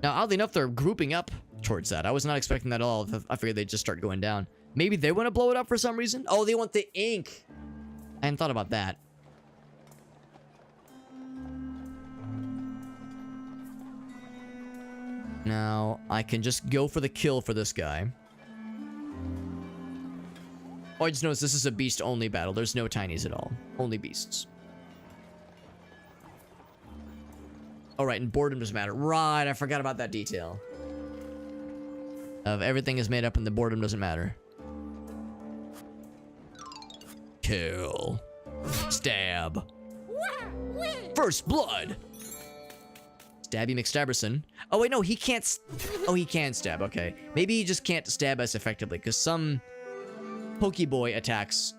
Now, oddly enough, they're grouping up towards that. I was not expecting that at all. I figured they'd just start going down. Maybe they want to blow it up for some reason? Oh, they want the ink. I hadn't thought about that. Now, I can just go for the kill for this guy. Oh, I just noticed this is a beast-only battle. There's no tinies at all. Only beasts. All right, and boredom doesn't matter. Right, I forgot about that detail. Of everything is made up and the boredom doesn't matter. Kill. Stab. First blood. Stabby McStabberson. Oh wait, no, he can't. Oh, he can stab. Okay, maybe he just can't stab as effectively because some Pokeboy attacks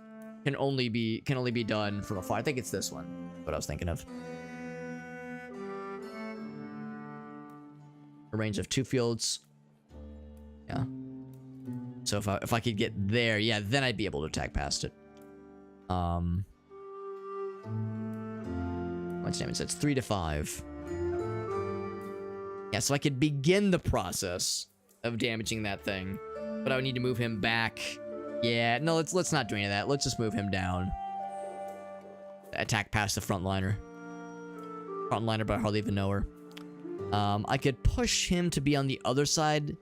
can only be done from afar. I think it's this one. What I was thinking of. A range of 2 fields. Yeah. So if I could get there, yeah, then I'd be able to attack past it. What's damage? That's 3 to 5. Yeah, so I could begin the process of damaging that thing, but I would need to move him back. Yeah, no, let's not do any of that. Let's just move him down. Attack past the frontliner. Frontliner, but I hardly even know her. I could push him to be on the other side.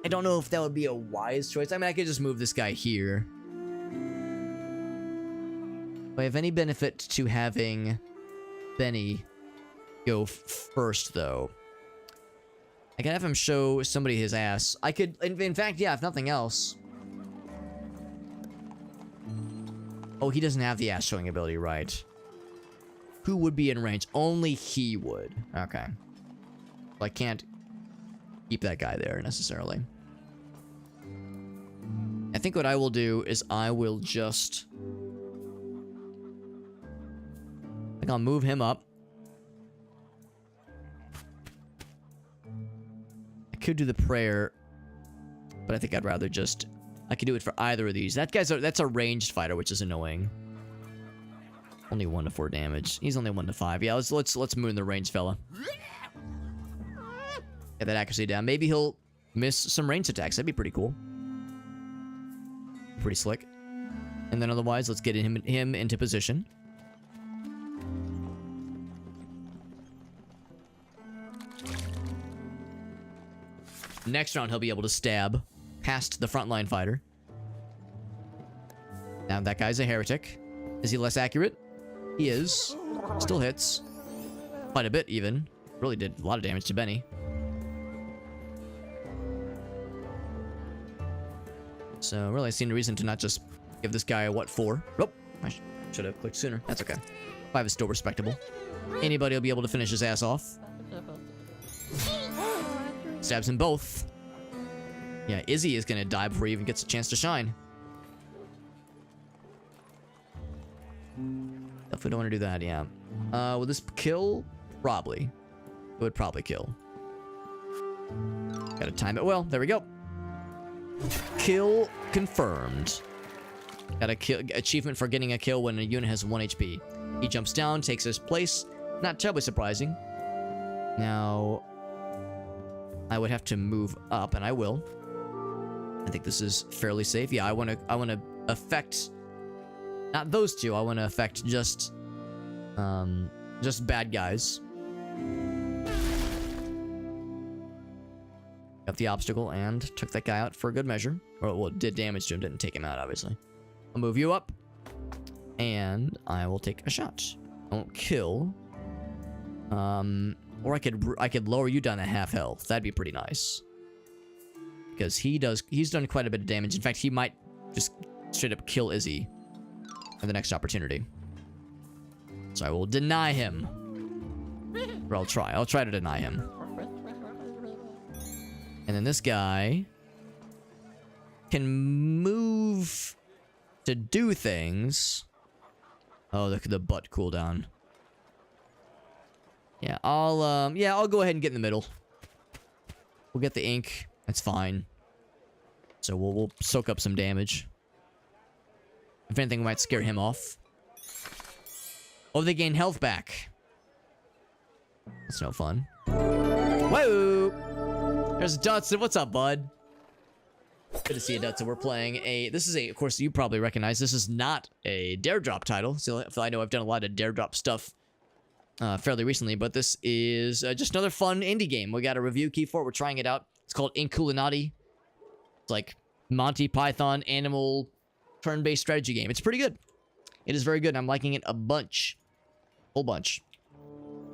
I don't know if that would be a wise choice. I mean, I could just move this guy here. Do I have any benefit to having Benny go first, though? I can have him show somebody his ass. I could, in fact, yeah, if nothing else. Oh, he doesn't have the ass showing ability, right? Who would be in range? Only he would. Okay. Well, I can't keep that guy there necessarily. I think what I will do is I will just... I think I'll move him up. I could do the prayer, but I think I'd rather just... I could do it for either of these. That's a ranged fighter, which is annoying. Only 1 to 4 damage. He's only 1 to 5. Yeah, let's moon the ranged fella. Get that accuracy down. Maybe he'll miss some ranged attacks. That'd be pretty cool. Pretty slick. And then otherwise, let's get him into position. Next round, he'll be able to stab past the frontline fighter. Now, that guy's a heretic. Is he less accurate? He is. Still hits. Quite a bit, even. Really did a lot of damage to Benny. So, really, I see no reason to not just give this guy a what, 4? Nope. I should have clicked sooner. That's okay. 5 is still respectable. Anybody will be able to finish his ass off. Stabs them both. Yeah, Izzy is gonna die before he even gets a chance to shine. Definitely don't want to do that, yeah. Will this kill? Probably. It would probably kill. Gotta time it well. There we go. Kill confirmed. Got a kill achievement for getting a kill when a unit has 1 HP. He jumps down, takes his place. Not terribly surprising. Now, I would have to move up, and I will. I think this is fairly safe. Yeah, I want to affect not those two. I want to affect just bad guys. Got the obstacle and took that guy out for a good measure. Or, well, it did damage to him, didn't take him out, obviously. I'll move you up, and I will take a shot. I won't kill. Or I could lower you down to half health. That'd be pretty nice. Because he's done quite a bit of damage. In fact, he might just straight up kill Izzy at the next opportunity. So I will deny him. Or I'll try to deny him. And then this guy can move to do things. Oh, the butt cooldown. Yeah, I'll go ahead and get in the middle. We'll get the ink. That's fine. So we'll soak up some damage. If anything, we might scare him off. Oh, they gain health back. That's no fun. Whoa! There's Dutson. What's up, bud? Good to see you, Dutson. We're playing this is of course, you probably recognize, this is not a Dare Drop title. So I know I've done a lot of Dare Drop stuff fairly recently, but this is just another fun indie game. We got a review key for it. We're trying it out. It's called Inkulinati. It's like Monty Python animal turn-based strategy game. It's pretty good. It is very good. I'm liking it a bunch. Whole bunch.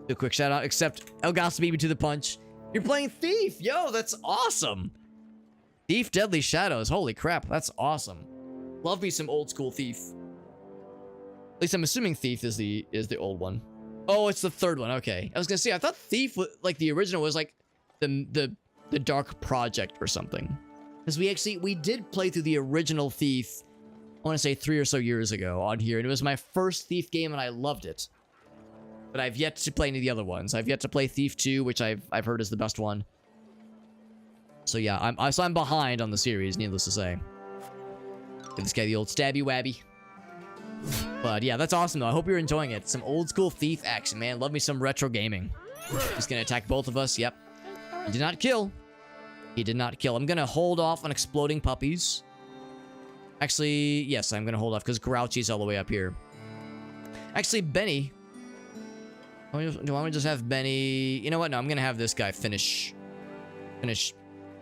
Do a quick shout out, except Elgato beat me to the punch. You're playing Thief! Yo, that's awesome! Thief Deadly Shadows. Holy crap, that's awesome. Love me some old school Thief. At least I'm assuming Thief is the old one. Oh, it's the third one. Okay. I was gonna say, I thought Thief, like the original, was like the Dark Project or something. Because we did play through the original Thief, I want to say 3 or so years ago on here, and it was my first Thief game, and I loved it. But I've yet to play any of the other ones. I've yet to play Thief 2, which I've heard is the best one. So yeah, I'm behind on the series, needless to say. Give this guy the old stabby wabby. But yeah, that's awesome though. I hope you're enjoying it. Some old school Thief action, man. Love me some retro gaming. He's gonna attack both of us. Yep. He did not kill. He did not kill. I'm gonna hold off on exploding puppies. Actually, yes, I'm gonna hold off because Grouchy's all the way up here. Actually, Benny. Do I want to just have Benny? You know what? No, I'm gonna have this guy finish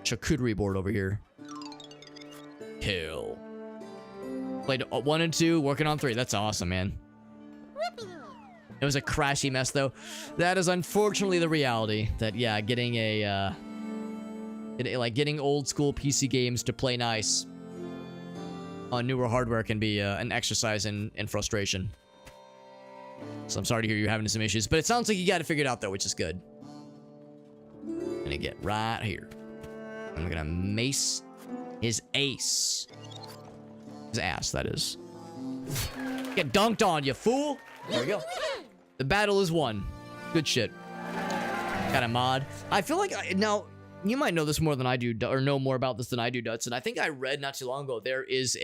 charcuterie board over here. Kill. Played 1 and 2, working on 3. That's awesome, man. It was a crashy mess, though. That is unfortunately the reality. That yeah, getting getting old school PC games to play nice on newer hardware can be an exercise in frustration. So I'm sorry to hear you're having some issues, but it sounds like you got it figured out though, which is good. I'm gonna get right here. I'm gonna mace his ace. His ass, that is. Get dunked on, you fool! There we go. The battle is won. Good shit. Got a mod. I feel like now you might know this more than I do, or know more about this than I do, Dutson. I think I read not too long ago there is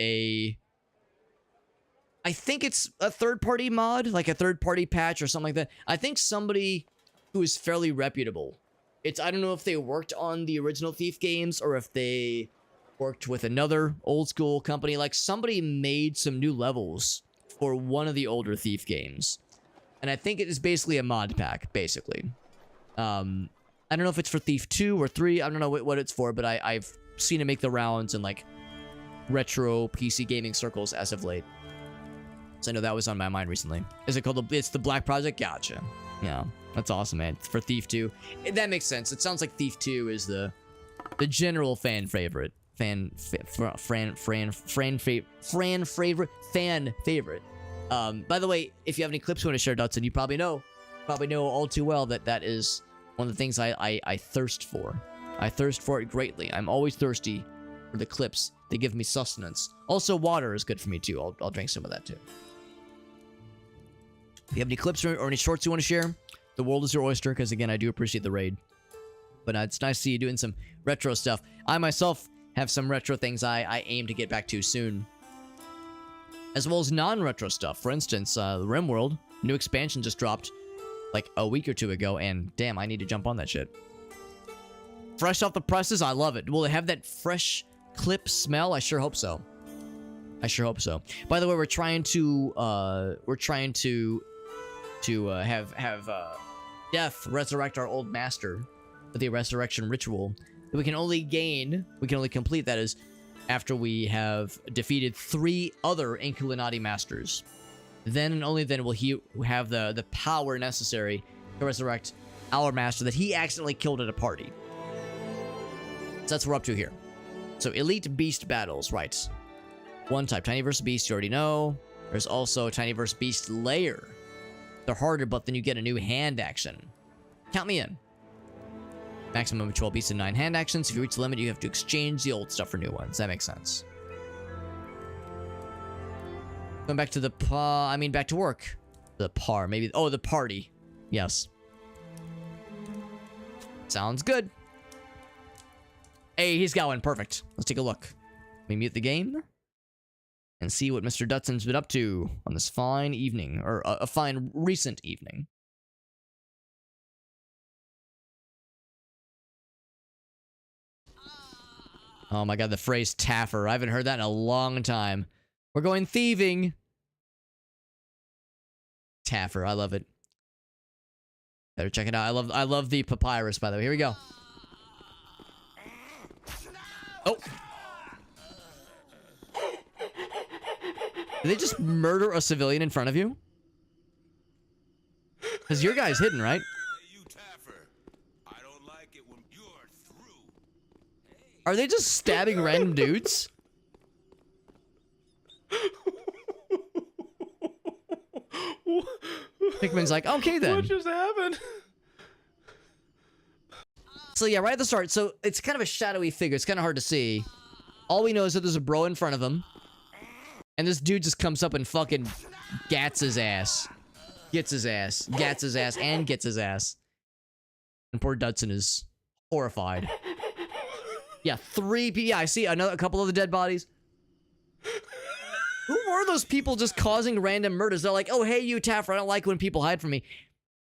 I think it's a third-party mod, like a third-party patch or something like that. I think somebody who is fairly reputable. I don't know if they worked on the original Thief games or if they worked with another old-school company. Like, somebody made some new levels for one of the older Thief games. And I think it is basically a mod pack, basically. I don't know if it's for Thief 2 or 3. I don't know what it's for, but I've seen it make the rounds in, like, retro PC gaming circles as of late. So I know that was on my mind recently. Is it called it's the Black Project? Gotcha. Yeah, that's awesome, man. For Thief 2. That makes sense. It sounds like Thief 2 is the general fan favorite. Fan favorite. By the way, if you have any clips you want to share, Dutson, you probably know all too well that is one of the things I thirst for. I thirst for it greatly. I'm always thirsty for the clips. They give me sustenance. Also, water is good for me too. I'll drink some of that too. If you have any clips or any shorts you want to share, the world is your oyster, because again, I do appreciate the raid. But it's nice to see you doing some retro stuff. I myself have some retro things I aim to get back to soon. As well as non-retro stuff. For instance, RimWorld, new expansion just dropped like a week or 2 ago, and damn, I need to jump on that shit. Fresh off the presses, I love it. Will it have that fresh clip smell? I sure hope so. I sure hope so. By the way, we're trying to have Death resurrect our old master with the resurrection ritual. That we can only complete, that is, after we have defeated 3 other Inkulinati masters. Then and only then will he have the power necessary to resurrect our master that he accidentally killed at a party. So that's what we're up to here. So elite beast battles, right. One type, Tiny vs. Beast, you already know. There's also Tiny vs. Beast Lair. They're harder, but then you get a new hand action. Count me in. Maximum of 12 beasts and 9 hand actions. If you reach the limit, you have to exchange the old stuff for new ones. That makes sense. Going back to back to work. The par, maybe. Oh, the party. Yes. Sounds good. Hey, he's got one. Perfect. Let's take a look. Let me mute the game and see what Mr. Dutson's been up to on this fine evening, or a fine recent evening. Oh my god, the phrase Taffer. I haven't heard that in a long time. We're going thieving. Taffer, I love it. Better check it out. I love the papyrus, by the way. Here we go. Oh. Did they just murder a civilian in front of you? Because your guy's hidden, right? Are they just stabbing random dudes? Pikmin's like, okay then. What just happened? So yeah, right at the start, so it's kind of a shadowy figure. It's kind of hard to see. All we know is that there's a bro in front of him. And this dude just comes up and fucking gats his ass. Gets his ass. Gats his ass and gets his ass. And poor Dudson is horrified. Yeah, yeah, I see a couple of the dead bodies. Who were those people just causing random murders? They're like, oh, hey, you, Taffer, I don't like when people hide from me.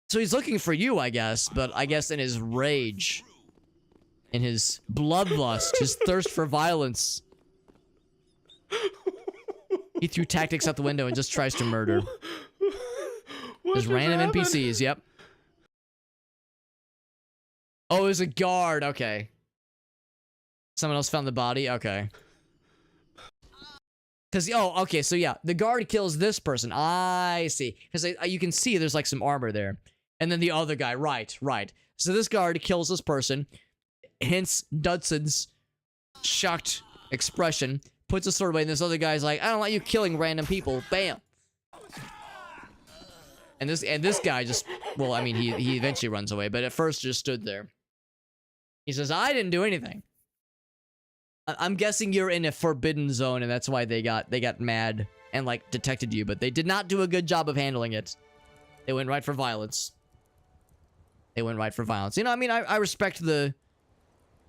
So he's looking for you, I guess. But I guess in his rage, in his bloodlust, his thirst for violence, he threw tactics out the window and just tries to murder. There's random NPCs, yep. Oh, it was a guard, okay. Someone else found the body? Okay. Because, oh, okay, so yeah, the guard kills this person. I see. Because you can see there's like some armor there. And then the other guy, right. So this guard kills this person, hence Dudson's shocked expression, puts his sword away, and this other guy's like, I don't like you killing random people. Bam. And this guy just, well, I mean, he eventually runs away, but at first just stood there. He says, I didn't do anything. I'm guessing you're in a forbidden zone, and that's why they got mad and like detected you, but they did not do a good job of handling it. They went right for violence. You know, I mean, I respect the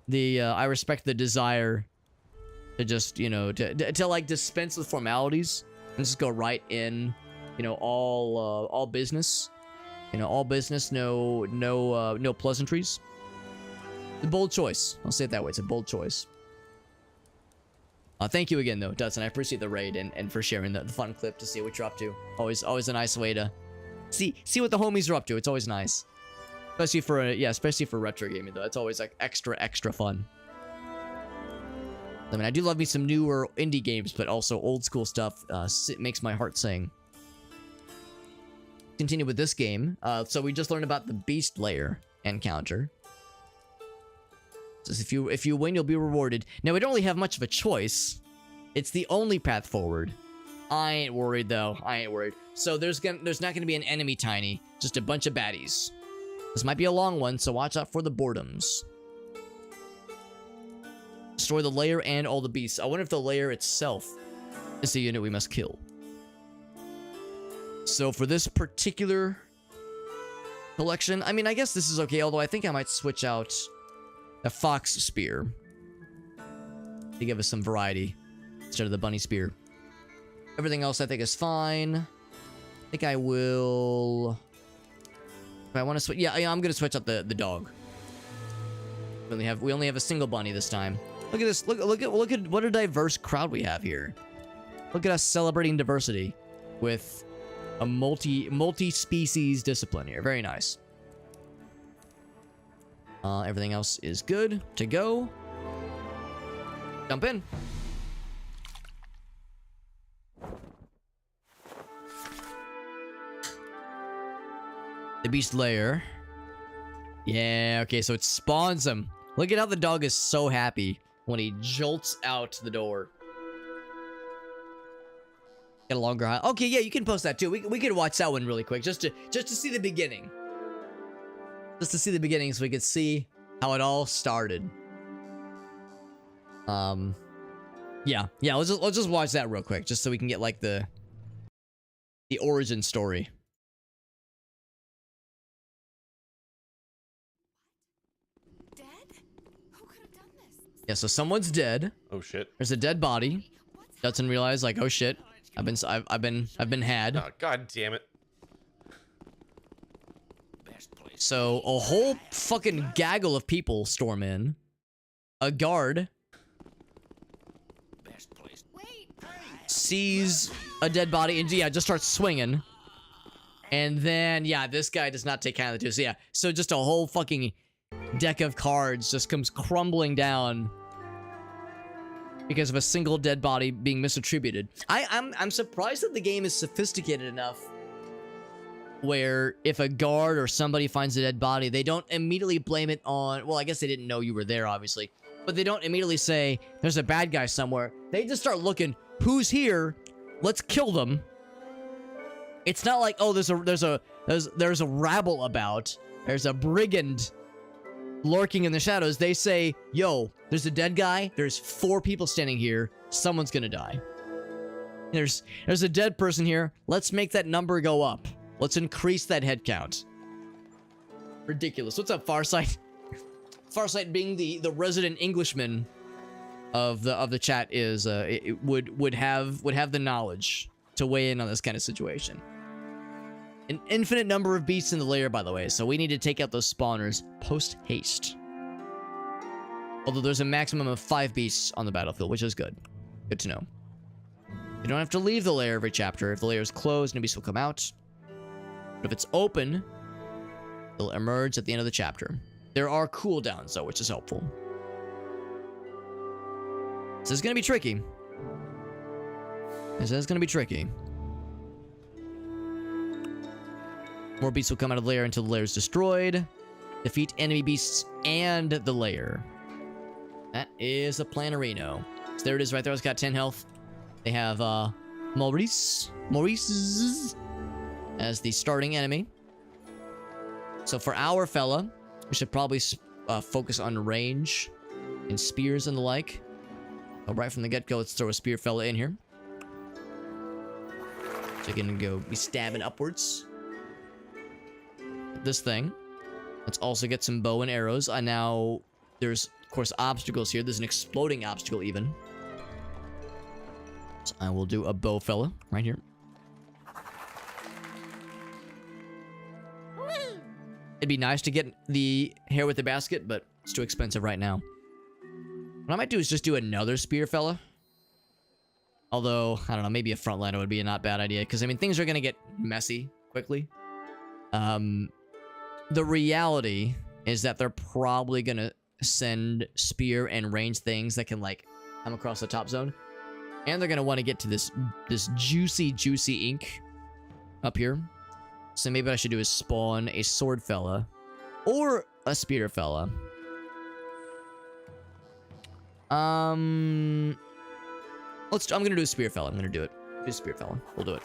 desire to just, you know, to like dispense with formalities and just go right in, you know, all business. You know, all business, no pleasantries. The bold choice. I'll say it that way. It's a bold choice. Thank you again, though, Dudson. I appreciate the raid and for sharing the fun clip to see what you're up to. Always a nice way to see what the homies are up to. It's always nice, especially for retro gaming, though. It's always like extra fun. I mean, I do love me some newer indie games, but also old school stuff. It makes my heart sing. Continue with this game. So we just learned about the Beast Lair encounter. If you win, you'll be rewarded. Now, we don't really have much of a choice. It's the only path forward. I ain't worried, though. So there's not gonna be an enemy tiny, just a bunch of baddies. This might be a long one, so watch out for the boredoms. Destroy the lair and all the beasts. I wonder if the lair itself is the unit we must kill. So for this particular collection, I mean, I guess this is okay, although I think I might switch out a fox spear to give us some variety instead of the bunny spear. Everything else I think is fine. I think I will... If I want to switch... Yeah, I'm going to switch out the dog. We only have a single bunny this time. Look at this. Look at what a diverse crowd we have here. Look at us celebrating diversity with a multi-species discipline here. Very nice. Everything else is good to go. Jump in. The Beast Lair. Yeah, okay, so it spawns him. Look at how the dog is so happy when he jolts out the door. Get a longer high. Okay, yeah, you can post that too. We could watch that one really quick just to see the beginning. Just to see the beginning so we could see how it all started. Yeah, let's just watch that real quick just so we can get like the origin story. Dead? Who could have done this? Yeah, so someone's dead. Oh shit. There's a dead body. Dudson realized like, oh shit, I've been had. Oh, god damn it. So a whole fucking gaggle of people storm in. A guard sees a dead body and just starts swinging. And then this guy does not take kind of the two. So so just a whole fucking deck of cards just comes crumbling down because of a single dead body being misattributed. I'm surprised that the game is sophisticated enough where if a guard or somebody finds a dead body, they don't immediately blame it on, well, I guess they didn't know you were there, obviously, but they don't immediately say, there's a bad guy somewhere. They just start looking, who's here? Let's kill them. It's not like, oh, there's a rabble about, there's a brigand lurking in the shadows. They say, yo, there's a dead guy, there's 4 people standing here, someone's gonna die. There's a dead person here, let's make that number go up. Let's increase that head count. Ridiculous. What's up, Farsight? Farsight, being the resident Englishman of the chat, is it would have the knowledge to weigh in on this kind of situation. An infinite number of beasts in the lair, by the way, so we need to take out those spawners post haste. Although there's a maximum of 5 beasts on the battlefield, which is good. Good to know. You don't have to leave the lair every chapter. If the lair is closed, new beasts will come out. But if it's open, it'll emerge at the end of the chapter. There are cooldowns, though, which is helpful. This is going to be tricky. This is going to be tricky. More beasts will come out of the lair until the lair is destroyed. Defeat enemy beasts and the lair. That is a Planarino. So there it is right there. It's got 10 health. They have Maurice as the starting enemy. So for our fella, we should probably focus on range and spears and the like. So right from the get-go, let's throw a spear fella in here. So you can go be stabbing upwards. This thing. Let's also get some bow and arrows. Now, there's, of course, obstacles here. There's an exploding obstacle, even. So I will do a bow fella right here. It'd be nice to get the hair with the basket, but it's too expensive right now. What I might do is just do another spear fella. Although, I don't know, maybe a frontliner would be a not bad idea, because, I mean, things are going to get messy quickly. The reality is that they're probably going to send spear and range things that can, like, come across the top zone. And they're going to want to get to this juicy ink up here. So maybe what I should do is spawn a sword fella or a spear fella. I'm gonna do a spear fella. I'm gonna do it. Do a spear fella. We'll do it.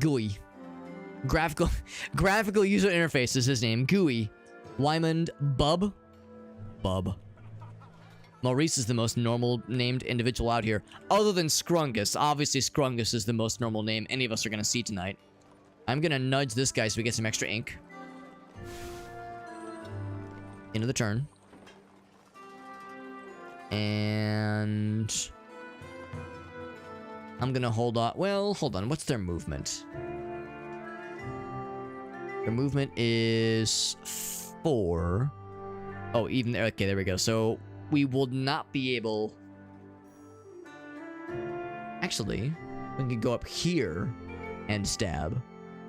GUI. Graphical user interface is his name. GUI. Wymond Bub. Maurice is the most normal named individual out here, other than Scrungus. Obviously, Scrungus is the most normal name any of us are going to see tonight. I'm going to nudge this guy so we get some extra ink. End of the turn. And I'm going to hold on. Well, hold on. What's their movement? Their movement is 4. Oh, even there. Okay, there we go. So we will not be able... Actually, we can go up here and stab.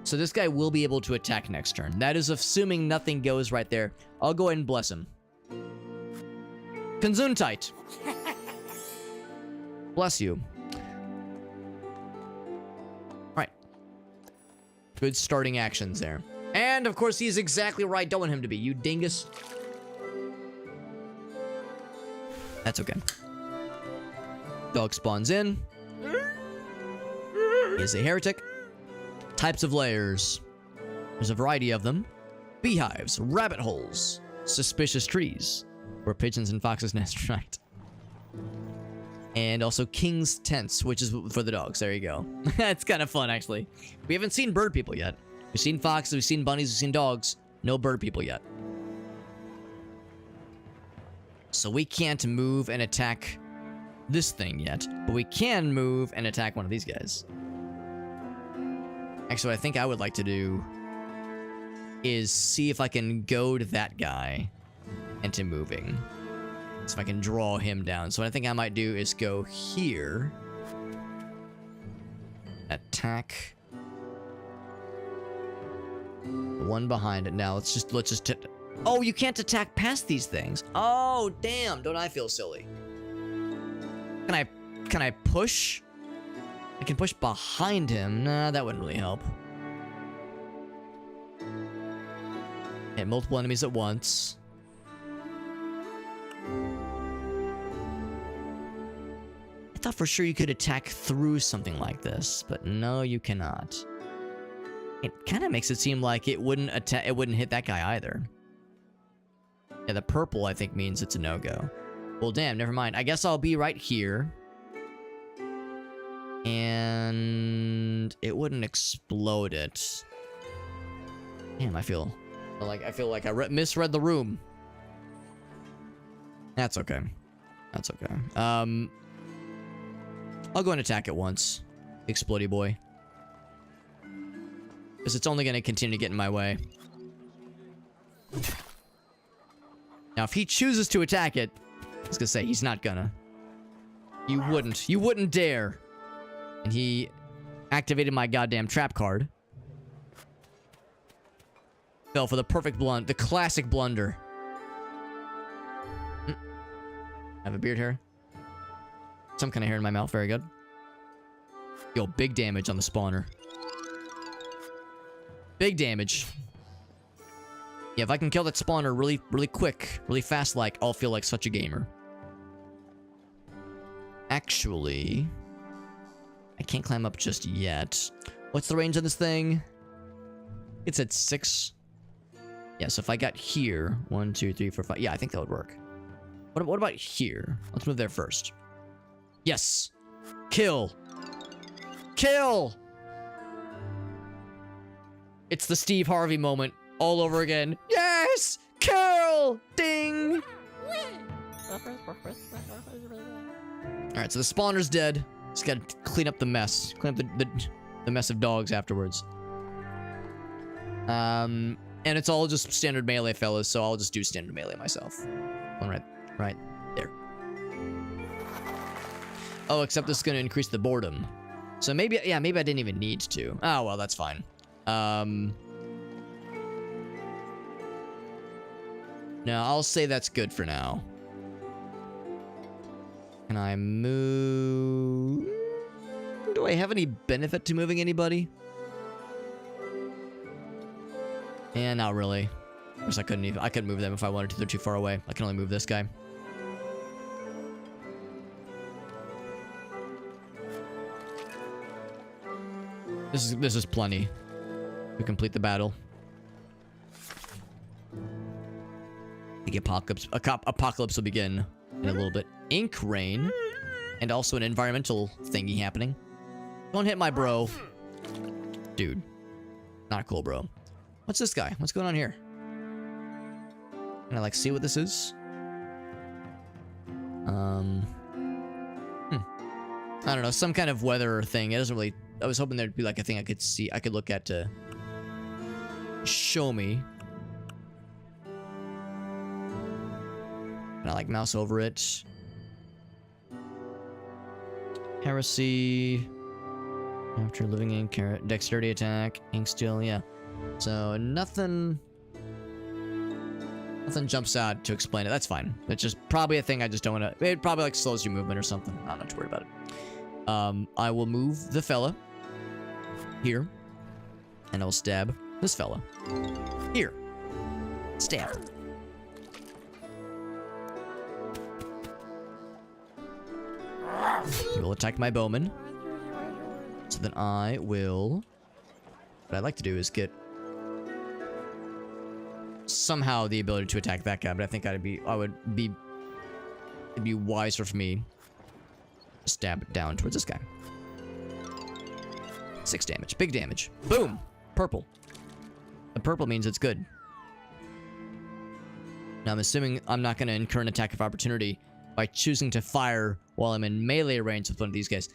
So this guy will be able to attack next turn. That is assuming nothing goes right there. I'll go ahead and bless him. Gesundheit. Bless you. Alright. Good starting actions there. And, of course, he's exactly right. Don't want him to be. You dingus. That's okay. Dog spawns in. He's a heretic. Types of lairs. There's a variety of them. Beehives, rabbit holes, suspicious trees, where pigeons and foxes nest, right? And also king's tents, which is for the dogs. There you go. That's kind of fun, actually. We haven't seen bird people yet. We've seen foxes, we've seen bunnies, we've seen dogs. No bird people yet. So we can't move and attack this thing yet, but we can move and attack one of these guys. Actually, what I think I would like to do is see if I can goad that guy into moving. So if I can draw him down. So what I think I might do is go here. Attack. The one behind it. Now let's just oh, you can't attack past these things. Oh, damn. Don't I feel silly? Can I push? I can push behind him. Nah, that wouldn't really help. Hit multiple enemies at once. I thought for sure you could attack through something like this, but no, you cannot. It kind of makes it seem like it wouldn't hit that guy either. Yeah, the purple I think means it's a no-go. Well, damn, never mind. I guess I'll be right here. And it wouldn't explode it. Damn, I feel like I misread the room. That's okay. That's okay. I'll go and attack it once. Explodey boy. Because it's only going to continue to get in my way. Now, if he chooses to attack it, I was going to say, he's not gonna. You wouldn't. You wouldn't dare. And he activated my goddamn trap card. Fell for the perfect blunder. The classic blunder. I have a beard hair. Some kind of hair in my mouth. Very good. Yo, big damage on the spawner. Big damage. Yeah, if I can kill that spawner really quick, really fast like, I'll feel like such a gamer. Actually, I can't climb up just yet. What's the range on this thing? It's at 6. Yeah, so if I got here, 1, 2, 3, 4, 5. Yeah, I think that would work. What about here? Let's move there first. Yes. Kill. Kill! It's the Steve Harvey moment all over again. Yes! Kill! Ding! Alright, so the spawner's dead. Just gotta clean up the mess. Clean up the mess of dogs afterwards. And it's all just standard melee, fellas, so I'll just do standard melee myself. One right there. Oh, except this is gonna increase the boredom. So maybe, yeah, maybe I didn't even need to. Oh, well, that's fine. No, I'll say that's good for now. Can I move? Do I have any benefit to moving anybody? Yeah, not really. Of course, I couldn't move them if I wanted to. They're too far away. I can only move this guy. This is plenty to complete the battle. The apocalypse will begin in a little bit. Ink rain, and also an environmental thingy happening. Don't hit my bro, dude. Not cool, bro. What's this guy? What's going on here? Can I like see what this is? I don't know, some kind of weather thing. It doesn't really. I was hoping there'd be like a thing I could see, I could look at to show me. Can I like mouse over it? Heresy. After living in dexterity attack, ink steel, yeah. So nothing jumps out to explain it. That's fine. It's just probably a thing I just don't want to. It probably like slows your movement or something. I'm not too worried about it. I will move the fella here, and I'll stab this fella here. Stab. He will attack my bowman. So then I will. What I'd like to do is get somehow the ability to attack that guy, but I think it'd be wiser for me to stab it down towards this guy. 6 damage. Big damage. Boom! Purple. The purple means it's good. Now I'm assuming I'm not going to incur an attack of opportunity by choosing to fire while I'm in melee range with one of these guys.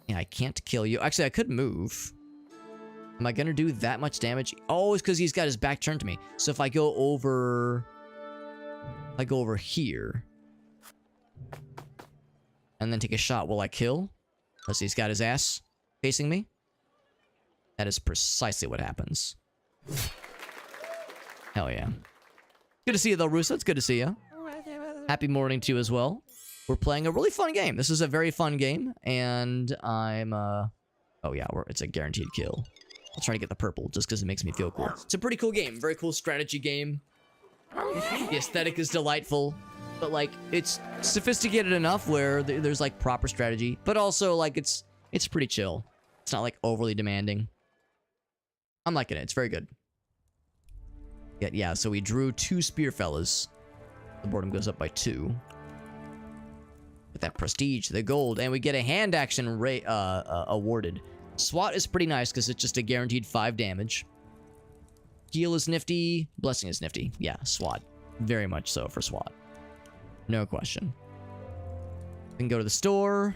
Yeah, I can't kill you. Actually, I could move. Am I going to do that much damage? Oh, it's because he's got his back turned to me. So if I go over... here... and then take a shot, will I kill? Unless he's got his ass facing me? That is precisely what happens. Hell yeah. Good to see you though, Russo. It's good to see you. Happy morning to you as well. We're playing a really fun game. This is a very fun game, and I'm, oh yeah, it's a guaranteed kill. I'll try to get the purple, just because it makes me feel cool. It's a pretty cool game. Very cool strategy game. The aesthetic is delightful, but, like, it's sophisticated enough where there's, like, proper strategy, but also, like, it's pretty chill. It's not, like, overly demanding. I'm liking it. It's very good. Yeah, so we drew 2 spear fellas. The boredom goes up by 2. With that prestige, the gold, and we get a hand action awarded. SWAT is pretty nice because it's just a guaranteed 5 damage. Heal is nifty. Blessing is nifty. Yeah, SWAT. Very much so for SWAT. No question. We can go to the store,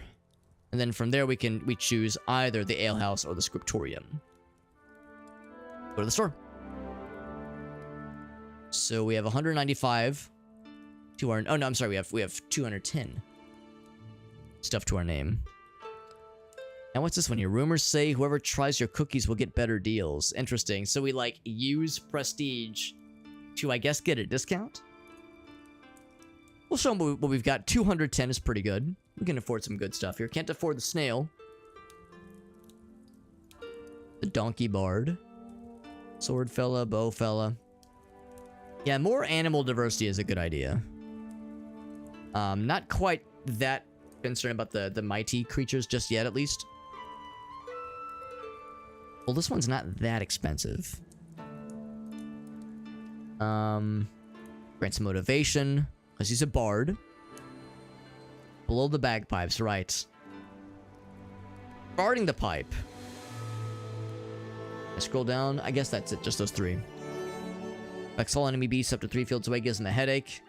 and then from there we choose either the alehouse or the scriptorium. Go to the store. So we have 195 to our... Oh, no, I'm sorry. We have 210 stuff to our name. And what's this one here? Rumors say whoever tries your cookies will get better deals. Interesting. So we, like, use prestige to, I guess, get a discount? We'll show them what we've got. 210 is pretty good. We can afford some good stuff here. Can't afford the snail. The donkey bard. Sword fella, bow fella. Yeah, more animal diversity is a good idea. Not quite that concerned about the mighty creatures just yet, at least. Well, this one's not that expensive. Grants motivation, because he's a bard. Below the bagpipes, right. Guarding the pipe. I scroll down. I guess that's it, just those 3. Affects all enemy beasts up to 3 fields away, gives them a headache.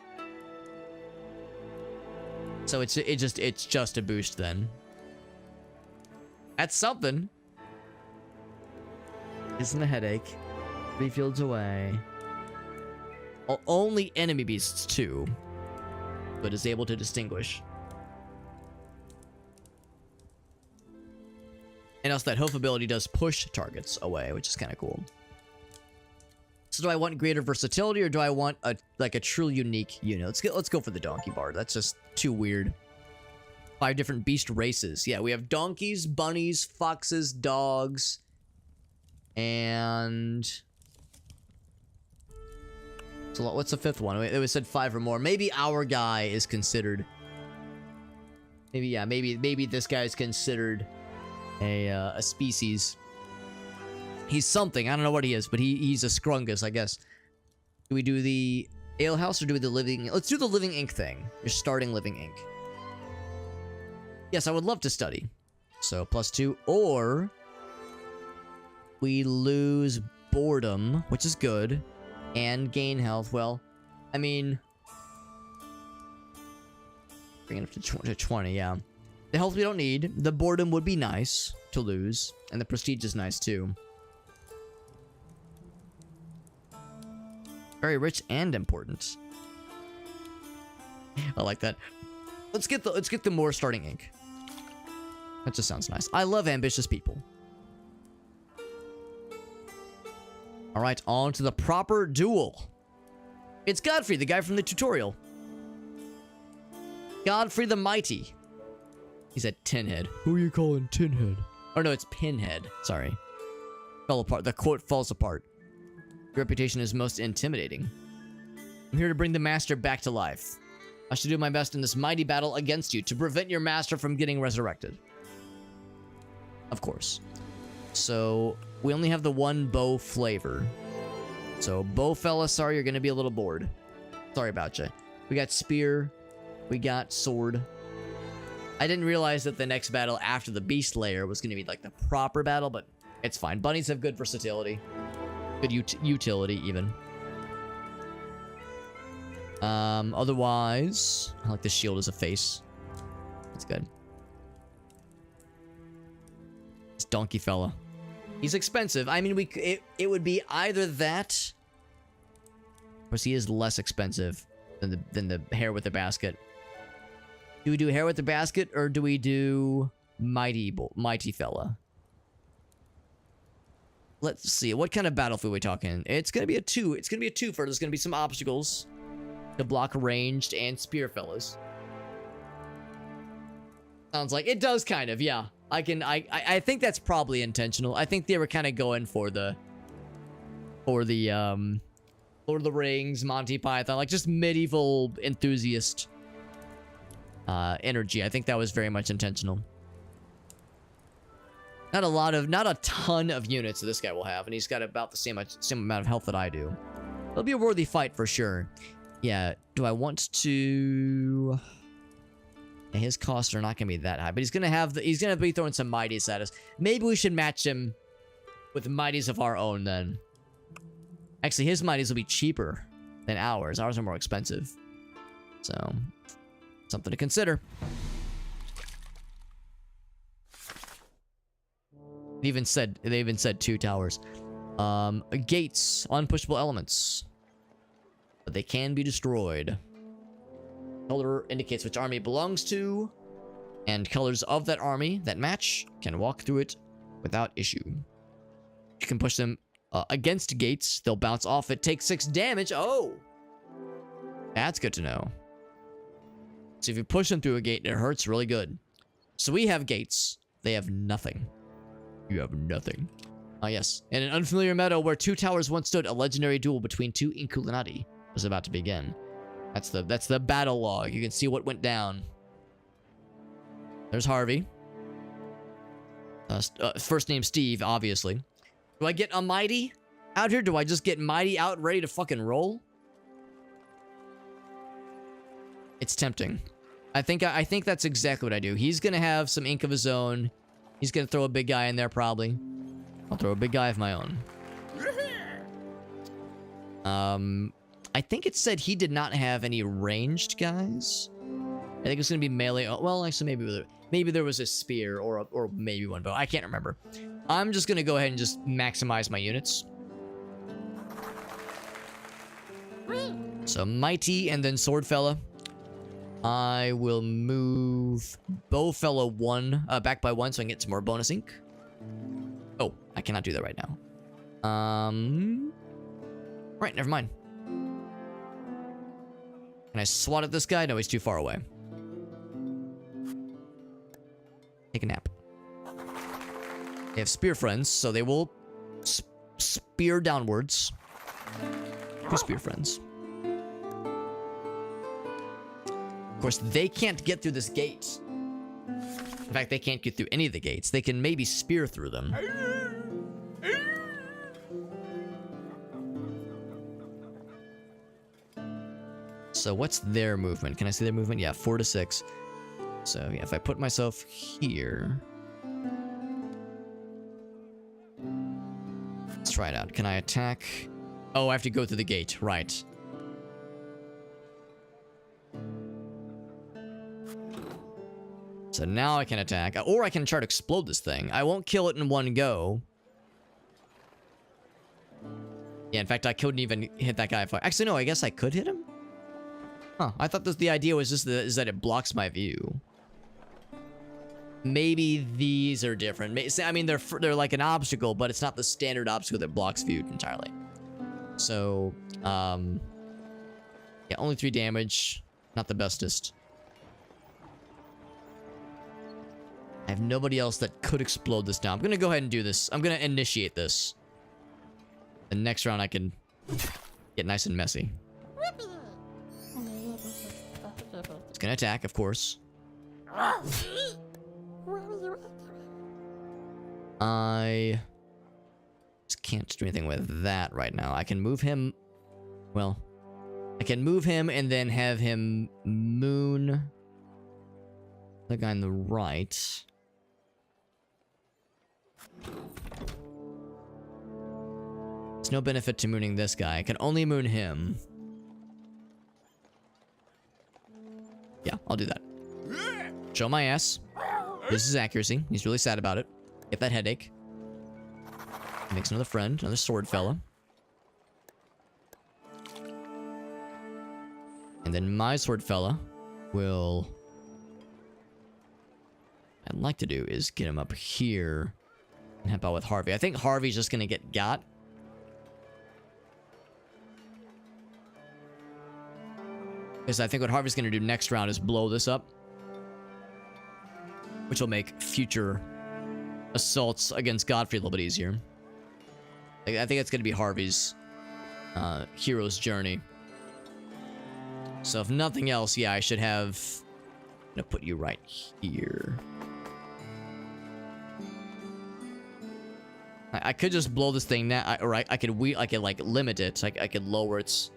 So it's just a boost then. That's something. Gives them a headache. 3 fields away. Only enemy beasts too, but is able to distinguish. And also that hoof ability does push targets away, which is kind of cool. So do I want greater versatility, or do I want a truly unique unit? Let's go for the donkey bard. That's just too weird. 5 different beast races. Yeah, we have donkeys, bunnies, foxes, dogs, and so what's the 5th one? It was said 5 or more. Maybe our guy is considered. Maybe, yeah, maybe this guy is considered a species. He's something. I don't know what he is, but he's a scrungus, I guess. Do we do the alehouse or do we do the living? Let's do the living ink thing. You're starting living ink. Yes, I would love to study. So +2, or we lose boredom, which is good, and gain health. Well, I mean, bring it up to 20. Yeah, the health we don't need. The boredom would be nice to lose, and the prestige is nice too. Very rich and important. I like that. Let's get the more starting ink. That just sounds nice. I love ambitious people. All right, on to the proper duel. It's Godfrey, the guy from the tutorial. Godfrey the Mighty. He's a Tinhead. Who are you calling Tinhead? Oh no, it's Pinhead. Sorry. Fell apart. The quote falls apart. Your reputation is most intimidating. I'm here to bring the master back to life. I should do my best in this mighty battle against you to prevent your master from getting resurrected. Of course. So, we only have the 1 bow flavor. So, bow fella, sorry, you're going to be a little bored. Sorry about you. We got spear. We got sword. I didn't realize that the next battle after the beast layer was going to be like the proper battle, but it's fine. Bunnies have good versatility. Good utility, even. Otherwise, I like the shield as a face. That's good. This donkey fella. He's expensive. I mean, it would be either that, or he is less expensive than the hare with the basket. Do we do hare with the basket, or do we do mighty fella? Let's see. What kind of battlefield are we talking? It's gonna be a 2. It's gonna be a 2 for. There's gonna be some obstacles. to block ranged and spear fellas. Sounds like it does kind of, yeah. I think that's probably intentional. I think they were kind of going for the Lord of the Rings, Monty Python, like just medieval enthusiast energy. I think that was very much intentional. Not a ton of units that this guy will have, and he's got about the same amount of health that I do. It'll be a worthy fight for sure. Yeah, do I want to... Yeah, his costs are not going to be that high, but he's going to be throwing some mighties at us. Maybe we should match him with mighties of our own then. Actually, his mighties will be cheaper than ours. Ours are more expensive. So, something to consider. They even said 2 towers. Gates, unpushable elements. But they can be destroyed. Color indicates which army it belongs to. And colors of that army that match can walk through it without issue. You can push them against gates. They'll bounce off it. Take 6 damage. Oh! That's good to know. So if you push them through a gate, it hurts really good. So we have gates. They have nothing. You have nothing. Ah, yes. In an unfamiliar meadow where 2 towers once stood, a legendary duel between 2 Inculinati was about to begin. That's the battle log. You can see what went down. There's Harvey. First name Steve, obviously. Do I get a mighty out here? Do I just get mighty out ready to fucking roll? It's tempting. I think that's exactly what I do. He's gonna have some ink of his own. He's gonna throw a big guy in there probably. I'll throw a big guy of my own. I think it said he did not have any ranged guys. I think it's gonna be melee. Oh, well, actually, maybe there was a spear or maybe one bow. I can't remember. I'm just gonna go ahead and just maximize my units. So mighty and then sword fella. I will move bow fella back by 1 so I can get some more bonus ink. Oh, I cannot do that right now. Right, never mind. Can I swat at this guy? No, he's too far away. Take a nap. They have spear friends, so they will spear downwards. 2 spear friends. Of course, they can't get through this gate. In fact, they can't get through any of the gates. They can maybe spear through them. So what's their movement? Can I see their movement? Yeah, 4 to 6. So yeah, if I put myself here... Let's try it out. Can I attack? Oh, I have to go through the gate. Right. So now I can attack. Or I can try to explode this thing. I won't kill it in one go. Yeah, in fact, I couldn't even hit that guy. Actually, no, I guess I could hit him? Huh, I thought the idea was just is that it blocks my view. Maybe these are different. I mean, they're like an obstacle, but it's not the standard obstacle that blocks view entirely. So, yeah, only 3 damage. Not the bestest. I have nobody else that could explode this now. I'm gonna go ahead and do this. I'm gonna initiate this. The next round I can get nice and messy. It's gonna attack, of course. I just can't do anything with that right now. I can move him. Well, I can move him and then have him moon the guy on the right. There's no benefit to mooning this guy. I can only moon him. Yeah, I'll do that. Show my ass. This is accuracy. He's really sad about it. Get that headache. He makes another friend, another sword fella. And then my sword fella will... What I'd like to do is get him up here and help out with Harvey. I think Harvey's just gonna get got. Because I think what Harvey's going to do next round is blow this up. Which will make future assaults against Godfrey a little bit easier. I think it's going to be Harvey's hero's journey. So if nothing else, yeah, I should have... I'm going to put you right here. I could just blow this thing now, or I could like limit it. I could lower its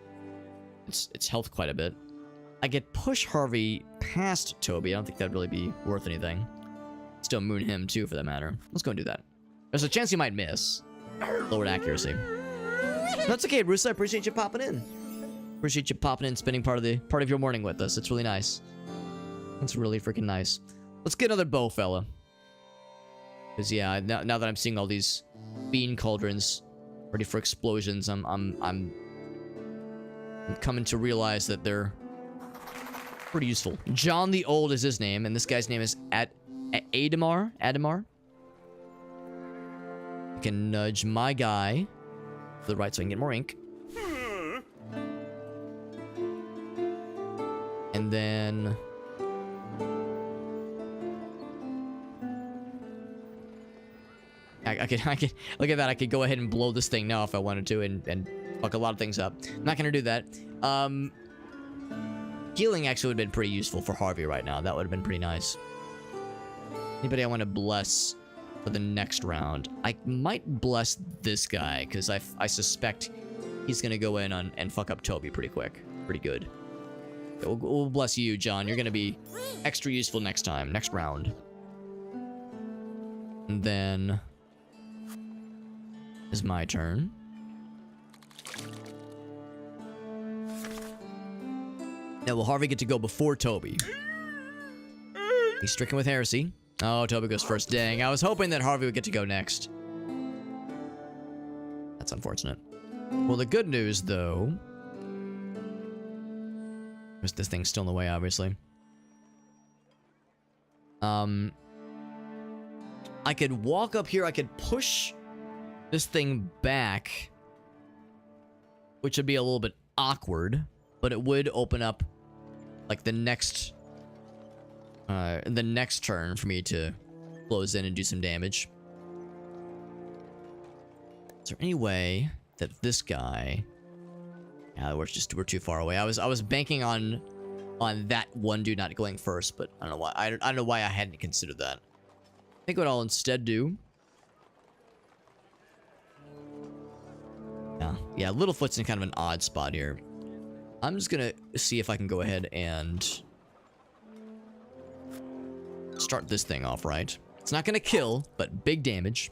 health quite a bit. I could push Harvey past Toby. I don't think that'd really be worth anything. Still moon him too, for that matter. Let's go and do that. There's a chance he might miss. Lowered accuracy. That's okay, Russo. I appreciate you popping in. Appreciate you popping in, spending part of your morning with us. It's really nice. It's really freaking nice. Let's get another bow, fella. Cause yeah, now that I'm seeing all these bean cauldrons ready for explosions, I'm coming to realize that they're pretty useful. John the Old is his name, and this guy's name is Adamar. I can nudge my guy to the right so I can get more ink. And then... I could look at that. I could go ahead and blow this thing now if I wanted to and fuck a lot of things up. I'm not gonna do that. Healing actually would have been pretty useful for Harvey right now. That would have been pretty nice. Anybody I want to bless for the next round? I might bless this guy because I suspect he's gonna go in and fuck up Toby pretty quick, pretty good. We'll bless you, John. You're gonna be extra useful next time, next round. And then is my turn. Now, will Harvey get to go before Toby? He's stricken with heresy. Oh, Toby goes first. Dang, I was hoping that Harvey would get to go next. That's unfortunate. Well, the good news, though... This thing's still in the way, obviously. I could walk up here. I could push this thing back, which would be a little bit awkward, but it would open up like the next turn for me to close in and do some damage. Is there any way that this guy... Yeah, we're too far away. I was banking on that one dude not going first, but I don't know why. I don't know why I hadn't considered that. I think what I'll instead do... Yeah, Littlefoot's in kind of an odd spot here. I'm just gonna see if I can go ahead and start this thing off right. It's not gonna kill, but big damage.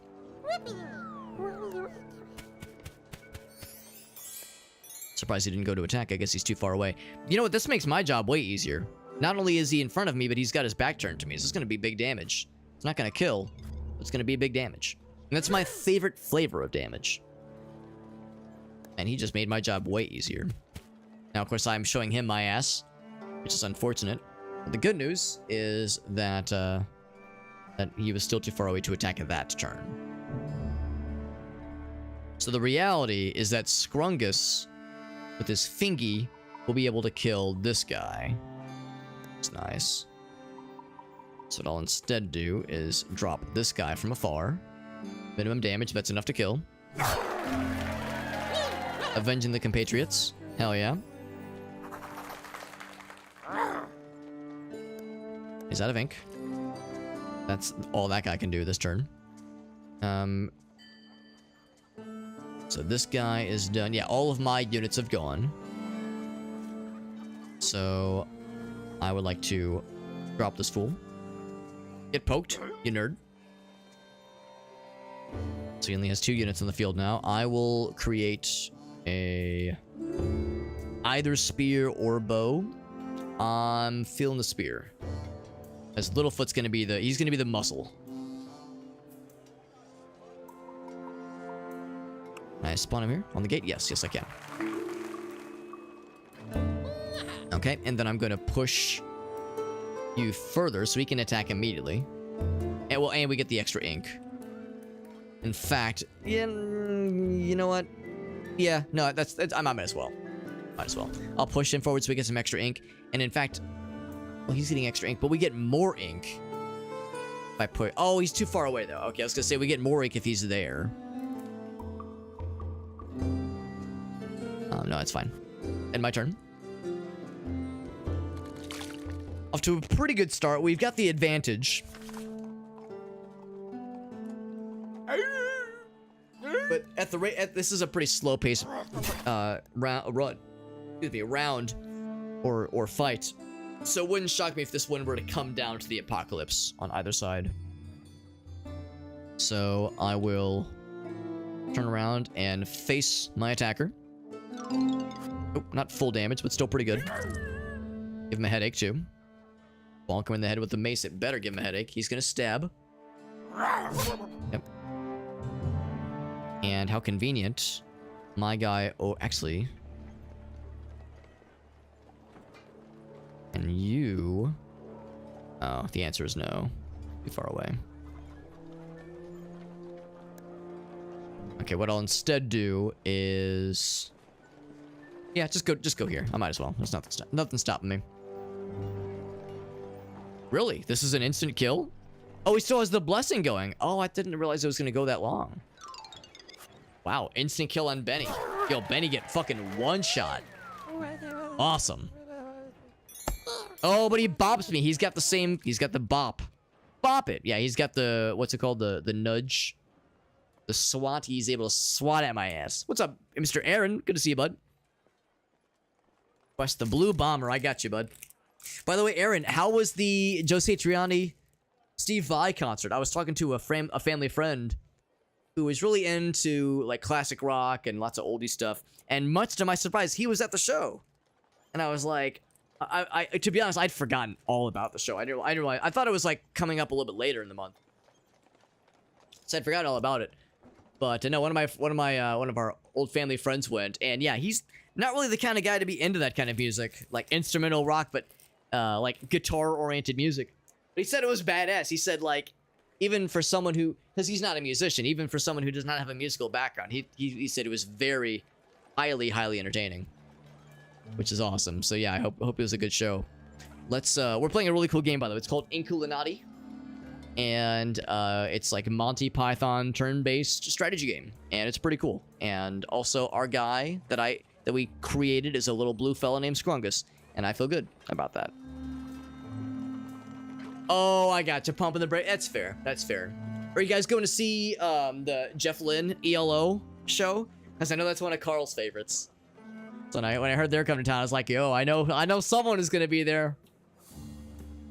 Surprised he didn't go to attack. I guess he's too far away. You know what? This makes my job way easier. Not only is he in front of me, but he's got his back turned to me. So it's gonna be big damage. It's not gonna kill, but it's gonna be big damage. And that's my favorite flavor of damage. And he just made my job way easier. Now, of course, I'm showing him my ass, which is unfortunate. But the good news is that that he was still too far away to attack at that turn. So the reality is that Scrungus, with his fingy, will be able to kill this guy. It's nice. So what I'll instead do is drop this guy from afar. Minimum damage, that's enough to kill. Avenging the compatriots. Hell yeah. He's out of ink. That's all that guy can do this turn. So this guy is done. Yeah, all of my units have gone. So I would like to drop this fool. Get poked, you nerd. So he only has 2 units on the field now. I will create a either spear or bow. I'm feeling the spear. As Littlefoot's gonna be he's gonna be the muscle. Can I spawn him here on the gate? Yes, I can. Okay, and then I'm gonna push you further so he can attack immediately. And we get the extra ink. In fact, yeah, you know what? Yeah, no, that's I might as well. Might as well. I'll push him forward so we get some extra ink. And in fact, well, he's getting extra ink, but we get more ink. If I put, oh, he's too far away though. Okay, I was gonna say we get more ink if he's there. No, it's fine. And my turn. Off to a pretty good start. We've got the advantage. But at the rate, this is a pretty slow pace round or fight. So it wouldn't shock me if this one were to come down to the apocalypse on either side. So I will turn around and face my attacker. Oh, not full damage, but still pretty good. Give him a headache too. Bonk him in the head with the mace. It better give him a headache. He's gonna stab. Yep. And how convenient. My guy... Oh, actually... And you... Oh, the answer is no. Too far away. Okay, what I'll instead do is... Yeah, just go here. I might as well. There's nothing stopping me. Really? This is an instant kill? Oh, he still has the blessing going. Oh, I didn't realize it was going to go that long. Wow, instant kill on Benny. Yo, Benny get fucking one shot. Awesome. Oh, but he bops me. He's got the bop. Bop it. Yeah, he's got the, what's it called? The nudge. The swat. He's able to swat at my ass. What's up, Mr. Aaron? Good to see you, bud. Quest the blue bomber. I got you, bud. By the way, Aaron, how was the Joe Satriani Steve Vai concert? I was talking to a family friend who was really into like classic rock and lots of oldie stuff, and much to my surprise, he was at the show. And I was like, I to be honest, I'd forgotten all about the show. I thought it was like coming up a little bit later in the month, so I'd forgotten all about it. But no, one of our old family friends went, and yeah, he's not really the kind of guy to be into that kind of music, like instrumental rock, but like guitar-oriented music. But he said it was badass. He said, like, even for someone who, because he's not a musician, even for someone who does not have a musical background, he said it was very highly entertaining, which is awesome. So yeah, I hope it was a good show. Let's we're playing a really cool game, by the way. It's called Inkulinati, and it's like Monty Python turn-based strategy game, and it's pretty cool. And also our guy that we created is a little blue fella named Scrungus, and I feel good about that. Oh, I got you pumping the brake. That's fair. That's fair. Are you guys going to see the Jeff Lynne ELO show? Because I know that's one of Carl's favorites. So when I heard they're coming to town, I was like, yo, I know someone is going to be there.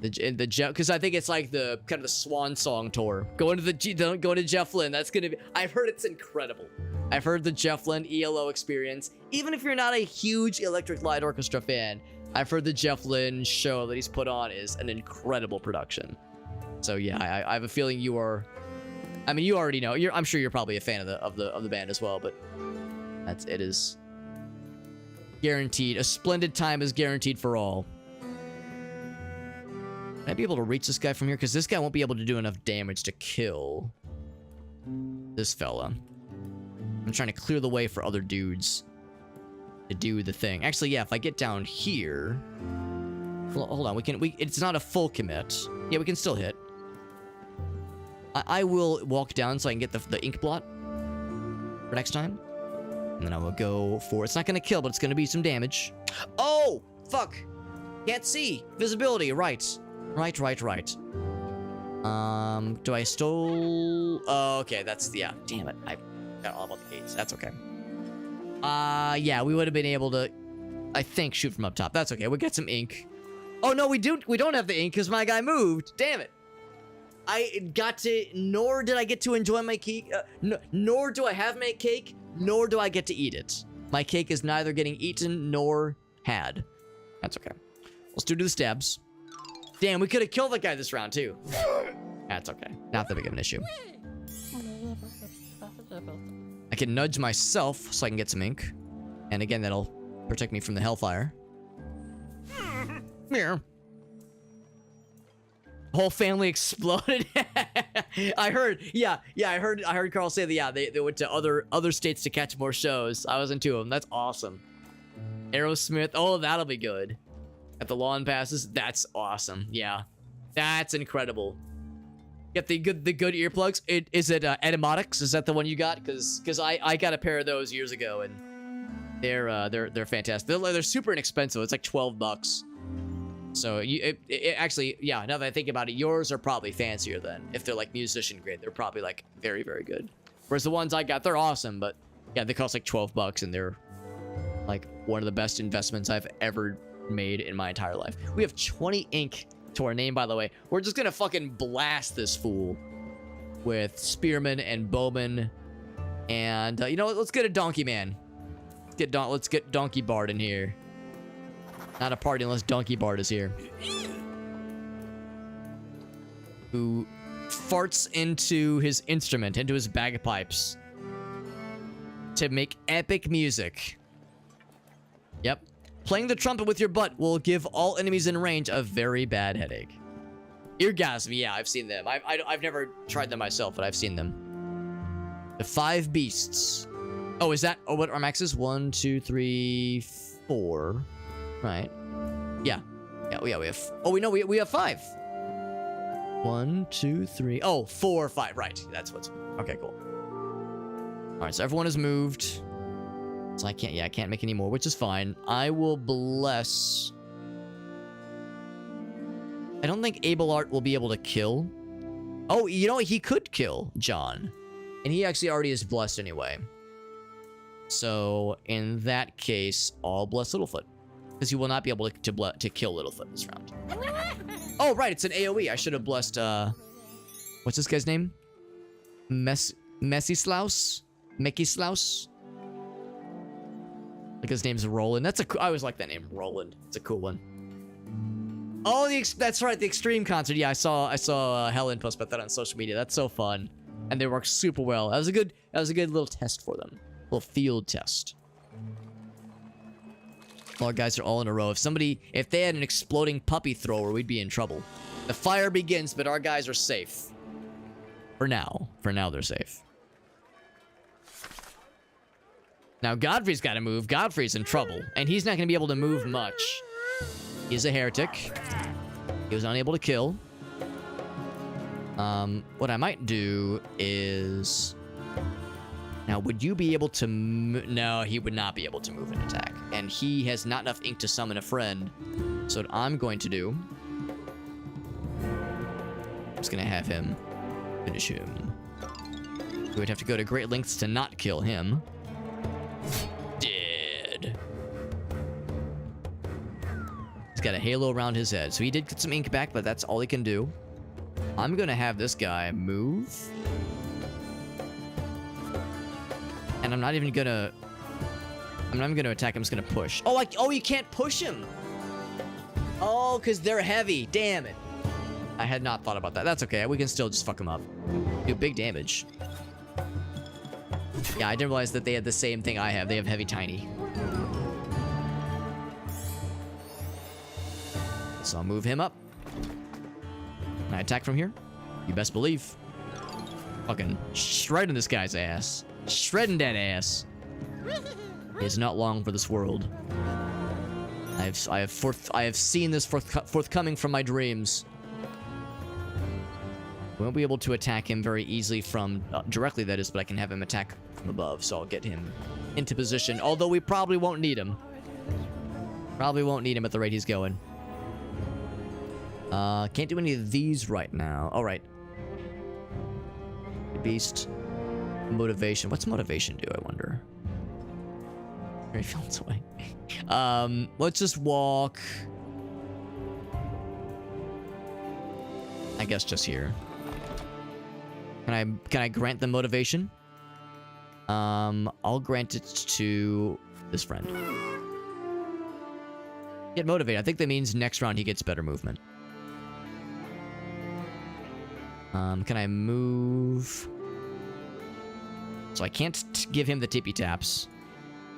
The Jeff, because I think it's like the kind of the swan song tour. Going to Jeff Lynne. That's going to be. I've heard it's incredible. I've heard the Jeff Lynne ELO experience. Even if you're not a huge Electric Light Orchestra fan, I've heard the Jeff Lynne show that he's put on is an incredible production. So yeah, I have a feeling you are. I mean, you already know. I'm sure you're probably a fan of the band as well. But it is guaranteed. A splendid time is guaranteed for all. Can I be able to reach this guy from here? Because this guy won't be able to do enough damage to kill this fella. I'm trying to clear the way for other dudes to do the thing. Actually, yeah, if I get down here... Hold on, it's not a full commit. Yeah, we can still hit. I will walk down so I can get the ink blot for next time. And then I will go for... It's not going to kill, but it's going to be some damage. Oh! Fuck! Can't see! Visibility, right. Right. Do I still... Oh, okay, that's... Yeah, damn it. I forgot all about the gates. That's okay. Yeah, we would have been able to, I think, shoot from up top. That's okay. We get some ink. Oh, no, we don't have the ink because my guy moved. Damn it. Nor did I get to enjoy my cake. Nor do I have my cake, nor do I get to eat it. My cake is neither getting eaten nor had. That's okay. Let's do the stabs. Damn, we could have killed that guy this round, too. That's okay. Not that big of an issue. I can nudge myself so I can get some ink. And again, that'll protect me from the hellfire. Meow. Whole family exploded. I heard, yeah, I heard Carl say that, yeah, they went to other states to catch more shows. I was into them. That's awesome. Aerosmith. Oh, that'll be good. At the lawn passes. That's awesome. Yeah. That's incredible. Get the good earplugs. Is it Etymotics? Is that the one you got? Because I got a pair of those years ago, and they're fantastic. They're super inexpensive. It's like $12. So it actually, yeah, now that I think about it, yours are probably fancier then. If they're like musician grade, they're probably like very, very good. Whereas the ones I got, they're awesome, but yeah, they cost like $12 and they're like one of the best investments I've ever made in my entire life. We have 20 ink to our name, by the way. We're just gonna fucking blast this fool with Spearman and Bowman. And you know what? Let's get a Donkey Man. Let's get Donkey Bard in here. Not a party unless Donkey Bard is here. Who farts into his instrument, into his bagpipes, to make epic music. Yep. Playing the trumpet with your butt will give all enemies in range a very bad headache. Eargasm, yeah, I've seen them. I've never tried them myself, but I've seen them. The 5 beasts. Oh, is that... Oh, what our max is? 1, 2, 3, 4. Right. Yeah. Yeah, we have... Oh, we have 5. 1, 2, 3... Oh, 4, 5. Right. That's what's... Okay, cool. Alright, so everyone has moved. So I can't make any more, which is fine. I will bless... I don't think Abelard will be able to kill. Oh, you know what? He could kill John. And he actually already is blessed anyway. So, in that case, I'll bless Littlefoot. Because he will not be able to kill Littlefoot this round. Oh, right, it's an AoE. I should have blessed, what's this guy's name? Messislaus? Mekislaus? Like his name's Roland. I always like that name, Roland. It's a cool one. Oh, that's right, the Extreme concert. Yeah, I saw Helen post about that on social media. That's so fun, and they work super well. That was a good little test for them, little field test. Our guys are all in a row. If they had an exploding puppy thrower, we'd be in trouble. The fire begins, but our guys are safe. For now, they're safe. Now Godfrey's got to move. Godfrey's in trouble, and he's not going to be able to move much. He's a heretic. He was unable to kill. What I might do is... Now, would you be able to... No, he would not be able to move and attack. And he has not enough ink to summon a friend. So what I'm going to do... I'm just going to have him finish him. We would have to go to great lengths to not kill him. Dead. He's got a halo around his head. So he did get some ink back, but that's all he can do. I'm going to have this guy move... And I'm not even gonna attack. I'm just gonna push. Oh, you can't push him. Oh, because they're heavy. Damn it. I had not thought about that. That's okay. We can still just fuck him up. Do big damage. Yeah, I didn't realize that they had the same thing I have. They have heavy tiny. So I'll move him up. Can I attack from here? You best believe. Fucking shredding this guy's ass. Shredding that ass. He is not long for this world. I have seen this forthcoming from my dreams. We won't be able to attack him very easily from directly, that is, but I can have him attack from above, so I'll get him into position. Although we probably won't need him. Probably won't need him at the rate he's going. Can't do any of these right now. All right. Beast. Motivation. What's motivation do, I wonder? Very feels away. Let's just walk. I guess just here. Can I grant them motivation? I'll grant it to this friend. Get motivated. I think that means next round he gets better movement. Can I move? So I can't give him the tippy taps.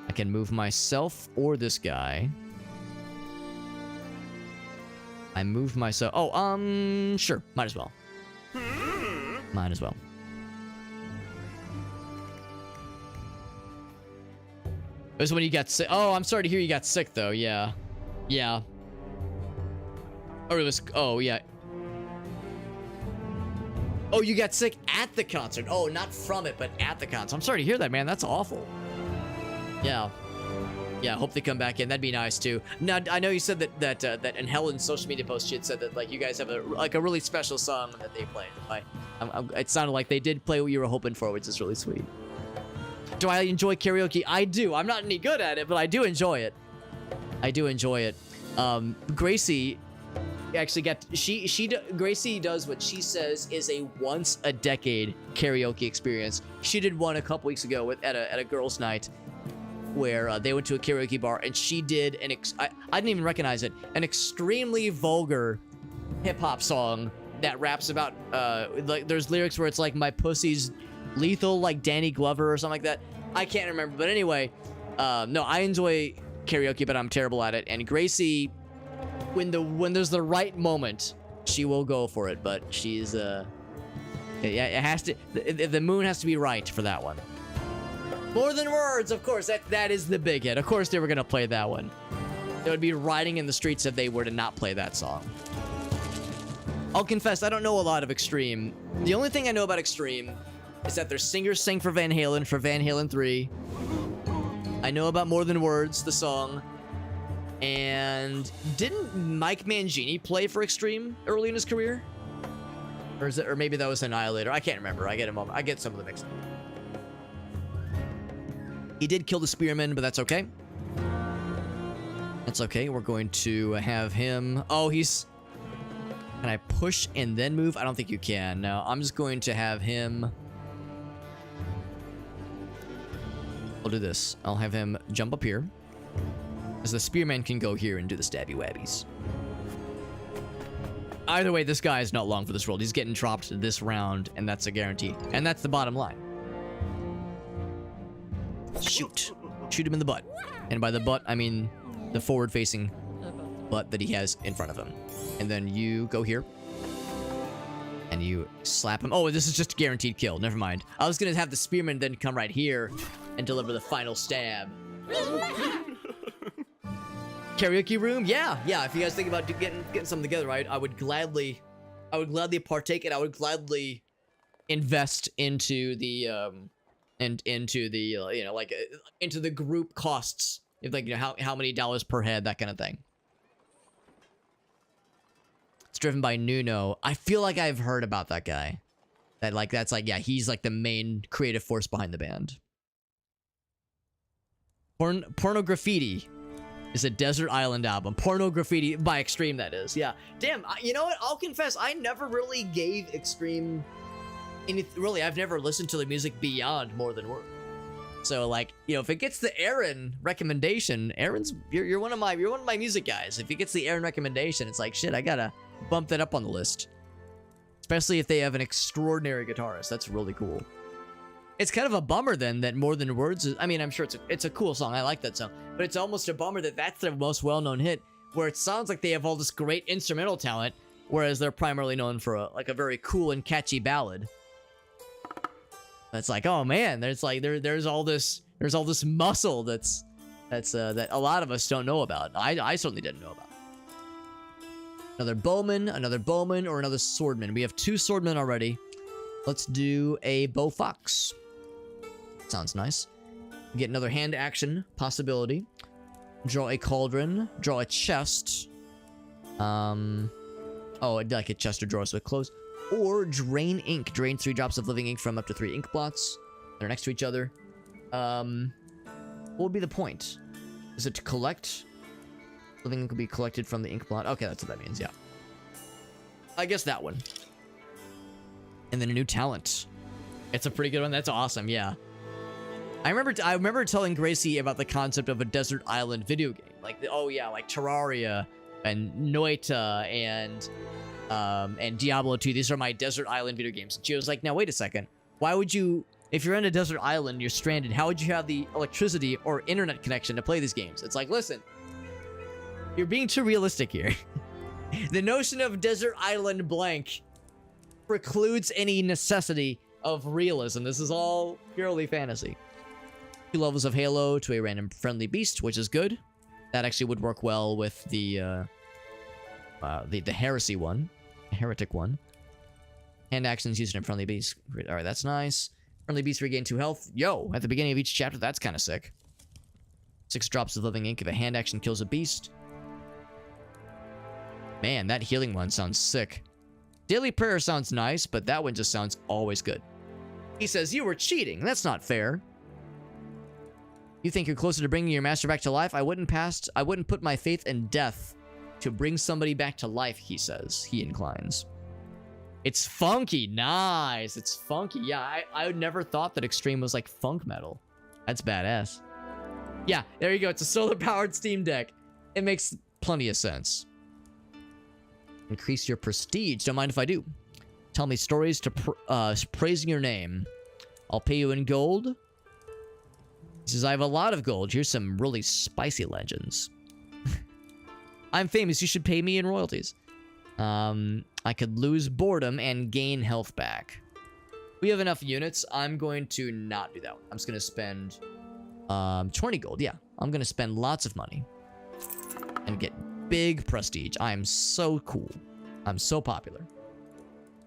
I can move myself or this guy. I move myself. Oh, sure. Might as well. Might as well. It was when you got sick. Oh, I'm sorry to hear you got sick, though. Yeah. Yeah. Or it was... Oh, yeah. Oh, you got sick at the concert. Oh, not from it, but at the concert. I'm sorry to hear that, man. That's awful. Yeah. Yeah, hope they come back in. That'd be nice, too. Now, I know you said that in Helen's social media post, she had said that, like, you guys have a really special song that they played. It sounded like they did play what you were hoping for, which is really sweet. Do I enjoy karaoke? I do. I'm not any good at it, but I do enjoy it. I do enjoy it. Gracie actually Gracie does what she says is a once a decade karaoke experience. She did one a couple weeks ago at a girls' night where they went to a karaoke bar and she did I didn't even recognize it, an extremely vulgar hip-hop song that raps about like there's lyrics where it's like my pussy's lethal like Danny Glover or something like that. I can't remember, but anyway, no, I enjoy karaoke, but I'm terrible at it. And Gracie, when there's the right moment, she will go for it. But she's yeah, it has to. The moon has to be right for that one. More Than Words, of course. That is the big hit. Of course, they were gonna play that one. They would be riding in the streets if they were to not play that song. I'll confess, I don't know a lot of Extreme. The only thing I know about Extreme is that their singers sing for Van Halen 3. I know about More Than Words, the song. And didn't Mike Mangini play for Extreme early in his career? Or maybe that was Annihilator. I can't remember. I get some of them mixed up. He did kill the Spearman, but that's okay. That's okay. We're going to have him. Oh, he's... Can I push and then move? I don't think you can. No, I'm just going to have him... I'll do this. I'll have him jump up here. As the Spearman can go here and do the stabby wabbies. Either way, this guy is not long for this world. He's getting dropped this round, and that's a guarantee. And that's the bottom line. Shoot. Shoot him in the butt. And by the butt, I mean the forward-facing butt that he has in front of him. And then you go here. And you slap him. Oh, this is just a guaranteed kill. Never mind. I was going to have the Spearman then come right here and deliver the final stab. Karaoke room? Yeah. Yeah, if you guys think about getting something together, right? I would gladly partake, and I would gladly invest into the into the group costs, if like, you know, how many dollars per head, that kind of thing. It's driven by Nuno. I feel like I've heard about that guy. Yeah, he's like the main creative force behind the band. Porno Graffiti is a Desert Island album. Porno Graffiti by Extreme, that is. Yeah. Damn, you know what? I'll confess, I never really gave Extreme really, I've never listened to the music beyond More Than Words. So, like, you know, if it gets the Aaron recommendation, you're one of my music guys. If it gets the Aaron recommendation, it's like, shit, I gotta bump that up on the list. Especially if they have an extraordinary guitarist. That's really cool. It's kind of a bummer then that More Than Words is, I mean, I'm sure it's a cool song. I like that song. But it's almost a bummer that that's their most well-known hit, where it sounds like they have all this great instrumental talent, whereas they're primarily known for a very cool and catchy ballad. It's like, oh man, there's all this muscle that a lot of us don't know about. I certainly didn't know about. Another bowman, or another swordman. We have 2 swordmen already. Let's do a bow fox. Sounds nice. Get another hand action possibility. Draw a cauldron. Draw a chest. Oh, I'd like a chest or drawer, so it close. Or drain ink. Drain 3 drops of living ink from up to 3 ink blots. They're next to each other. What would be the point? Is it to collect? Living ink will be collected from the ink blot. Okay, that's what that means, yeah. I guess that one. And then a new talent. It's a pretty good one. That's awesome, yeah. I remember telling Gracie about the concept of a desert island video game. Like, oh yeah, like Terraria and Noita and Diablo 2. These are my desert island video games. And she was like, now wait a second. Why would you, if you're in a desert island, you're stranded, how would you have the electricity or internet connection to play these games? It's like, listen, you're being too realistic here. The notion of desert island blank precludes any necessity of realism. This is all purely fantasy. 2 levels of Halo to a random friendly beast, which is good. That actually would work well with the heresy one, the heretic one. Hand actions used in a friendly beast. All right, that's nice. Friendly beast regain 2 health. Yo, at the beginning of each chapter, that's kind of sick. 6 drops of living ink if a hand action kills a beast. Man, that healing one sounds sick. Daily prayer sounds nice, but that one just sounds always good. He says, you were cheating. That's not fair. You think you're closer to bringing your master back to life? I wouldn't put my faith in death to bring somebody back to life, he says. He inclines. It's funky. Nice. It's funky. Yeah, I never thought that Extreme was like funk metal. That's badass. Yeah, there you go. It's a solar-powered Steam Deck. It makes plenty of sense. Increase your prestige. Don't mind if I do. Tell me stories to praising your name. I'll pay you in gold. He says, I have a lot of gold. Here's some really spicy legends. I'm famous. You should pay me in royalties. I could lose boredom and gain health back. We have enough units. I'm going to not do that. I'm just going to spend 20 gold. Yeah, I'm going to spend lots of money and get big prestige. I am so cool. I'm so popular.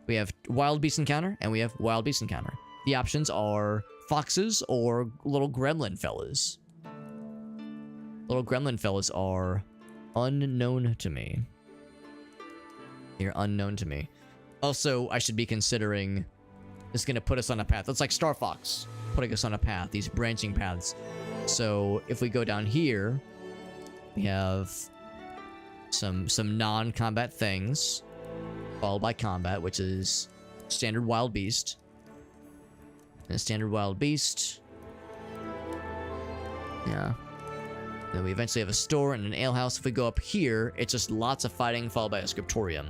We have wild beast encounter and we have wild beast encounter. The options are foxes or little gremlin fellas. Little gremlin fellas are unknown to me. You're unknown to me. Also, I should be considering this is going to put us on a path. It's like Star Fox putting us on a path, these branching paths. So if we go down here, we have some non-combat things, followed by combat, which is standard wild beast. And a standard wild beast. Yeah. Then we eventually have a store and an alehouse. If we go up here, it's just lots of fighting, followed by a scriptorium.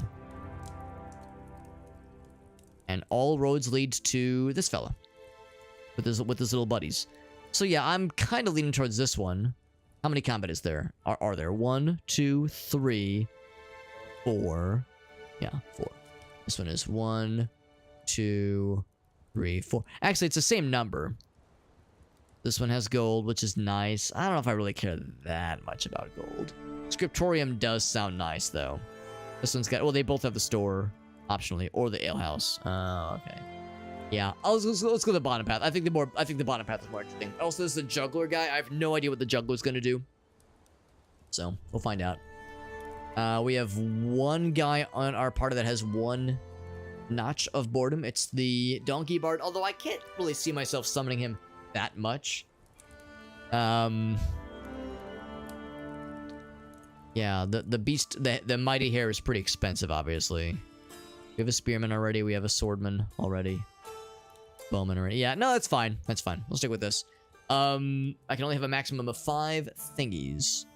And all roads lead to this fella. With his little buddies. So yeah, I'm kind of leaning towards this one. How many combat is there? Are there? 1, 2, 3, 4. Yeah, 4. This one is 1, 2, 3, 4. Actually, it's the same number. This one has gold, which is nice. I don't know if I really care that much about gold. Scriptorium does sound nice, though. This one's got... Well, they both have the store, optionally, or the alehouse. Oh, okay. Yeah, let's go the bottom path. I think the bottom path is more interesting. Also, this is a juggler guy. I have no idea what the juggler's gonna do. So, we'll find out. We have one guy on our party that has 1 notch of boredom. It's the Donkey Bard, although I can't really see myself summoning him that much. Yeah, the beast, the mighty hare is pretty expensive, obviously. We have a spearman already. We have a swordman already. Bowman already. Yeah, no, that's fine. That's fine. We'll stick with this. I can only have a maximum of 5 thingies.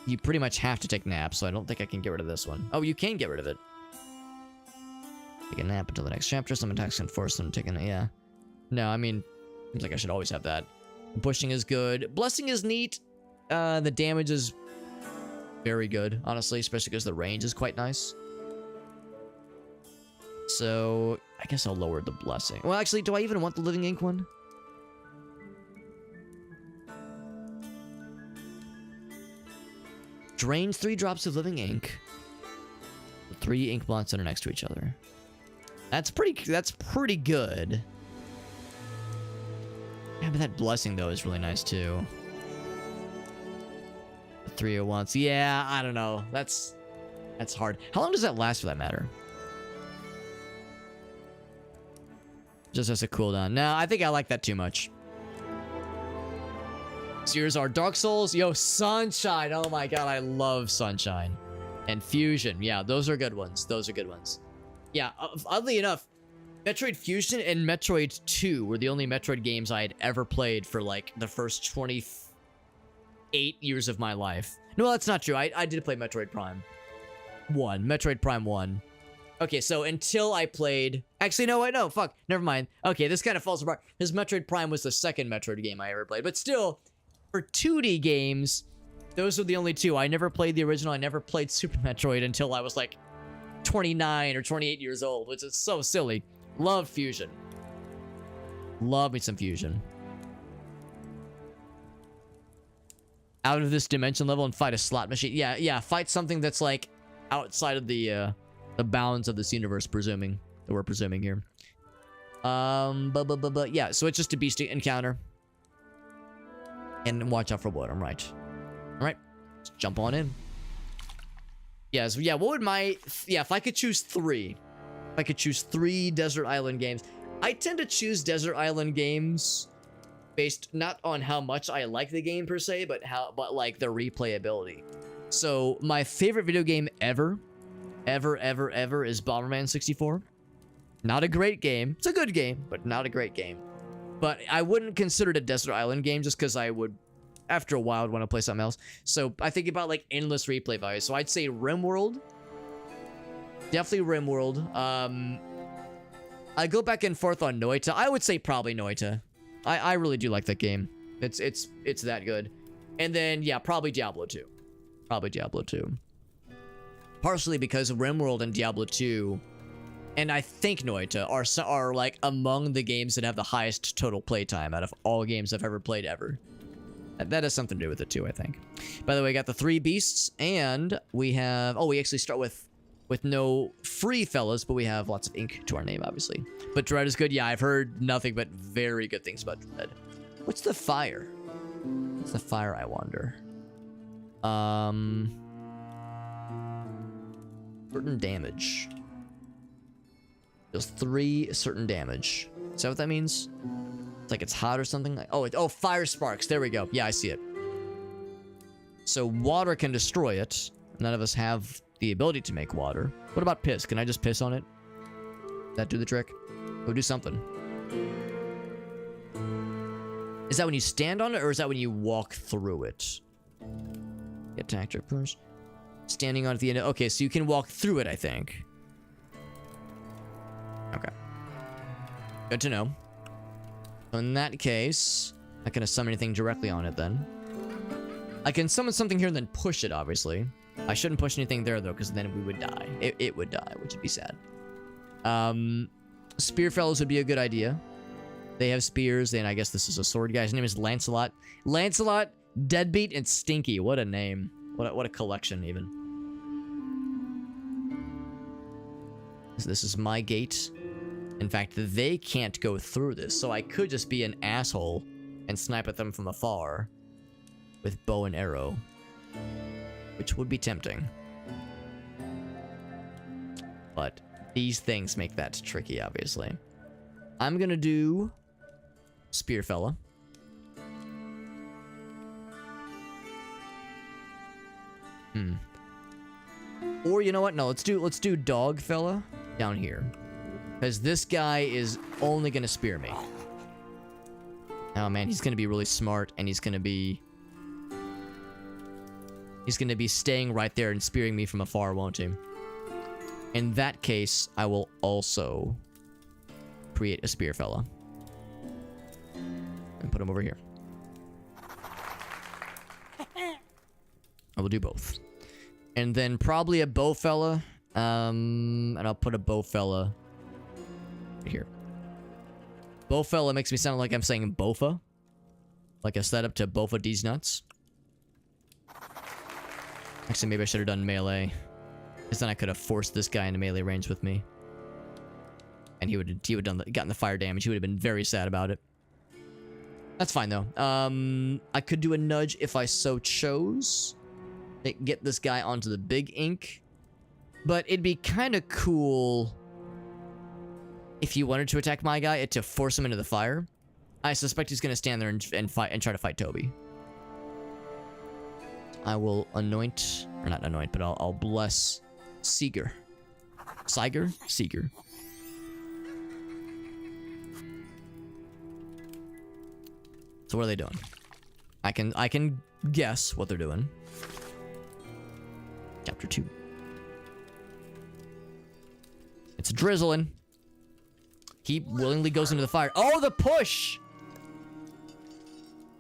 You pretty much have to take naps, so I don't think I can get rid of this one. Oh, you can get rid of it. Take a nap until the next chapter. Some attacks can force them to take a... Yeah. No, I mean, seems like I should always have that. Pushing is good. Blessing is neat. The damage is very good, honestly, especially because the range is quite nice. So, I guess I'll lower the blessing. Well, actually, do I even want the living ink one? Drains 3 drops of living ink. 3 ink blocks that are next to each other. That's pretty good. Yeah, but that blessing, though, is really nice, too. The 3 at once. Yeah, I don't know. That's hard. How long does that last, for that matter? Just as a cooldown. No, I think I like that too much. So here's our Dark Souls. Yo, Sunshine. Oh my god, I love Sunshine. And Fusion. Yeah, those are good ones. Those are good ones. Yeah, oddly enough, Metroid Fusion and Metroid 2 were the only Metroid games I had ever played for like the first 28 years of my life. No, that's not true. I did play Metroid Prime 1. Metroid Prime 1. Okay, so until I played... Actually, no, wait, no, fuck. Never mind. Okay, this kind of falls apart. Because Metroid Prime was the second Metroid game I ever played. But still, for 2D games, those are the only 2. I never played the original. I never played Super Metroid until I was like 29 or 28 years old, which is so silly. Love Fusion. Love me some Fusion. out of this dimension level and fight a slot machine. Yeah, fight something that's like outside of the bounds of this universe, presuming that we're presuming here. But yeah, so it's just a beast encounter. And watch out for what I'm right. Alright, let's jump on in. Yeah, so yeah, what would my... Yeah, if I could choose 3. If I could choose 3 Desert Island games. I tend to choose Desert Island games based not on how much I like the game per se, but like the replayability. So my favorite video game ever is Bomberman 64. Not a great game. It's a good game, but not a great game. But I wouldn't consider it a Desert Island game just because I would, after a while, I'd want to play something else. So I think about like endless replay value. So I'd say RimWorld. Definitely RimWorld. I go back and forth on Noita. I would say probably Noita. I really do like that game. It's that good. And then yeah, probably Diablo 2. Probably Diablo 2. Partially because RimWorld and Diablo 2, and I think Noita are like among the games that have the highest total playtime out of all games I've ever played ever. That has something to do with it too, I think. By the way, I got the 3 beasts, and we have... Oh, we actually start with no free fellas, but we have lots of ink to our name, obviously. But Dread is good. Yeah, I've heard nothing but very good things about Dread. What's the fire? What's the fire, I wonder? Certain damage. Does 3 certain damage. Is that what that means? It's like it's hot or something? Oh, fire sparks. There we go. Yeah, I see it. So water can destroy it. None of us have the ability to make water. What about piss? Can I just piss on it? That do the trick? Go do something. Is that when you stand on it, or is that when you walk through it? Attack trick first. Standing on at the end. Okay, so you can walk through it, I think. Okay. Good to know. So in that case, I'm not gonna summon anything directly on it then. I can summon something here and then push it, obviously. I shouldn't push anything there, though, because then we would die. It would die, which would be sad. Spear fellows would be a good idea. They have spears, and I guess this is a sword guy. His name is Lancelot. Lancelot, Deadbeat, and Stinky. What a name. What a collection, even. So this is my gate. In fact, they can't go through this, so I could just be an asshole and snipe at them from afar with bow and arrow, which would be tempting. But these things make that tricky, obviously. I'm gonna do Spear Fella. Or you know what? No, let's do Dog Fella down here. Because this guy is only gonna spear me. Oh man, he's gonna be really smart, and he's gonna be staying right there and spearing me from afar, won't he? In that case, I will also create a spear fella. And put him over here. I will do both. And then probably a bow fella. And I'll put a bow fella right here. Bow fella makes me sound like I'm saying Bofa. Like a setup to Bofa D's nuts. Actually, maybe I should have done melee. Because then I could have forced this guy into melee range with me. And he would have gotten the fire damage. He would have been very sad about it. That's fine, though. I could do a nudge if I so chose. Get this guy onto the big ink. But it'd be kind of cool if you wanted to attack my guy, to force him into the fire. I suspect he's going to stand there and fight and try to fight Toby. I will anoint, or not anoint, but I'll bless Seeger. Seeger? Seeger. So what are they doing? I can guess what they're doing. Chapter 2. It's drizzling. He willingly goes into the fire. Oh, the push!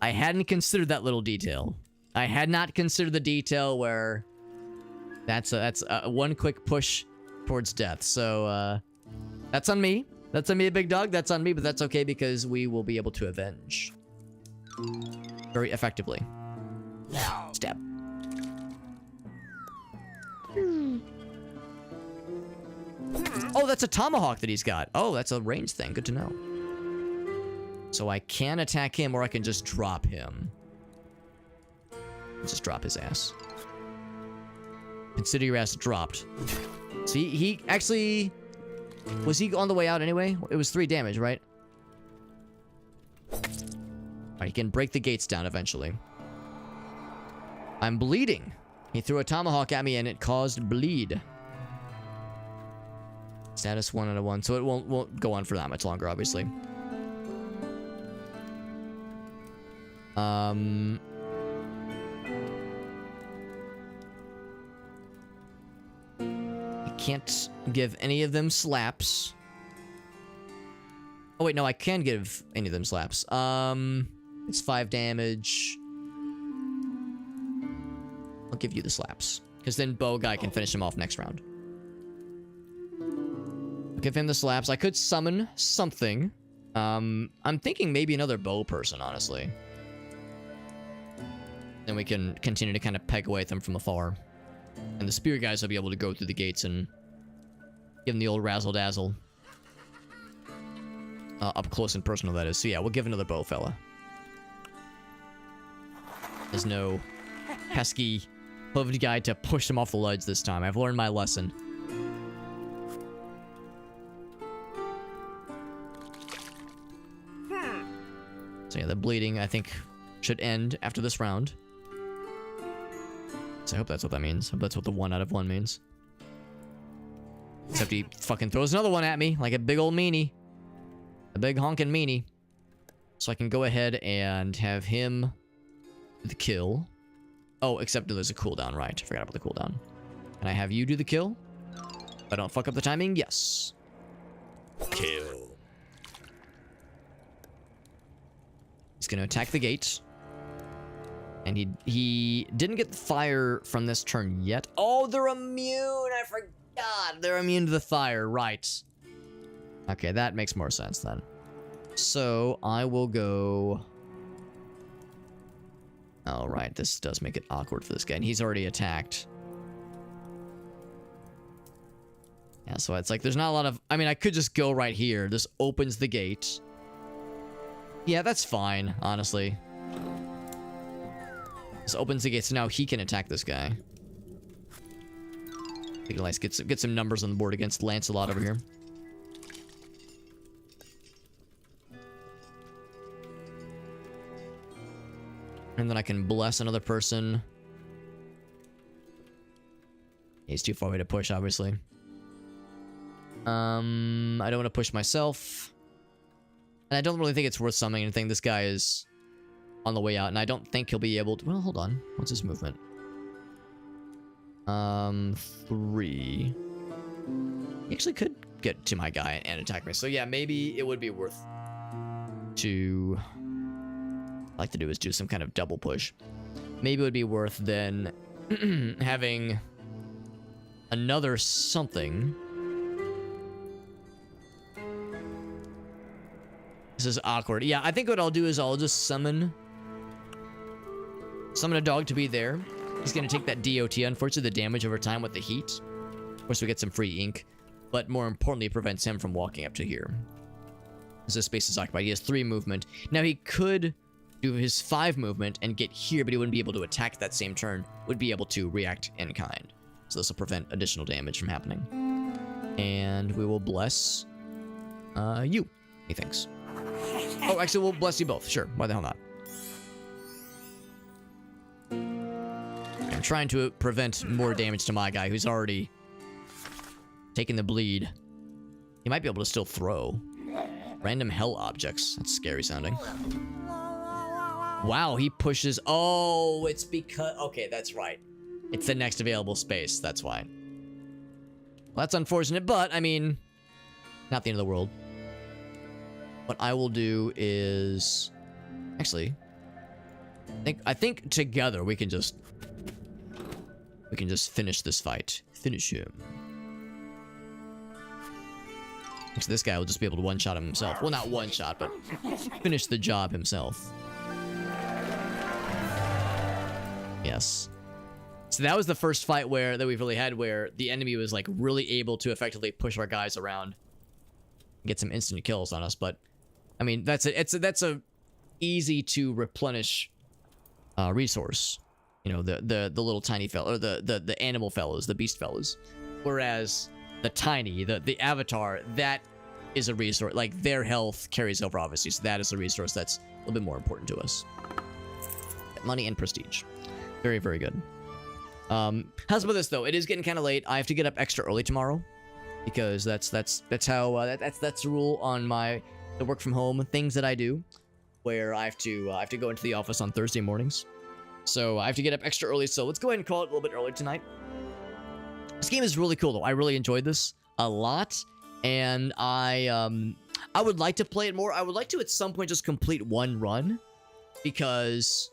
I hadn't considered that little detail. I had not considered the detail where that's a one quick push towards death. So that's on me. That's on me, big dog. That's on me, but that's okay because we will be able to avenge very effectively. Stab. Oh, that's a tomahawk that he's got. Oh, that's a range thing. Good to know. So I can attack him, or I can just drop him. Just drop his ass. Consider your ass dropped. So he actually... Was he on the way out anyway? It was 3 damage, right? Alright, he can break the gates down eventually. I'm bleeding. He threw a tomahawk at me and it caused bleed. Status 1 out of 1. So it won't go on for that much longer, obviously. I can't give any of them slaps. Oh wait, no, I can give any of them slaps. It's 5 damage. I'll give you the slaps. Because then Bow Guy can finish him off next round. I'll give him the slaps. I could summon something. I'm thinking maybe another bow person, honestly. Then we can continue to kind of peg away at them from afar. And the spear guys will be able to go through the gates and give them the old razzle-dazzle. Up close and personal, that is. So yeah, we'll give another bow fella. There's no pesky hooved guy to push him off the ledge this time. I've learned my lesson. So yeah, the bleeding, I think, should end after this round. So I hope that's what that means. I hope that's what the 1 out of 1 means. Except he fucking throws another one at me, like a big old meanie. A big honkin' meanie. So I can go ahead and have him do the kill. Oh, except there's a cooldown, right? I forgot about the cooldown. Can I have you do the kill? If I don't fuck up the timing, yes. Kill. He's gonna attack the gate. And he didn't get the fire from this turn yet. Oh, they're immune! I forgot! They're immune to the fire, right. Okay, that makes more sense then. So, I will go... Alright, this does make it awkward for this guy. And he's already attacked. Yeah, so it's like there's not a lot of... I mean, I could just go right here. This opens the gate. Yeah, that's fine, honestly. This opens the gate, so now he can attack this guy. He can like get some numbers on the board against Lancelot over here. And then I can bless another person. He's too far away to push, obviously. I don't want to push myself. And I don't really think it's worth summoning anything. This guy is on the way out, and I don't think he'll be able to... Well, hold on. What's his movement? 3. He actually could get to my guy and attack me. So yeah, maybe it would be worth to... I'd like to do is do some kind of double push. Maybe it would be worth then having another something. This is awkward. Yeah, I think what I'll do is I'll just summon a dog to be there. He's gonna take that DOT, unfortunately, the damage over time with the heat. Of course, we get some free ink, but more importantly, it prevents him from walking up to here. As the space is occupied, he has 3 movement. Now, he could do his 5 movement and get here, but he wouldn't be able to attack that same turn. Would be able to react in kind. So this will prevent additional damage from happening. And we will bless you, methinks. Oh, actually, we'll bless you both. Sure, why the hell not? I'm trying to prevent more damage to my guy, who's already taking the bleed. He might be able to still throw. Random hell objects. That's scary sounding. Wow, he pushes... Oh, it's because... Okay, that's right. It's the next available space. That's why. Well, that's unfortunate, but, I mean... Not the end of the world. What I will do is... Actually... I think together we can just finish this fight. Finish him. So this guy will just be able to one-shot him himself. Well, not one-shot, but finish the job himself. Yes. So that was the first fight that we've really had where the enemy was like really able to effectively push our guys around, get some instant kills on us. But I mean, that's a easy to replenish resource. You know, the little tiny fella, or the animal fellas, the beast fellas. Whereas the tiny, the avatar, that is a resource. Like their health carries over, obviously. So that is a resource that's a little bit more important to us. Money and prestige, very, very good. How's about this though? It is getting kind of late. I have to get up extra early tomorrow because that's how that's the rule on the work from home things that I do, where I have to go into the office on Thursday mornings. So I have to get up extra early. So let's go ahead and call it a little bit early tonight. This game is really cool though. I really enjoyed this a lot, and I would like to play it more. I would like to at some point just complete one run, because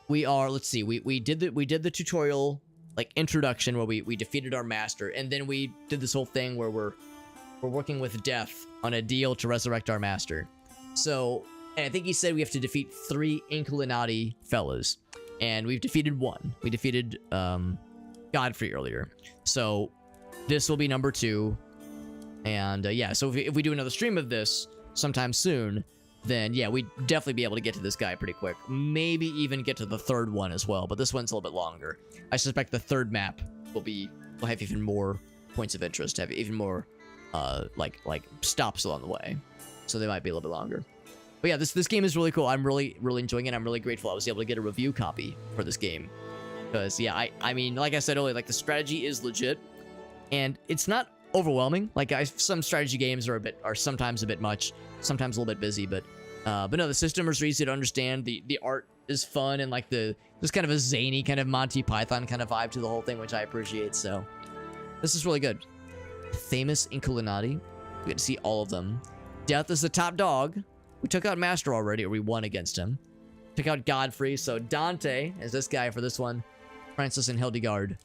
we are, let's see, we did the tutorial like introduction where we defeated our master, and then we did this whole thing where we're working with Death on a deal to resurrect our master. So, and I think he said we have to defeat 3 Inculinati fellas, and we've defeated 1. We defeated Godfrey earlier, so this will be number 2. And yeah, so if we do another stream of this sometime soon, then yeah, we'd definitely be able to get to this guy pretty quick. Maybe even get to the 3rd one as well, but this one's a little bit longer. I suspect the 3rd map will have even more points of interest, have even more like stops along the way, so they might be a little bit longer. But yeah, this game is really cool. I'm really enjoying it. I'm really grateful I was able to get a review copy for this game, because yeah, I mean, like I said earlier, like the strategy is legit, and it's not overwhelming. Like some strategy games are sometimes a bit much, sometimes a little bit busy, but no, the system is easy to understand. The art is fun, and like there's kind of a zany kind of Monty Python kind of vibe to the whole thing, which I appreciate. So this is really good. Famous Inculinati, we get to see all of them. Death is the top dog. We took out Master already, or we won against him. Took out Godfrey, so Dante is this guy for this one. Francis and Hildegard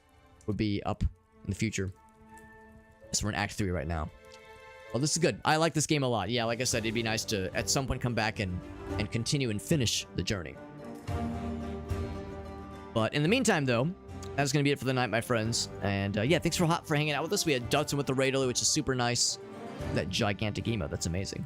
would be up in the future. So we're in Act 3 right now. Well, this is good. I like this game a lot. Yeah, like I said, it'd be nice to at some point come back and continue and finish the journey. But in the meantime, though, that's going to be it for the night, my friends. And yeah, thanks for hanging out with us. We had Dutson with the raid earlier, which is super nice. That gigantic emote, that's amazing.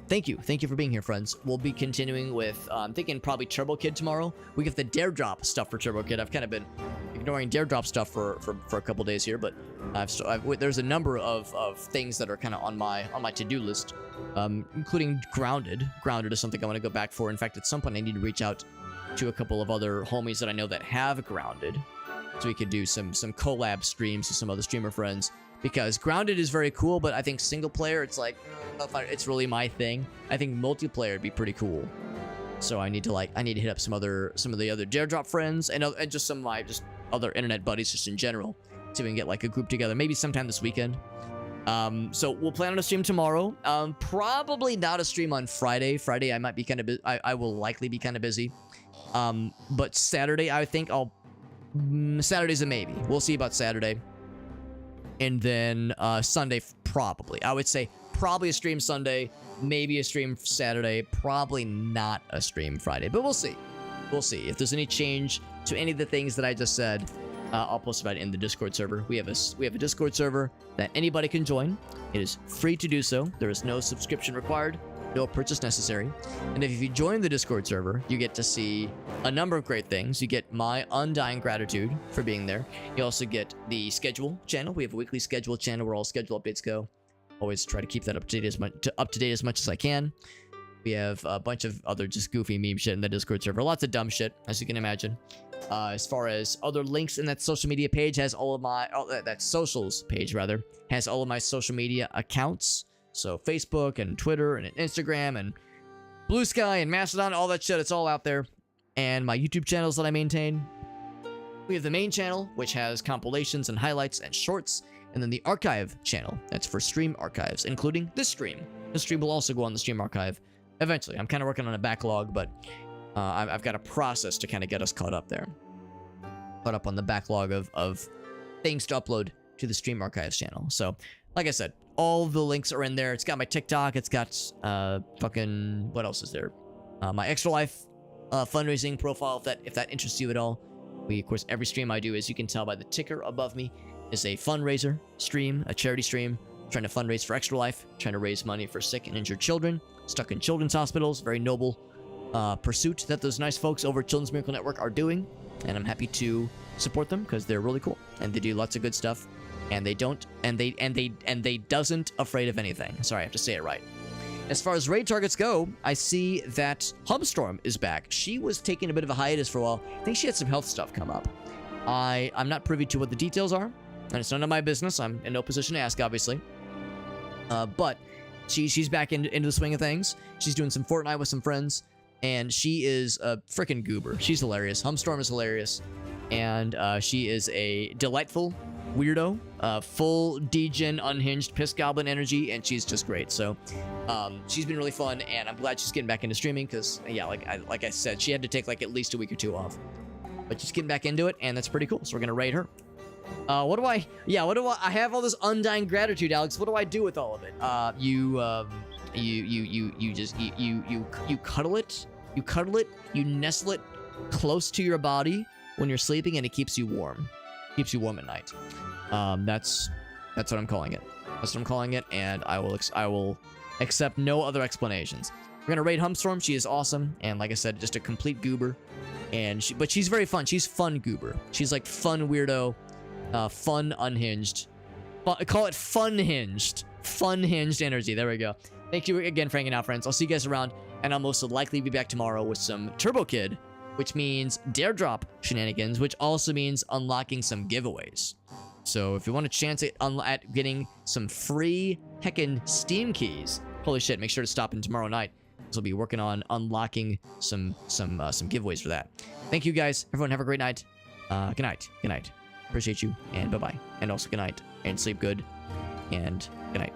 Thank you for being here, friends. We'll be continuing with I'm thinking probably Turbo Kid tomorrow. We get the Dare Drop stuff for Turbo Kid. I've kind of been ignoring Dare Drop stuff for a couple days here, but there's a number of things that are kind of on my to-do list, including Grounded. Grounded is something I want to go back for. In fact, at some point I need to reach out to a couple of other homies that I know that have Grounded, so we could do some collab streams with some other streamer friends. Because Grounded is very cool, but I think single player, it's like, I don't know if it's really my thing. I think multiplayer would be pretty cool. So I need to hit up some of the other Dare Drop friends and just some of my other internet buddies just in general, so we can get like a group together, maybe sometime this weekend. So we'll plan on a stream tomorrow. Probably not a stream on Friday. Friday I might be kind of I will likely be kind of busy. But Saturday I think Saturday's a maybe. We'll see about Saturday. And then Sunday, probably. I would say probably a stream Sunday, maybe a stream Saturday, probably not a stream Friday. But we'll see. We'll see. If there's any change to any of the things that I just said, I'll post about it in the Discord server. We have a Discord server that anybody can join. It is free to do so. There is no subscription required, no purchase necessary. And if you join the Discord server, you get to see a number of great things. You get my undying gratitude for being there. You also get the schedule channel. We have a weekly schedule channel where all schedule updates go. Always try to keep that up to date as much as I can. We have a bunch of other just goofy meme shit in the Discord server. Lots of dumb shit, as you can imagine. As far as other links in that social media page, has all of my that socials page rather has all of my social media accounts. So Facebook and Twitter and Instagram and Blue Sky and Mastodon, all that shit, it's all out there. And my YouTube channels that I maintain. We have the main channel, which has compilations and highlights and shorts. And then the archive channel, that's for stream archives, including this stream. This stream will also go on the stream archive eventually. I'm kind of working on a backlog, but I've got a process to kind of get us caught up there. Caught up on the backlog of things to upload to the stream archives channel. So, like I said, all the links are in there. It's got my TikTok. It's got fucking, what else is there? My Extra Life fundraising profile if that interests you at all. Of course, every stream I do, as you can tell by the ticker above me, is a fundraiser stream, a charity stream, trying to fundraise for Extra Life, trying to raise money for sick and injured children stuck in children's hospitals. Very noble pursuit that those nice folks over at Children's Miracle Network are doing, and I'm happy to support them because they're really cool and they do lots of good stuff, and they doesn't afraid of anything. Sorry, I have to say it right. As far as raid targets go, I see that Hubstorm is back. She was taking a bit of a hiatus for a while. I think she had some health stuff come up. I'm not privy to what the details are, and it's none of my business. I'm in no position to ask, obviously. But she's back into the swing of things. She's doing some Fortnite with some friends, and she is a freaking goober. She's hilarious. Hubstorm is hilarious, and she is a delightful weirdo, full degen, unhinged piss goblin energy, and she's just great. So she's been really fun, and I'm glad she's getting back into streaming because, yeah, like I said, she had to take like at least a week or two off, but she's getting back into it, and that's pretty cool. So we're gonna raid her. I have all this undying gratitude, Alex. What do I do with all of it? You cuddle it, you nestle it close to your body when you're sleeping, and it keeps you warm. Keeps you warm at night. That's what I'm calling it. That's what I'm calling it, and I will accept no other explanations. We're gonna raid Hubstorm. She is awesome, and like I said, just a complete goober. But she's very fun. She's fun goober. She's like fun weirdo, fun unhinged. Call it fun hinged energy. There we go. Thank you again for hanging out, friends. I'll see you guys around, and I'll most likely be back tomorrow with some Turbo Kid, which means Dare Drop shenanigans, which also means unlocking some giveaways. So if you want a chance at getting some free heckin' Steam keys, holy shit, make sure to stop in tomorrow night, because we'll be working on unlocking some giveaways for that. Thank you guys. Everyone have a great night. Good night. Good night. Appreciate you, and bye-bye. And also good night, and sleep good, and good night.